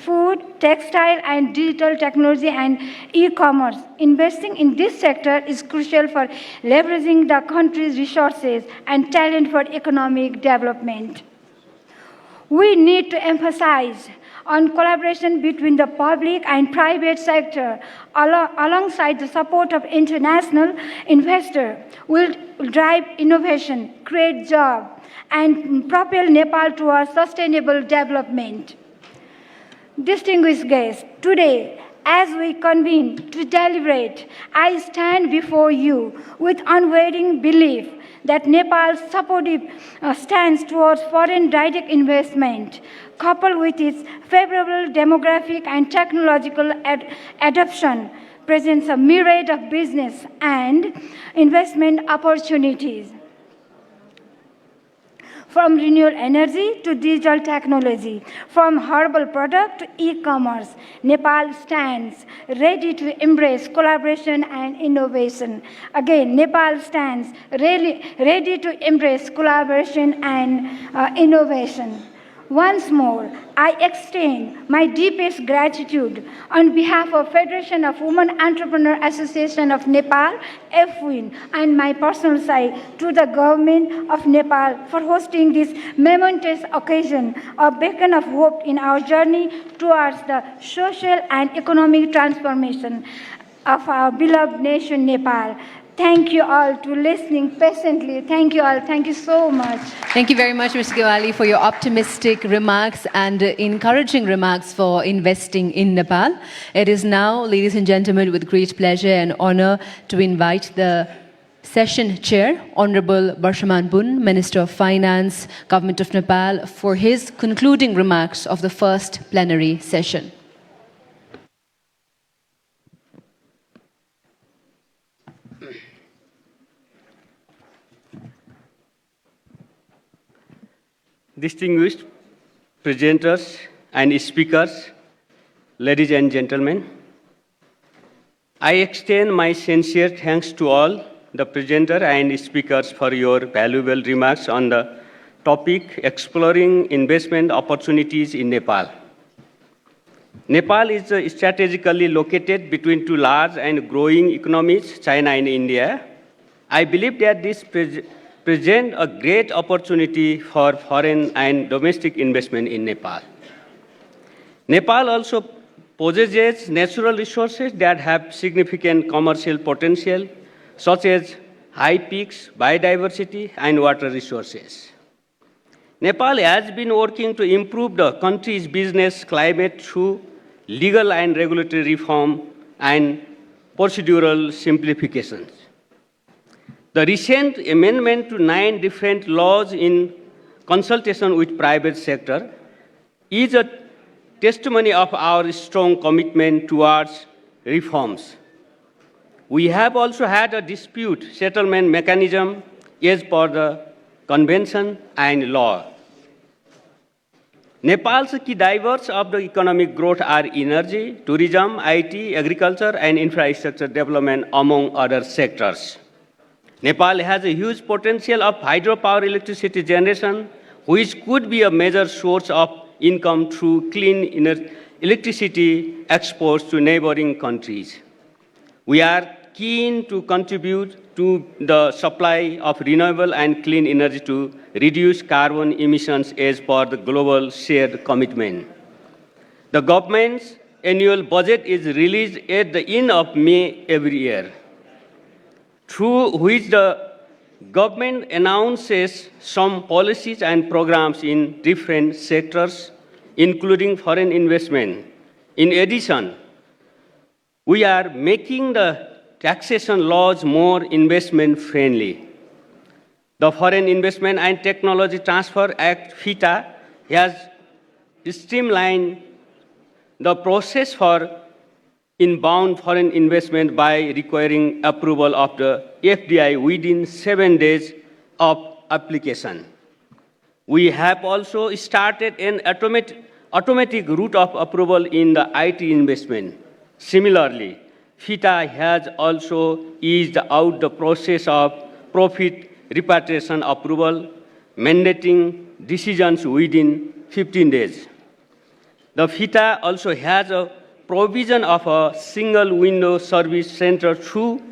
food, textile, and digital technology and e-commerce. Investing in this sector is crucial for leveraging the country's resources and talent for economic development. We need to emphasize on collaboration between the public and private sector alongside the support of international investors will drive innovation, create jobs, and propel Nepal towards sustainable development. Distinguished guests, today, as we convene to deliberate, I stand before you with unwavering belief that Nepal's supportive stance towards foreign direct investment, coupled with its favorable demographic and technological adoption, presents a myriad of business and investment opportunities. From renewable energy to digital technology, from herbal product to e-commerce, Nepal stands ready to embrace collaboration and innovation. Again, Nepal stands ready to embrace collaboration and innovation. Once more, I extend my deepest gratitude on behalf of Federation of Women Entrepreneur Association of Nepal, FWIN, and my personal side to the government of Nepal for hosting this momentous occasion, a beacon of hope in our journey towards the social and economic transformation of our beloved nation, Nepal. Thank you all to listening patiently. Thank you all. Thank you so much. Thank you very much, Mr. Gewali, for your optimistic remarks and encouraging remarks for investing in Nepal. It is now, ladies and gentlemen, with great pleasure and honor to invite the session chair, Honorable Barshaman Bun, Minister of Finance, Government of Nepal, for his concluding remarks of the first plenary session. Distinguished presenters and speakers, ladies and gentlemen, I extend my sincere thanks to all the presenters and speakers for your valuable remarks on the topic exploring investment opportunities in Nepal. Nepal is strategically located between two large and growing economies, China and India. I believe that this present a great opportunity for foreign and domestic investment in Nepal. Nepal also possesses natural resources that have significant commercial potential, such as high peaks, biodiversity, and water resources. Nepal has been working to improve the country's business climate through legal and regulatory reform and procedural simplifications. The recent amendment to 9 different laws in consultation with private sector is a testimony of our strong commitment towards reforms. We have also had a dispute settlement mechanism as per the convention and law. Nepal's key drivers of the economic growth are energy, tourism, IT, agriculture, and infrastructure development, among other sectors. Nepal has a huge potential of hydropower electricity generation, which could be a major source of income through clean electricity exports to neighboring countries. We are keen to contribute to the supply of renewable and clean energy to reduce carbon emissions as per the global shared commitment. The government's annual budget is released at the end of May every year, through which the government announces some policies and programs in different sectors, including foreign investment. In addition, we are making the taxation laws more investment-friendly. The Foreign Investment and Technology Transfer Act, FITA, has streamlined the process for inbound foreign investment by requiring approval of the FDI within 7 days of application. We have also started an automatic route of approval in the IT investment. Similarly, FITA has also eased out the process of profit repatriation approval, mandating decisions within 15 days. The FITA also has a provision of a single window service center through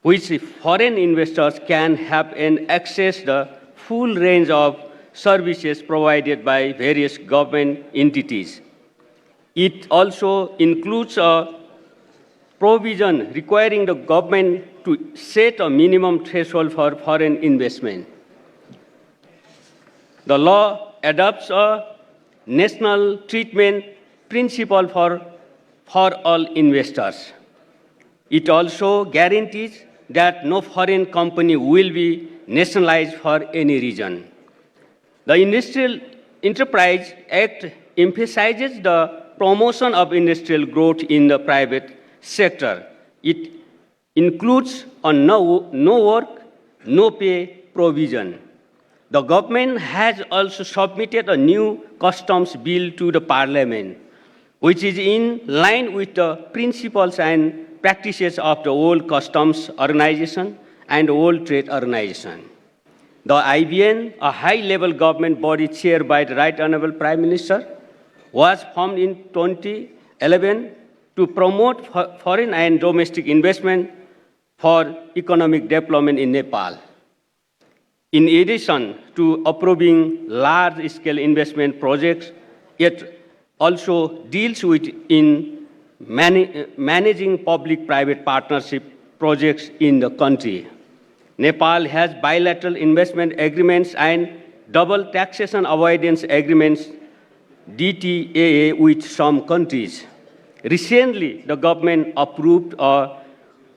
which foreign investors can have and access the full range of services provided by various government entities. It also includes a provision requiring the government to set a minimum threshold for foreign investment. The law adopts a national treatment principle for all investors. It also guarantees that no foreign company will be nationalized for any reason. The Industrial Enterprise Act emphasizes the promotion of industrial growth in the private sector. It includes a no work, no pay provision. The government has also submitted a new customs bill to the Parliament, which is in line with the principles and practices of the World Customs Organization and the World Trade Organization. The IBN, a high-level government body chaired by the Right Honorable Prime Minister, was formed in 2011 to promote foreign and domestic investment for economic development in Nepal. In addition to approving large-scale investment projects, it also deals with managing public-private partnership projects in the country. Nepal has bilateral investment agreements and double taxation avoidance agreements, DTAA, with some countries. Recently, the government approved a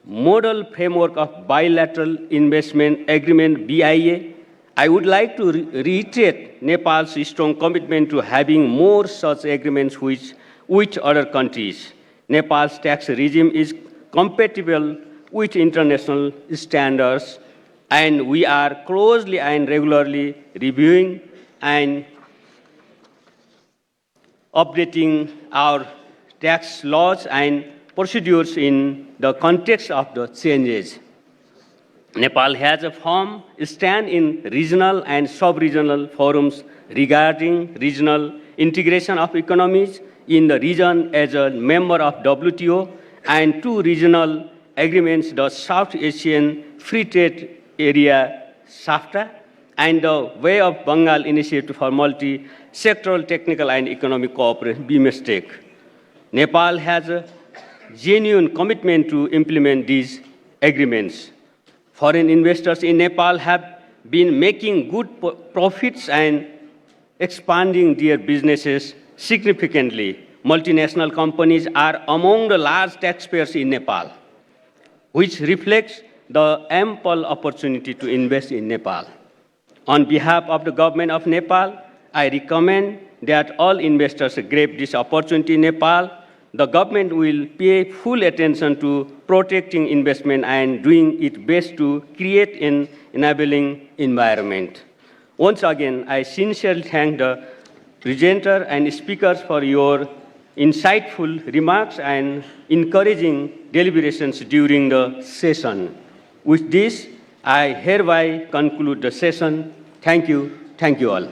model framework of bilateral investment agreement, BIA. I would like to reiterate Nepal's strong commitment to having more such agreements with other countries. Nepal's tax regime is compatible with international standards, and we are closely and regularly reviewing and updating our tax laws and procedures in the context of the changes. Nepal has a firm stand in regional and sub-regional forums regarding regional integration of economies in the region as a member of WTO and 2 regional agreements, the South Asian Free Trade Area, SAFTA, and the Way of Bengal Initiative for Multi-Sectoral Technical and Economic Cooperation, BMSTEC. Nepal has a genuine commitment to implement these agreements. Foreign investors in Nepal have been making good profits and expanding their businesses significantly. Multinational companies are among the large taxpayers in Nepal, which reflects the ample opportunity to invest in Nepal. On behalf of the government of Nepal, I recommend that all investors grab this opportunity in Nepal. The government will pay full attention to protecting investment and doing its best to create an enabling environment. Once again, I sincerely thank the presenter and speakers for your insightful remarks and encouraging deliberations during the session. With this, I hereby conclude the session. Thank you all.